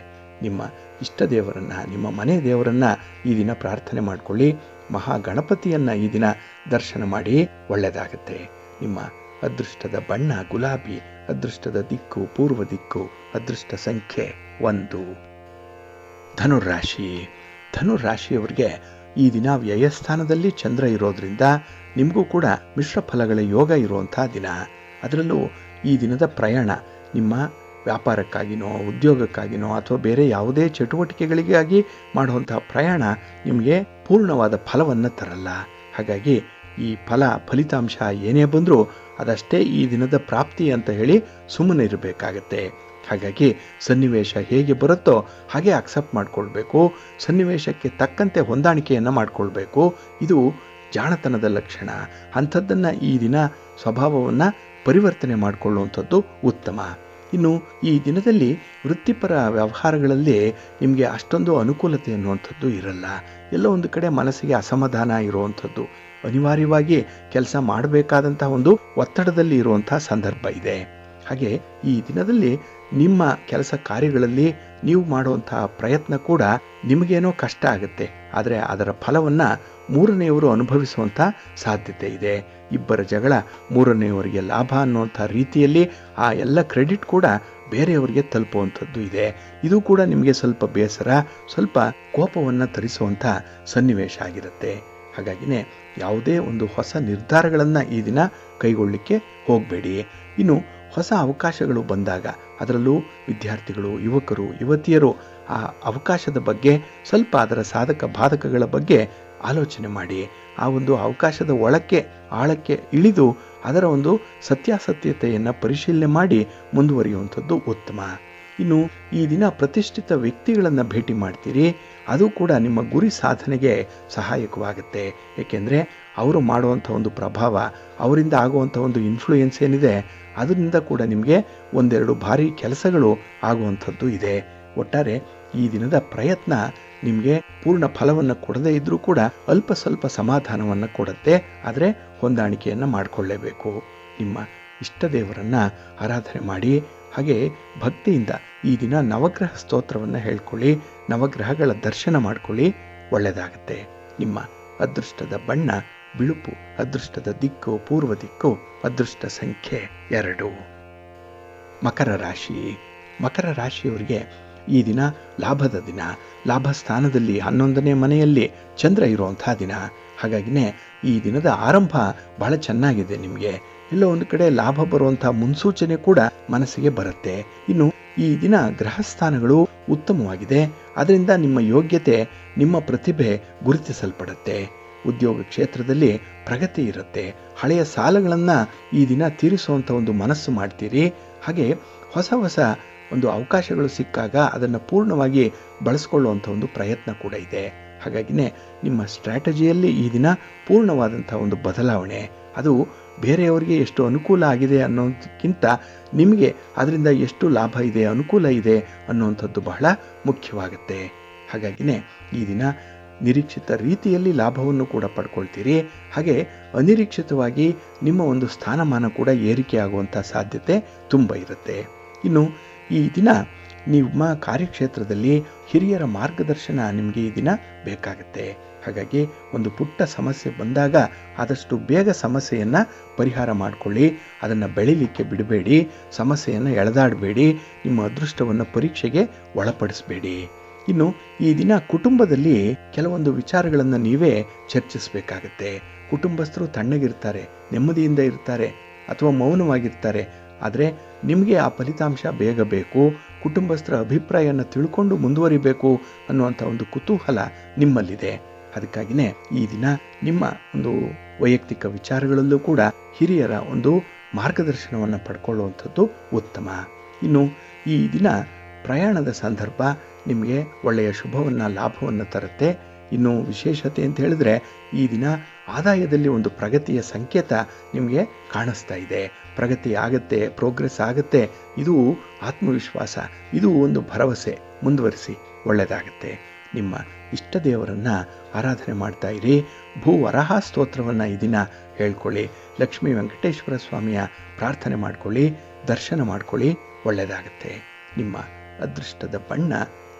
ನಿಮ್ಮ ಇಷ್ಟ ದೇವರನ್ನು, ನಿಮ್ಮ ಮನೆ ದೇವರನ್ನು ಈ ದಿನ ಪ್ರಾರ್ಥನೆ ಮಾಡಿಕೊಳ್ಳಿ. ಮಹಾಗಣಪತಿಯನ್ನು ಈ ದಿನ ದರ್ಶನ ಮಾಡಿ, ಒಳ್ಳೆಯದಾಗುತ್ತೆ. ನಿಮ್ಮ ಅದೃಷ್ಟದ ಬಣ್ಣ ಗುಲಾಬಿ, ಅದೃಷ್ಟದ ದಿಕ್ಕು ಪೂರ್ವ ದಿಕ್ಕು, ಅದೃಷ್ಟ ಸಂಖ್ಯೆ 1. ಧನುರಾಶಿ. ಧನುರಾಶಿಯವರಿಗೆ ಈ ದಿನ ವ್ಯಯಸ್ಥಾನದಲ್ಲಿ ಚಂದ್ರ ಇರೋದ್ರಿಂದ ನಿಮಗೂ ಕೂಡ ಮಿಶ್ರ ಫಲಗಳ ಯೋಗ ಇರುವಂಥ ದಿನ. ಅದರಲ್ಲೂ ಈ ದಿನದ ಪ್ರಯಾಣ ನಿಮ್ಮ ವ್ಯಾಪಾರಕ್ಕಾಗಿನೋ ಉದ್ಯೋಗಕ್ಕಾಗಿನೋ ಅಥವಾ ಬೇರೆ ಯಾವುದೇ ಚಟುವಟಿಕೆಗಳಿಗಾಗಿ ಮಾಡುವಂಥ ಪ್ರಯಾಣ ನಿಮಗೆ ಪೂರ್ಣವಾದ ಫಲವನ್ನು ತರಲ್ಲ. ಹಾಗಾಗಿ ಈ ಫಲಿತಾಂಶ ಏನೇ ಬಂದರೂ ಅದಷ್ಟೇ ಈ ದಿನದ ಪ್ರಾಪ್ತಿ ಅಂತ ಹೇಳಿ ಸುಮ್ಮನೆ ಇರಬೇಕಾಗತ್ತೆ. ಹಾಗಾಗಿ ಸನ್ನಿವೇಶ ಹೇಗೆ ಬರುತ್ತೋ ಹಾಗೆ ಅಕ್ಸೆಪ್ಟ್ ಮಾಡಿಕೊಳ್ಬೇಕು, ಸನ್ನಿವೇಶಕ್ಕೆ ತಕ್ಕಂತೆ ಹೊಂದಾಣಿಕೆಯನ್ನು ಮಾಡಿಕೊಳ್ಬೇಕು. ಇದು ಜಾಣತನದ ಲಕ್ಷಣ. ಅಂಥದ್ದನ್ನು ಈ ದಿನ ಸ್ವಭಾವವನ್ನು ಪರಿವರ್ತನೆ ಮಾಡಿಕೊಳ್ಳುವಂಥದ್ದು ಉತ್ತಮ. ಇನ್ನು ಈ ದಿನದಲ್ಲಿ ವೃತ್ತಿಪರ ವ್ಯವಹಾರಗಳಲ್ಲಿ ನಿಮಗೆ ಅಷ್ಟೊಂದು ಅನುಕೂಲತೆ ಅನ್ನುವಂಥದ್ದು ಇರಲ್ಲ. ಎಲ್ಲ ಒಂದು ಕಡೆ ಮನಸ್ಸಿಗೆ ಅಸಮಾಧಾನ ಇರುವಂಥದ್ದು, ಅನಿವಾರ್ಯವಾಗಿ ಕೆಲಸ ಮಾಡಬೇಕಾದಂಥ ಒಂದು ಒತ್ತಡದಲ್ಲಿ ಇರುವಂಥ ಸಂದರ್ಭ ಇದೆ. ಹಾಗೆ ಈ ದಿನದಲ್ಲಿ ನಿಮ್ಮ ಕೆಲಸ ಕಾರ್ಯಗಳಲ್ಲಿ ನೀವು ಮಾಡುವಂತಹ ಪ್ರಯತ್ನ ಕೂಡ ನಿಮಗೇನೋ ಕಷ್ಟ ಆಗುತ್ತೆ, ಆದರೆ ಅದರ ಫಲವನ್ನು ಮೂರನೆಯವರು ಅನುಭವಿಸುವಂಥ ಸಾಧ್ಯತೆ ಇದೆ. ಇಬ್ಬರ ಜಗಳ ಮೂರನೆಯವರಿಗೆ ಲಾಭ ಅನ್ನುವಂಥ ರೀತಿಯಲ್ಲಿ ಆ ಎಲ್ಲ ಕ್ರೆಡಿಟ್ ಕೂಡ ಬೇರೆಯವರಿಗೆ ತಲುಪುವಂಥದ್ದು ಇದೆ. ಇದು ಕೂಡ ನಿಮಗೆ ಸ್ವಲ್ಪ ಬೇಸರ, ಸ್ವಲ್ಪ ಕೋಪವನ್ನು ತರಿಸುವಂಥ ಸನ್ನಿವೇಶ ಆಗಿರುತ್ತೆ. ಹಾಗಾಗಿನೇ ಯಾವುದೇ ಒಂದು ಹೊಸ ನಿರ್ಧಾರಗಳನ್ನು ಈ ದಿನ ಕೈಗೊಳ್ಳಲಿಕ್ಕೆ ಹೋಗಬೇಡಿ. ಇನ್ನು ಹೊಸ ಅವಕಾಶಗಳು ಬಂದಾಗ, ಅದರಲ್ಲೂ ವಿದ್ಯಾರ್ಥಿಗಳು, ಯುವಕರು, ಯುವತಿಯರು ಆ ಅವಕಾಶದ ಬಗ್ಗೆ ಸ್ವಲ್ಪ ಅದರ ಸಾಧಕ ಬಾಧಕಗಳ ಬಗ್ಗೆ ಆಲೋಚನೆ ಮಾಡಿ, ಆ ಒಂದು ಅವಕಾಶದ ಆಳಕ್ಕೆ ಇಳಿದು ಅದರ ಒಂದು ಸತ್ಯಾಸತ್ಯತೆಯನ್ನು ಪರಿಶೀಲನೆ ಮಾಡಿ ಮುಂದುವರಿಯುವಂಥದ್ದು ಉತ್ತಮ. ಇನ್ನು ಈ ದಿನ ಪ್ರತಿಷ್ಠಿತ ವ್ಯಕ್ತಿಗಳನ್ನು ಭೇಟಿ ಮಾಡ್ತೀರಿ, ಅದು ಕೂಡ ನಿಮ್ಮ ಗುರಿ ಸಾಧನೆಗೆ ಸಹಾಯಕವಾಗುತ್ತೆ. ಏಕೆಂದರೆ ಅವರು ಮಾಡುವಂಥ ಒಂದು ಪ್ರಭಾವ, ಅವರಿಂದ ಆಗುವಂಥ ಒಂದು ಇನ್ಫ್ಲೂಯೆನ್ಸ್ ಏನಿದೆ, ಅದರಿಂದ ಕೂಡ ನಿಮಗೆ ಒಂದೆರಡು ಭಾರಿ ಕೆಲಸಗಳು ಆಗುವಂಥದ್ದು ಇದೆ. ಒಟ್ಟಾರೆ ಈ ದಿನದ ಪ್ರಯತ್ನ ನಿಮಗೆ ಪೂರ್ಣ ಫಲವನ್ನು ಕೊಡದೇ ಇದ್ದರೂ ಕೂಡ ಅಲ್ಪ ಸ್ವಲ್ಪ ಸಮಾಧಾನವನ್ನು ಕೊಡುತ್ತೆ. ಆದರೆ ಹೊಂದಾಣಿಕೆಯನ್ನು ಮಾಡಿಕೊಳ್ಳೇಬೇಕು. ನಿಮ್ಮ ಇಷ್ಟ ದೇವರನ್ನು ಆರಾಧನೆ ಮಾಡಿ, ಹಾಗೆ ಭಕ್ತಿಯಿಂದ ಈ ದಿನ ನವಗ್ರಹ ಸ್ತೋತ್ರವನ್ನು ಹೇಳ್ಕೊಳ್ಳಿ, ನವಗ್ರಹಗಳ ದರ್ಶನ ಮಾಡ್ಕೊಳ್ಳಿ, ಒಳ್ಳೆಯದಾಗುತ್ತೆ. ನಿಮ್ಮ ಅದೃಷ್ಟದ ಬಣ್ಣ ಬಿಳುಪು, ಅದೃಷ್ಟದ ದಿಕ್ಕು ಪೂರ್ವ ದಿಕ್ಕು, ಅದೃಷ್ಟ ಸಂಖ್ಯೆ 2. ಮಕರ ರಾಶಿ. ಮಕರ ರಾಶಿಯವರಿಗೆ ಈ ದಿನ ಲಾಭದ ದಿನ. ಲಾಭ ಸ್ಥಾನದಲ್ಲಿ 11ನೇ ಮನೆಯಲ್ಲಿ ಚಂದ್ರ ಇರುವಂಥ ದಿನ. ಹಾಗಾಗಿನೇ ಈ ದಿನದ ಆರಂಭ ಬಹಳ ಚೆನ್ನಾಗಿದೆ. ನಿಮಗೆ ಎಲ್ಲೋ ಒಂದು ಕಡೆ ಲಾಭ ಬರುವಂಥ ಮುನ್ಸೂಚನೆ ಕೂಡ ಮನಸ್ಸಿಗೆ ಬರುತ್ತೆ. ಇನ್ನು ಈ ದಿನ ಗ್ರಹಸ್ಥಾನಗಳು ಉತ್ತಮವಾಗಿದೆ. ಅದರಿಂದ ನಿಮ್ಮ ಯೋಗ್ಯತೆ, ನಿಮ್ಮ ಪ್ರತಿಭೆ ಗುರುತಿಸಲ್ಪಡುತ್ತೆ. ಉದ್ಯೋಗ ಕ್ಷೇತ್ರದಲ್ಲಿ ಪ್ರಗತಿ ಇರುತ್ತೆ. ಹಳೆಯ ಸಾಲಗಳನ್ನು ಈ ದಿನ ತೀರಿಸುವಂಥ ಒಂದು ಮನಸ್ಸು ಮಾಡ್ತೀರಿ. ಹಾಗೆ ಹೊಸ ಒಂದು ಅವಕಾಶಗಳು ಸಿಕ್ಕಾಗ ಅದನ್ನು ಪೂರ್ಣವಾಗಿ ಬಳಸ್ಕೊಳ್ಳುವಂಥ ಒಂದು ಪ್ರಯತ್ನ ಕೂಡ ಇದೆ. ಹಾಗಾಗಿನೇ ನಿಮ್ಮ ಸ್ಟ್ರಾಟಜಿಯಲ್ಲಿ ಈ ದಿನ ಪೂರ್ಣವಾದಂಥ ಒಂದು ಬದಲಾವಣೆ, ಅದು ಬೇರೆಯವರಿಗೆ ಎಷ್ಟು ಅನುಕೂಲ ಆಗಿದೆ ಅನ್ನೋದಕ್ಕಿಂತ ನಿಮಗೆ ಅದರಿಂದ ಎಷ್ಟು ಲಾಭ ಇದೆ, ಅನುಕೂಲ ಇದೆ ಅನ್ನುವಂಥದ್ದು ಬಹಳ ಮುಖ್ಯವಾಗುತ್ತೆ. ಹಾಗಾಗಿನೇ ಈ ದಿನ ನಿರೀಕ್ಷಿತ ರೀತಿಯಲ್ಲಿ ಲಾಭವನ್ನು ಕೂಡ ಪಡ್ಕೊಳ್ತೀರಿ. ಹಾಗೆ ಅನಿರೀಕ್ಷಿತವಾಗಿ ನಿಮ್ಮ ಒಂದು ಸ್ಥಾನಮಾನ ಕೂಡ ಏರಿಕೆ ಆಗುವಂಥ ಸಾಧ್ಯತೆ ತುಂಬ ಇರುತ್ತೆ. ಇನ್ನು ಈ ದಿನ ನಿಮ್ಮ ಕಾರ್ಯಕ್ಷೇತ್ರದಲ್ಲಿ ಹಿರಿಯರ ಮಾರ್ಗದರ್ಶನ ನಿಮಗೆ ಈ ದಿನ ಬೇಕಾಗುತ್ತೆ. ಹಾಗಾಗಿ ಒಂದು ಪುಟ್ಟ ಸಮಸ್ಯೆ ಬಂದಾಗ ಆದಷ್ಟು ಬೇಗ ಸಮಸ್ಯೆಯನ್ನು ಪರಿಹಾರ ಮಾಡಿಕೊಳ್ಳಿ. ಅದನ್ನು ಬೆಳಿಲಿಕ್ಕೆ ಬಿಡಬೇಡಿ, ಸಮಸ್ಯೆಯನ್ನು ಎಳೆದಾಡಬೇಡಿ, ನಿಮ್ಮ ಅದೃಷ್ಟವನ್ನು ಪರೀಕ್ಷೆಗೆ ಒಳಪಡಿಸಬೇಡಿ. ಇನ್ನು ಈ ದಿನ ಕುಟುಂಬದಲ್ಲಿ ಕೆಲವೊಂದು ವಿಚಾರಗಳನ್ನು ನೀವೇ ಚರ್ಚಿಸಬೇಕಾಗತ್ತೆ. ಕುಟುಂಬಸ್ಥರು ತಣ್ಣಗಿರ್ತಾರೆ, ನೆಮ್ಮದಿಯಿಂದ ಇರ್ತಾರೆ ಅಥವಾ ಮೌನವಾಗಿರ್ತಾರೆ. ಆದರೆ ನಿಮಗೆ ಆ ಫಲಿತಾಂಶ ಬೇಗ ಬೇಕು, ಕುಟುಂಬಸ್ಥರ ಅಭಿಪ್ರಾಯವನ್ನು ತಿಳ್ಕೊಂಡು ಮುಂದುವರಿಬೇಕು ಅನ್ನುವಂಥ ಒಂದು ಕುತೂಹಲ ನಿಮ್ಮಲ್ಲಿದೆ. ಅದಕ್ಕಾಗಿಯೇ ಈ ದಿನ ನಿಮ್ಮ ಒಂದು ವೈಯಕ್ತಿಕ ವಿಚಾರಗಳಲ್ಲೂ ಕೂಡ ಹಿರಿಯರ ಒಂದು ಮಾರ್ಗದರ್ಶನವನ್ನು ಪಡ್ಕೊಳ್ಳುವಂಥದ್ದು ಉತ್ತಮ. ಇನ್ನು ಈ ದಿನ ಪ್ರಯಾಣದ ಸಂದರ್ಭ ನಿಮಗೆ ಒಳ್ಳೆಯ ಶುಭವನ್ನು ಲಾಭವನ್ನು ತರುತ್ತೆ. ಇನ್ನು ವಿಶೇಷತೆ ಅಂತ ಹೇಳಿದ್ರೆ ಈ ದಿನ ಆದಾಯದಲ್ಲಿ ಒಂದು ಪ್ರಗತಿಯ ಸಂಕೇತ ನಿಮಗೆ ಕಾಣಿಸ್ತಾ ಇದೆ. ಪ್ರಗತಿ ಆಗತ್ತೆ, ಪ್ರೋಗ್ರೆಸ್ ಆಗತ್ತೆ. ಇದು ಆತ್ಮವಿಶ್ವಾಸ, ಇದು ಒಂದು ಭರವಸೆ. ಮುಂದುವರಿಸಿ, ಒಳ್ಳೆಯದಾಗತ್ತೆ. ನಿಮ್ಮ ಇಷ್ಟ ದೇವರನ್ನು ಆರಾಧನೆ ಮಾಡ್ತಾ ಇರಿ. ಭೂವರಾಹ ಸ್ತೋತ್ರವನ್ನು ಈ ದಿನ ಹೇಳ್ಕೊಳ್ಳಿ. ಲಕ್ಷ್ಮೀ ವೆಂಕಟೇಶ್ವರ ಸ್ವಾಮಿಯ ಪ್ರಾರ್ಥನೆ ಮಾಡ್ಕೊಳ್ಳಿ, ದರ್ಶನ ಮಾಡ್ಕೊಳ್ಳಿ, ಒಳ್ಳೆಯದಾಗತ್ತೆ. ನಿಮ್ಮ ಅದೃಷ್ಟದ ಬಣ್ಣ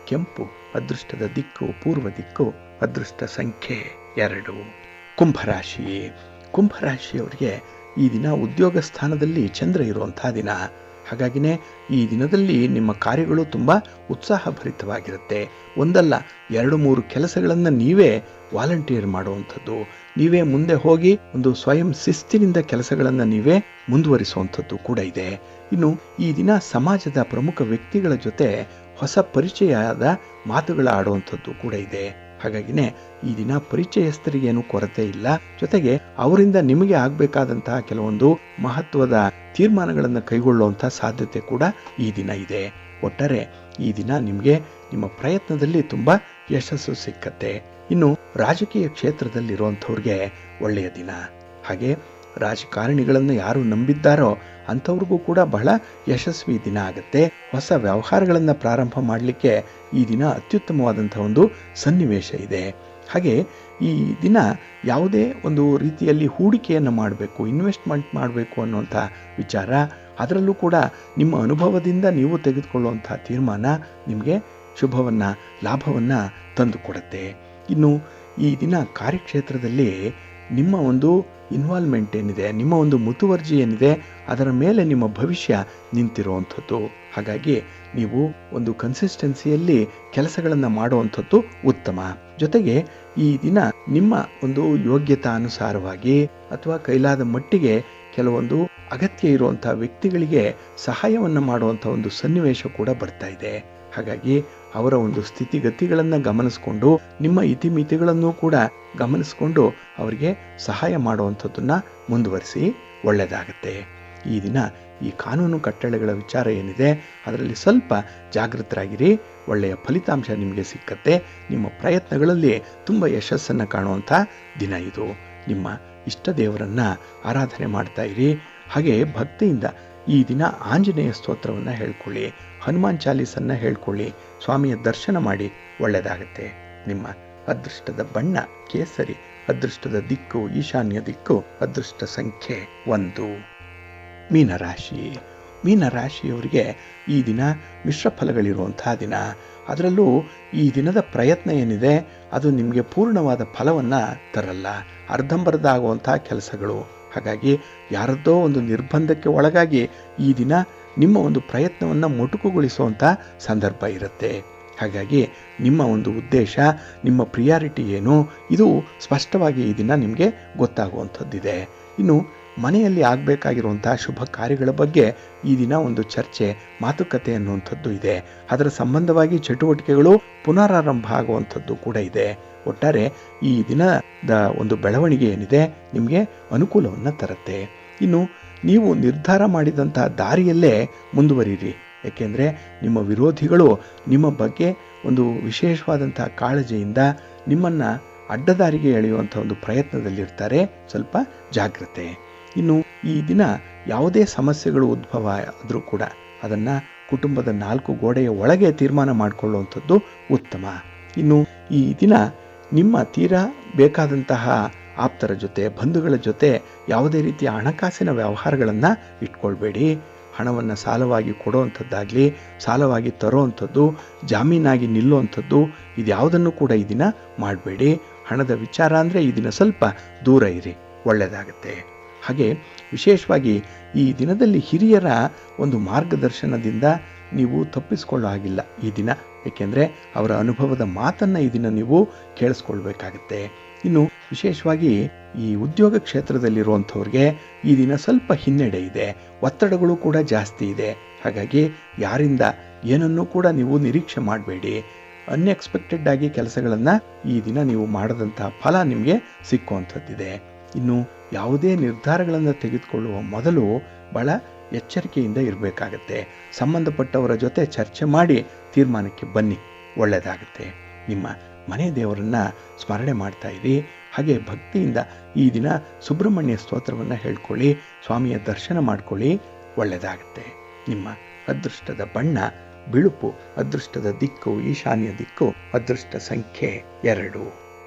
ಕೆಂಪು, ಅದೃಷ್ಟದ ದಿಕ್ಕು ಪೂರ್ವ ದಿಕ್ಕು, ಅದೃಷ್ಟ ಸಂಖ್ಯೆ 2. ಕುಂಭರಾಶಿ. ಕುಂಭರಾಶಿಯವರಿಗೆ ಈ ದಿನ ಉದ್ಯೋಗ ಸ್ಥಾನದಲ್ಲಿ ಚಂದ್ರ ಇರುವಂಥ ದಿನ. ಹಾಗಾಗಿನೇ ಈ ದಿನದಲ್ಲಿ ನಿಮ್ಮ ಕಾರ್ಯಗಳು ತುಂಬ ಉತ್ಸಾಹಭರಿತವಾಗಿರುತ್ತೆ. ಒಂದಲ್ಲ 2-3 ಕೆಲಸಗಳನ್ನು ನೀವೇ ವಾಲಂಟಿಯರ್ ಮಾಡುವಂಥದ್ದು, ನೀವೇ ಮುಂದೆ ಹೋಗಿ ಒಂದು ಸ್ವಯಂ ಶಿಸ್ತಿನಿಂದ ಕೆಲಸಗಳನ್ನು ನೀವೇ ಮುಂದುವರಿಸುವಂಥದ್ದು ಕೂಡ ಇದೆ. ಇನ್ನು ಈ ದಿನ ಸಮಾಜದ ಪ್ರಮುಖ ವ್ಯಕ್ತಿಗಳ ಜೊತೆ ಹೊಸ ಪರಿಚಯದ ಮಾತುಗಳ ಆಡುವಂಥದ್ದು ಕೂಡ ಇದೆ. ಹಾಗಾಗಿನೇ ಈ ದಿನ ಪರಿಚಯಸ್ಥರಿಗೇನು ಕೊರತೆ ಇಲ್ಲ. ಜೊತೆಗೆ ಅವರಿಂದ ನಿಮಗೆ ಆಗಬೇಕಾದಂತಹ ಕೆಲವೊಂದು ಮಹತ್ವದ ತೀರ್ಮಾನಗಳನ್ನು ಕೈಗೊಳ್ಳುವಂಥ ಸಾಧ್ಯತೆ ಕೂಡ ಈ ದಿನ ಇದೆ. ಒಟ್ಟಾರೆ ಈ ದಿನ ನಿಮಗೆ ನಿಮ್ಮ ಪ್ರಯತ್ನದಲ್ಲಿ ತುಂಬ ಯಶಸ್ಸು ಸಿಕ್ಕತ್ತೆ. ಇನ್ನು ರಾಜಕೀಯ ಕ್ಷೇತ್ರದಲ್ಲಿರುವಂಥವ್ರಿಗೆ ಒಳ್ಳೆಯ ದಿನ. ಹಾಗೆ ರಾಜಕಾರಣಿಗಳನ್ನು ಯಾರು ನಂಬಿದ್ದಾರೋ ಅಂಥವ್ರಿಗೂ ಕೂಡ ಬಹಳ ಯಶಸ್ವಿ ದಿನ ಆಗುತ್ತೆ. ಹೊಸ ವ್ಯವಹಾರಗಳನ್ನು ಪ್ರಾರಂಭ ಮಾಡಲಿಕ್ಕೆ ಈ ದಿನ ಅತ್ಯುತ್ತಮವಾದಂಥ ಒಂದು ಸನ್ನಿವೇಶ ಇದೆ. ಹಾಗೆ ಈ ದಿನ ಯಾವುದೇ ಒಂದು ರೀತಿಯಲ್ಲಿ ಹೂಡಿಕೆಯನ್ನು ಮಾಡಬೇಕು, ಇನ್ವೆಸ್ಟ್ಮೆಂಟ್ ಮಾಡಬೇಕು ಅನ್ನುವಂಥ ವಿಚಾರ, ಅದರಲ್ಲೂ ಕೂಡ ನಿಮ್ಮ ಅನುಭವದಿಂದ ನೀವು ತೆಗೆದುಕೊಳ್ಳುವಂಥ ತೀರ್ಮಾನ ನಿಮಗೆ ಶುಭವನ್ನು, ಲಾಭವನ್ನು ತಂದುಕೊಡುತ್ತೆ. ಇನ್ನು ಈ ದಿನ ಕಾರ್ಯಕ್ಷೇತ್ರದಲ್ಲಿ ನಿಮ್ಮ ಒಂದು ಇನ್ವಾಲ್ವ್ಮೆಂಟ್ ಏನಿದೆ, ನಿಮ್ಮ ಒಂದು ಮುತುವರ್ಜಿ ಏನಿದೆ, ಅದರ ಮೇಲೆ ನಿಮ್ಮ ಭವಿಷ್ಯ ನಿಂತಿರುವಂಥದ್ದು. ಹಾಗಾಗಿ ನೀವು ಒಂದು ಕನ್ಸಿಸ್ಟೆನ್ಸಿಯಲ್ಲಿ ಕೆಲಸಗಳನ್ನು ಮಾಡುವಂಥದ್ದು ಉತ್ತಮ. ಜೊತೆಗೆ ಈ ದಿನ ನಿಮ್ಮ ಒಂದು ಯೋಗ್ಯತಾ ಅನುಸಾರವಾಗಿ ಅಥವಾ ಕೈಲಾದ ಮಟ್ಟಿಗೆ ಕೆಲವೊಂದು ಅಗತ್ಯ ಇರುವಂಥ ವ್ಯಕ್ತಿಗಳಿಗೆ ಸಹಾಯವನ್ನು ಮಾಡುವಂಥ ಒಂದು ಸನ್ನಿವೇಶ ಕೂಡ ಬರ್ತಾ ಇದೆ. ಹಾಗಾಗಿ ಅವರ ಒಂದು ಸ್ಥಿತಿಗತಿಗಳನ್ನು ಗಮನಿಸಿಕೊಂಡು ನಿಮ್ಮ ಇತಿಮಿತಿಗಳನ್ನು ಕೂಡ ಗಮನಿಸಿಕೊಂಡು ಅವರಿಗೆ ಸಹಾಯ ಮಾಡುವಂಥದ್ದನ್ನು ಮುಂದುವರಿಸಿ, ಒಳ್ಳೆಯದಾಗುತ್ತೆ. ಈ ದಿನ ಈ ಕಾನೂನು ಕಟ್ಟಳೆಗಳ ವಿಚಾರ ಏನಿದೆ ಅದರಲ್ಲಿ ಸ್ವಲ್ಪ ಜಾಗೃತರಾಗಿರಿ. ಒಳ್ಳೆಯ ಫಲಿತಾಂಶ ನಿಮಗೆ ಸಿಕ್ಕತ್ತೆ. ನಿಮ್ಮ ಪ್ರಯತ್ನಗಳಲ್ಲಿ ತುಂಬ ಯಶಸ್ಸನ್ನು ಕಾಣುವಂಥ ದಿನ ಇದು. ನಿಮ್ಮ ಇಷ್ಟ ದೇವರನ್ನು ಆರಾಧನೆ ಮಾಡ್ತಾ ಇರಿ. ಹಾಗೆ ಭಕ್ತಿಯಿಂದ ಈ ದಿನ ಆಂಜನೇಯ ಸ್ತೋತ್ರವನ್ನು ಹೇಳ್ಕೊಳ್ಳಿ, ಹನುಮಾನ್ ಚಾಲೀಸನ್ನು ಹೇಳ್ಕೊಳ್ಳಿ, ಸ್ವಾಮಿಯ ದರ್ಶನ ಮಾಡಿ, ಒಳ್ಳೆಯದಾಗುತ್ತೆ. ನಿಮ್ಮ ಅದೃಷ್ಟದ ಬಣ್ಣ ಕೇಸರಿ, ಅದೃಷ್ಟದ ದಿಕ್ಕು ಈಶಾನ್ಯ ದಿಕ್ಕು, ಅದೃಷ್ಟ ಸಂಖ್ಯೆ 1. ಮೀನರಾಶಿ. ಮೀನರಾಶಿಯವರಿಗೆ ಈ ದಿನ ಮಿಶ್ರ ಫಲಗಳಿರುವಂಥ ದಿನ. ಅದರಲ್ಲೂ ಈ ದಿನದ ಪ್ರಯತ್ನ ಏನಿದೆ ಅದು ನಿಮಗೆ ಪೂರ್ಣವಾದ ಫಲವನ್ನು ತರಲ್ಲ. ಅರ್ಧಂಬರ್ಧ ಆಗುವಂಥ ಕೆಲಸಗಳು. ಹಾಗಾಗಿ ಯಾರದ್ದೋ ಒಂದು ನಿರ್ಬಂಧಕ್ಕೆ ಒಳಗಾಗಿ ಈ ದಿನ ನಿಮ್ಮ ಒಂದು ಪ್ರಯತ್ನವನ್ನು ಮೊಟಕುಗೊಳಿಸುವಂಥ ಸಂದರ್ಭ ಇರುತ್ತೆ. ಹಾಗಾಗಿ ನಿಮ್ಮ ಒಂದು ಉದ್ದೇಶ, ನಿಮ್ಮ ಪ್ರಿಯಾರಿಟಿ ಏನು, ಇದು ಸ್ಪಷ್ಟವಾಗಿ ಈ ದಿನ ನಿಮಗೆ ಗೊತ್ತಾಗುವಂಥದ್ದಿದೆ. ಇನ್ನು ಮನೆಯಲ್ಲಿ ಆಗಬೇಕಾಗಿರುವಂಥ ಶುಭ ಕಾರ್ಯಗಳ ಬಗ್ಗೆ ಈ ದಿನ ಒಂದು ಚರ್ಚೆ, ಮಾತುಕತೆ ಅನ್ನುವಂಥದ್ದು ಇದೆ. ಅದರ ಸಂಬಂಧವಾಗಿ ಚಟುವಟಿಕೆಗಳು ಪುನರಾರಂಭ ಆಗುವಂಥದ್ದು ಕೂಡ ಇದೆ. ಒಟ್ಟಾರೆ ಈ ದಿನದ ಒಂದು ಬೆಳವಣಿಗೆ ಏನಿದೆ ನಿಮಗೆ ಅನುಕೂಲವನ್ನು ತರುತ್ತೆ. ಇನ್ನು ನೀವು ನಿರ್ಧಾರ ಮಾಡಿದಂಥ ದಾರಿಯಲ್ಲೇ ಮುಂದುವರಿಯಿರಿ. ಏಕೆಂದರೆ ನಿಮ್ಮ ವಿರೋಧಿಗಳು ನಿಮ್ಮ ಬಗ್ಗೆ ಒಂದು ವಿಶೇಷವಾದಂಥ ಕಾಳಜಿಯಿಂದ ನಿಮ್ಮನ್ನು ಅಡ್ಡದಾರಿಗೆ ಎಳೆಯುವಂಥ ಒಂದು ಪ್ರಯತ್ನದಲ್ಲಿರ್ತಾರೆ. ಸ್ವಲ್ಪ ಜಾಗ್ರತೆ. ಇನ್ನು ಈ ದಿನ ಯಾವುದೇ ಸಮಸ್ಯೆಗಳು ಉದ್ಭವ ಆದರೂ ಕೂಡ ಅದನ್ನು ಕುಟುಂಬದ 4 ಗೋಡೆಯ ಒಳಗೆ ತೀರ್ಮಾನ ಮಾಡಿಕೊಳ್ಳುವಂಥದ್ದು ಉತ್ತಮ. ಇನ್ನು ಈ ದಿನ ನಿಮ್ಮ ತೀರಾ ಬೇಕಾದಂತಹ ಆಪ್ತರ ಜೊತೆ, ಬಂಧುಗಳ ಜೊತೆ ಯಾವುದೇ ರೀತಿಯ ಹಣಕಾಸಿನ ವ್ಯವಹಾರಗಳನ್ನು ಇಟ್ಕೊಳ್ಬೇಡಿ. ಹಣವನ್ನು ಸಾಲವಾಗಿ ಕೊಡೋವಂಥದ್ದಾಗಲಿ, ಸಾಲವಾಗಿ ತರೋವಂಥದ್ದು, ಜಾಮೀನಾಗಿ ನಿಲ್ಲುವಂಥದ್ದು, ಇದ್ಯಾವುದನ್ನು ಕೂಡ ಈ ದಿನ ಮಾಡಬೇಡಿ. ಹಣದ ವಿಚಾರ ಅಂದರೆ ಈ ದಿನ ಸ್ವಲ್ಪ ದೂರ ಇರಿ, ಒಳ್ಳೆಯದಾಗುತ್ತೆ. ಹಾಗೆ ವಿಶೇಷವಾಗಿ ಈ ದಿನದಲ್ಲಿ ಹಿರಿಯರ ಒಂದು ಮಾರ್ಗದರ್ಶನದಿಂದ ನೀವು ತಪ್ಪಿಸ್ಕೊಳ್ಳೋ ಹಾಗಿಲ್ಲ ಈ ದಿನ. ಏಕೆಂದರೆ ಅವರ ಅನುಭವದ ಮಾತನ್ನು ಈ ದಿನ ನೀವು ಕೇಳಿಸ್ಕೊಳ್ಬೇಕಾಗತ್ತೆ. ಇನ್ನು ವಿಶೇಷವಾಗಿ ಈ ಉದ್ಯೋಗ ಕ್ಷೇತ್ರದಲ್ಲಿರುವಂಥವ್ರಿಗೆ ಈ ದಿನ ಸ್ವಲ್ಪ ಹಿನ್ನಡೆ ಇದೆ, ಒತ್ತಡಗಳು ಕೂಡ ಜಾಸ್ತಿ ಇದೆ. ಹಾಗಾಗಿ ಯಾರಿಂದ ಏನನ್ನೂ ಕೂಡ ನೀವು ನಿರೀಕ್ಷೆ ಮಾಡಬೇಡಿ. ಅನ್ಎಕ್ಸ್ಪೆಕ್ಟೆಡ್ ಆಗಿ ಕೆಲಸಗಳನ್ನು ಈ ದಿನ ನೀವು ಮಾಡದಂತಹ ಫಲ ನಿಮಗೆ ಸಿಕ್ಕುವಂಥದ್ದಿದೆ. ಇನ್ನು ಯಾವುದೇ ನಿರ್ಧಾರಗಳನ್ನು ತೆಗೆದುಕೊಳ್ಳುವ ಮೊದಲು ಬಹಳ ಎಚ್ಚರಿಕೆಯಿಂದ ಇರಬೇಕಾಗತ್ತೆ. ಸಂಬಂಧಪಟ್ಟವರ ಜೊತೆ ಚರ್ಚೆ ಮಾಡಿ ತೀರ್ಮಾನಕ್ಕೆ ಬನ್ನಿ, ಒಳ್ಳೆಯದಾಗುತ್ತೆ. ನಿಮ್ಮ ಮನೆ ದೇವರನ್ನು ಸ್ಮರಣೆ ಮಾಡ್ತಾ ಇರಿ. ಹಾಗೆ ಭಕ್ತಿಯಿಂದ ಈ ದಿನ ಸುಬ್ರಹ್ಮಣ್ಯ ಸ್ತೋತ್ರವನ್ನು ಹೇಳ್ಕೊಳ್ಳಿ, ಸ್ವಾಮಿಯ ದರ್ಶನ ಮಾಡ್ಕೊಳ್ಳಿ, ಒಳ್ಳೆಯದಾಗುತ್ತೆ. ನಿಮ್ಮ ಅದೃಷ್ಟದ ಬಣ್ಣ ಬಿಳುಪು, ಅದೃಷ್ಟದ ದಿಕ್ಕು ಈಶಾನ್ಯ ದಿಕ್ಕು, ಅದೃಷ್ಟ ಸಂಖ್ಯೆ 2.